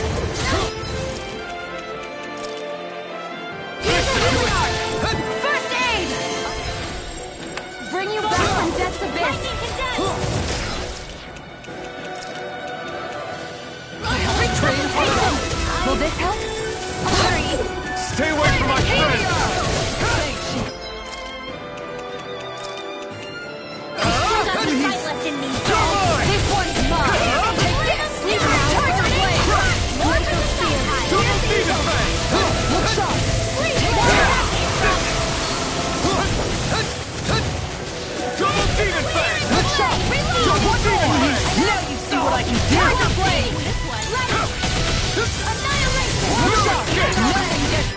Here's a healing art! First aid! Bring you back from death's abyss! Retrain Taken! Will this help? Hurry! Stay away from my friend! This one's mine! Take this! Tiger Blade! Mortal Spear! Double Demon Fang! Look sharp! Double Demon Fang! Look sharp! Double Demon Fang! Now you see what I can do! Tiger Blade! Annihilation! Look sharp! Nothing gets...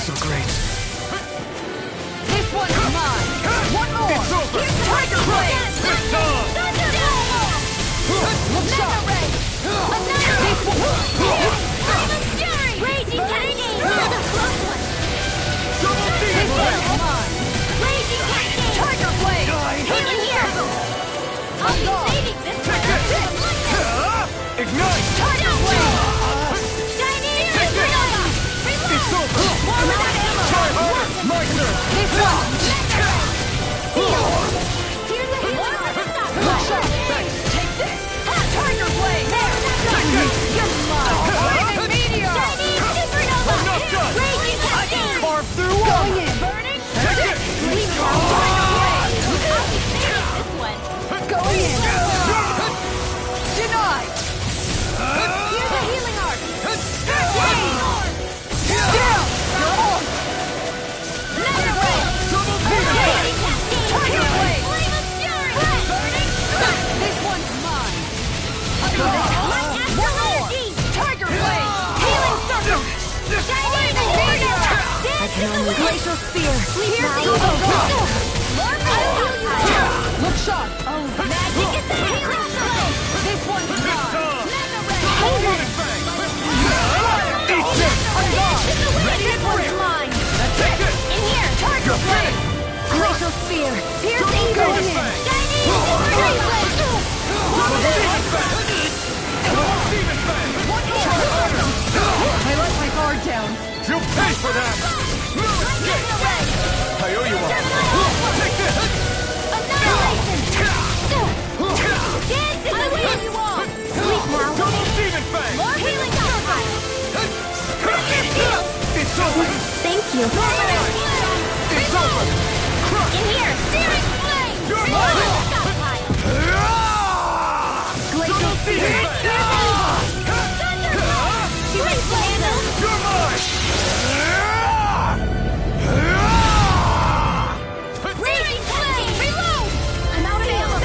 So great. This one's mine! One more! It's over! Here's Tiger Blade! It's on! Look sharp! This one... Raging Cascade! Double This Demon one's Fang! mine! Raging Cascade! Tiger Blade! Healing here! I'll be saving this for Ignite! Tiger Blade! It's over! More without ammo! Try harder! My turn! This one! Here's a healing art! Look sharp! Take this! Tiger Blade! You're mine! Lightning Meteor! Supernova! I'm not done! Raging Cascade! Carve through Going in! Burning! Take it! Leave now! Tiger Blade! I'll be saving this one! Going in! Denied! Here's a healing art! Still! You're on! Mega Ray! Double Demon Fang! Tiger Blade! Flame of Fury! Burning! This one's mine! One more! Tiger Blade! Healing Circle! Lightning Meteor! I can only... Glacial Spear! Here's the evil god! Look sharp! Magic is the healing circle! This one's mine! Mega Ray! Demon Fang! Eat this! This one's mine! Take it! In here! Tiger Blade! Glacial Spear! Here's the evil Demon one! Fang! Shiny Blade! Double Demon Fang! Double Demon Fang! I let my guard down. You'll pay for that! Mega Ray! I owe you one! Take this! Annihilation! Dance in the wind! Sleep now! Double Demon Fang! More healing stockpile! It's over! Thank you. It's over! In here! Searing flame! You're More mine! healing stockpile! Glacial Demon Fang! Thunderbolt! She raised the handle! You're mine! Raging flame! Reload! I'm out of ammo!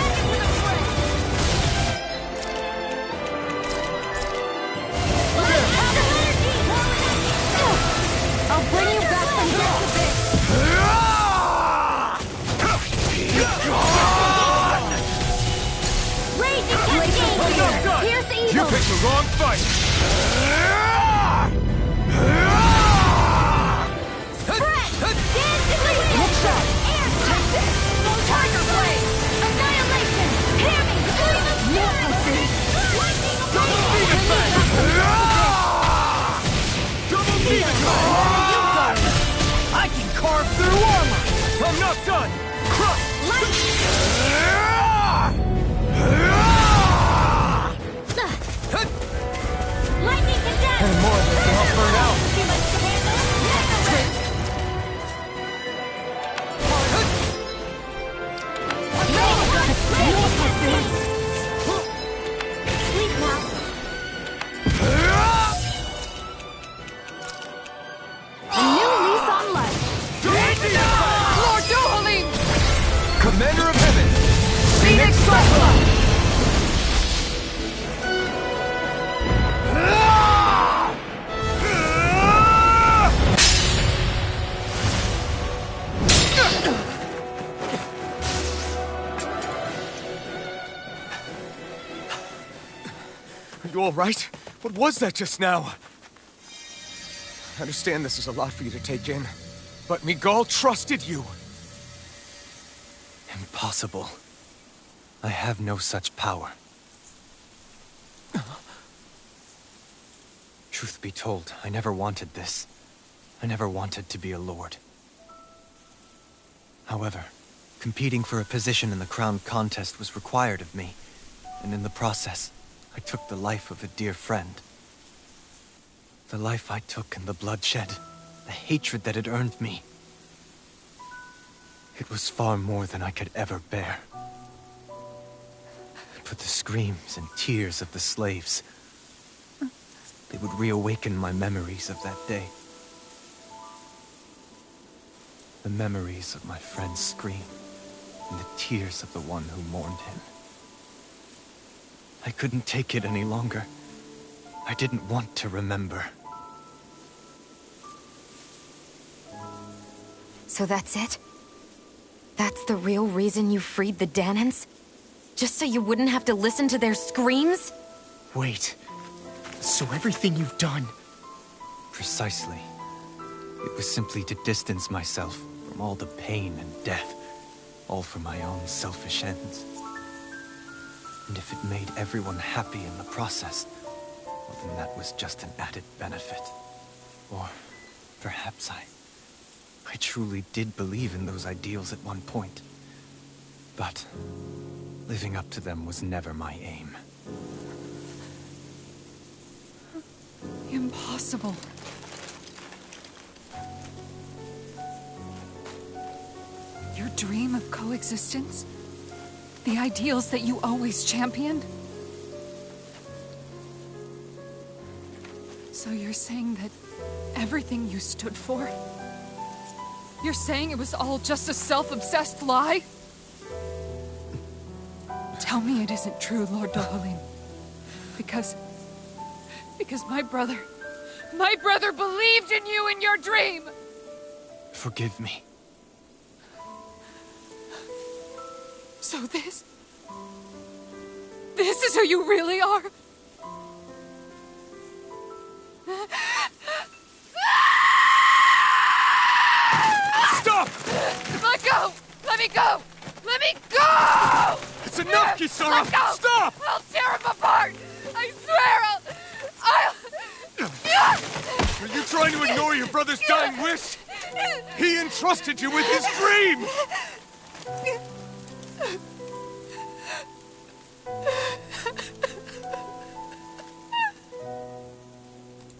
I'll bring you back from death's abyss! Raging Cascade! Here's the You evil! picked the wrong fight! Spread! Dance in the wind! Look sharp! Air! Take this! Tiger Blade! I'm not done! Crush! Lightning condemned! And more of this will help burn out! Too much to handle? Sleep now. A new lease on life. Lord Dohalim! Commander of Heaven! Phoenix Cyclone! Are you all right? What was that just now? I understand this is a lot for you to take in, but Miguel trusted you. Impossible. I have no such power. Truth be told, I never wanted this. I never wanted to be a lord. However, competing for a position in the crown contest was required of me, and in the process, I took the life of a dear friend. The life I took and the bloodshed, the hatred that it earned me. It was far more than I could ever bear. But the screams and tears of the slaves, they would reawaken my memories of that day. The memories of my friend's scream, and the tears of the one who mourned him. I couldn't take it any longer. I didn't want to remember. So that's it? That's the real reason you freed the Danans? Just so you wouldn't have to listen to their screams? Wait. So everything you've done... Precisely. It was simply to distance myself from all the pain and death, all for my own selfish ends. And if it made everyone happy in the process, well, then that was just an added benefit. Or perhaps I truly did believe in those ideals at one point. But living up to them was never my aim. Impossible. Your dream of coexistence? The ideals that you always championed? So you're saying that everything you stood for? You're saying it was all just a self-obsessed lie? Tell me it isn't true, Lord Dohalim. Because my brother believed in you in your dream! Forgive me. So this is who you really are? Stop! Let go! Let me go! Let me go! It's enough, Kisara! Let go! Stop! I'll tear him apart! I swear I'll... Are you trying to ignore your brother's dying wish? He entrusted you with his dream!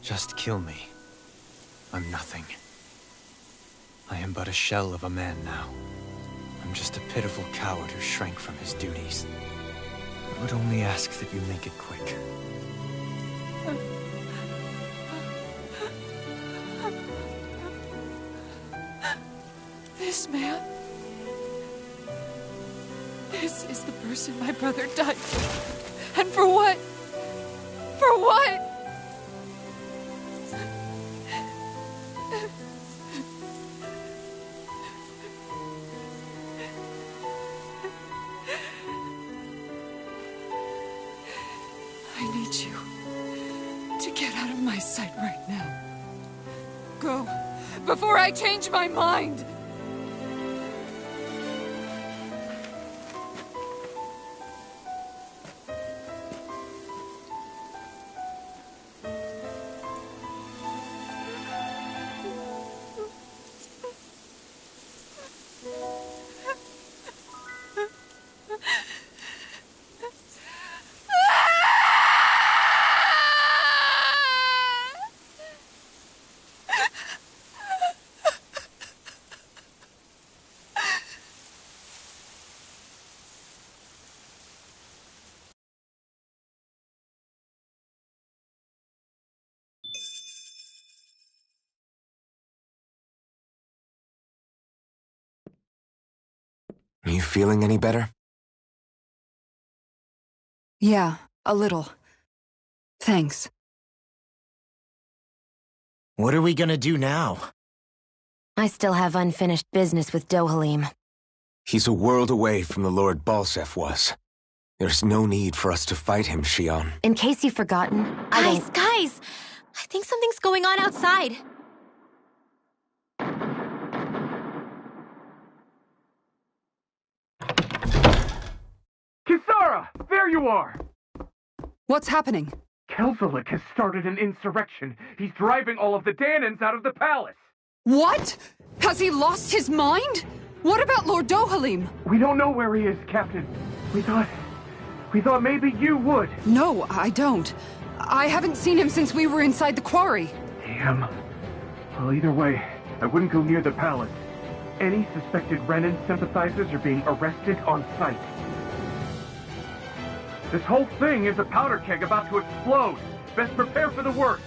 Just kill me. I'm nothing. I am but a shell of a man now. I'm just a pitiful coward who shrank from his duties. I would only ask that you make it quick. This man... This is the person my brother died for. And for what? For what? I need you to get out of my sight right now. Go, before I change my mind! Are you feeling any better? Yeah, a little. Thanks. What are we gonna do now? I still have unfinished business with Dohalim. He's a world away from the Lord Balsef was. There's no need for us to fight him, Shion. In case you've forgotten, Guys! I think something's going on outside. Kisara! There you are! What's happening? Kelzelik has started an insurrection. He's driving all of the Danans out of the palace. What? Has he lost his mind? What about Lord Dohalim? We don't know where he is, Captain. We thought maybe you would. No, I don't. I haven't seen him since we were inside the quarry. Damn. Well, either way, I wouldn't go near the palace. Any suspected Renan sympathizers are being arrested on sight. This whole thing is a powder keg about to explode. Best prepare for the worst.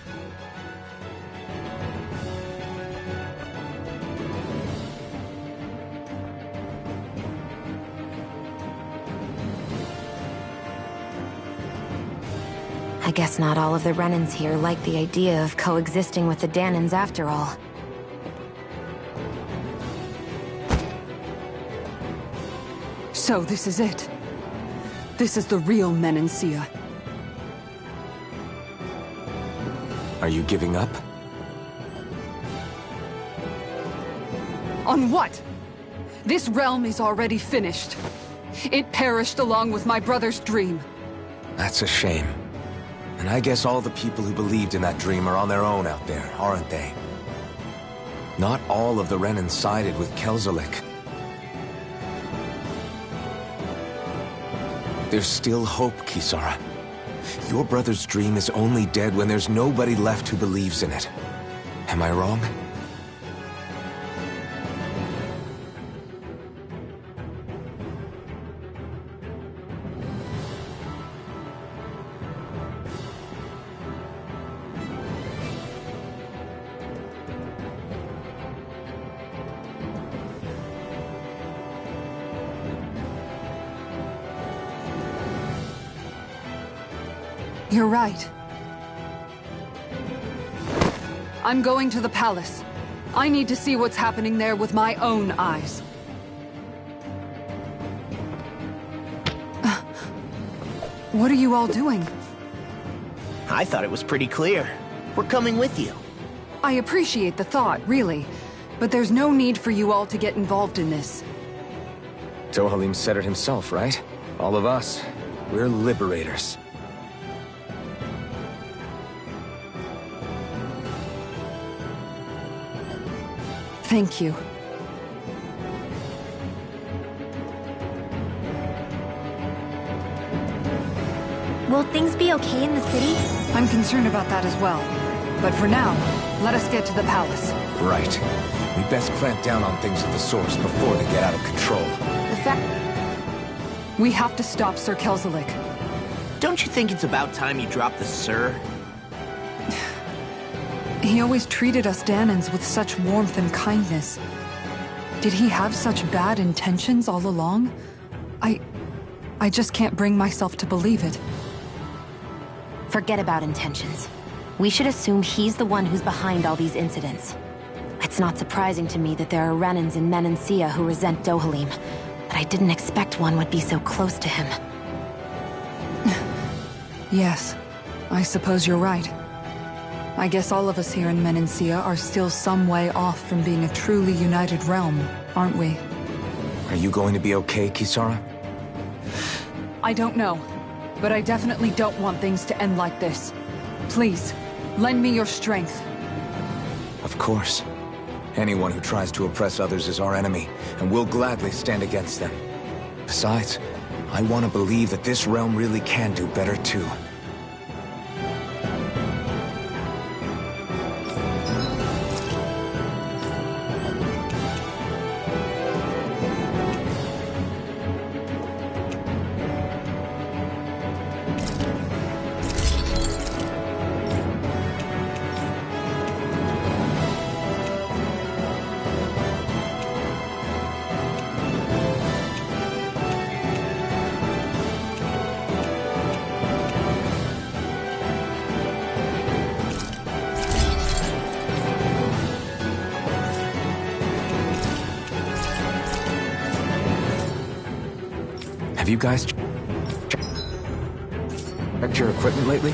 I guess not all of the Renans here like the idea of coexisting with the Danans after all. So this is it. This is the real Menancia. Are you giving up? On what? This realm is already finished. It perished along with my brother's dream. That's a shame. And I guess all the people who believed in that dream are on their own out there, aren't they? Not all of the Renan sided with Kelzelik. There's still hope, Kisara. Your brother's dream is only dead when there's nobody left who believes in it. Am I wrong? You're right. I'm going to the palace. I need to see what's happening there with my own eyes. What are you all doing? I thought it was pretty clear. We're coming with you. I appreciate the thought, really. But there's no need for you all to get involved in this. Dohalim said it himself, right? All of us. We're liberators. Thank you. Will things be okay in the city? I'm concerned about that as well. But for now, let us get to the palace. Right. We best clamp down on things at the source before they get out of control. The fact... We have to stop Sir Kelzelik. Don't you think it's about time you dropped the sir? He always treated us Danans with such warmth and kindness. Did he have such bad intentions all along? I just can't bring myself to believe it. Forget about intentions. We should assume he's the one who's behind all these incidents. It's not surprising to me that there are Renans in Menancia who resent Dohalim, but I didn't expect one would be so close to him. Yes, I suppose you're right. I guess all of us here in Menancia are still some way off from being a truly united realm, aren't we? Are you going to be okay, Kisara? I don't know, but I definitely don't want things to end like this. Please, lend me your strength. Of course. Anyone who tries to oppress others is our enemy, and we'll gladly stand against them. Besides, I want to believe that this realm really can do better too. Have you guys checked your equipment lately?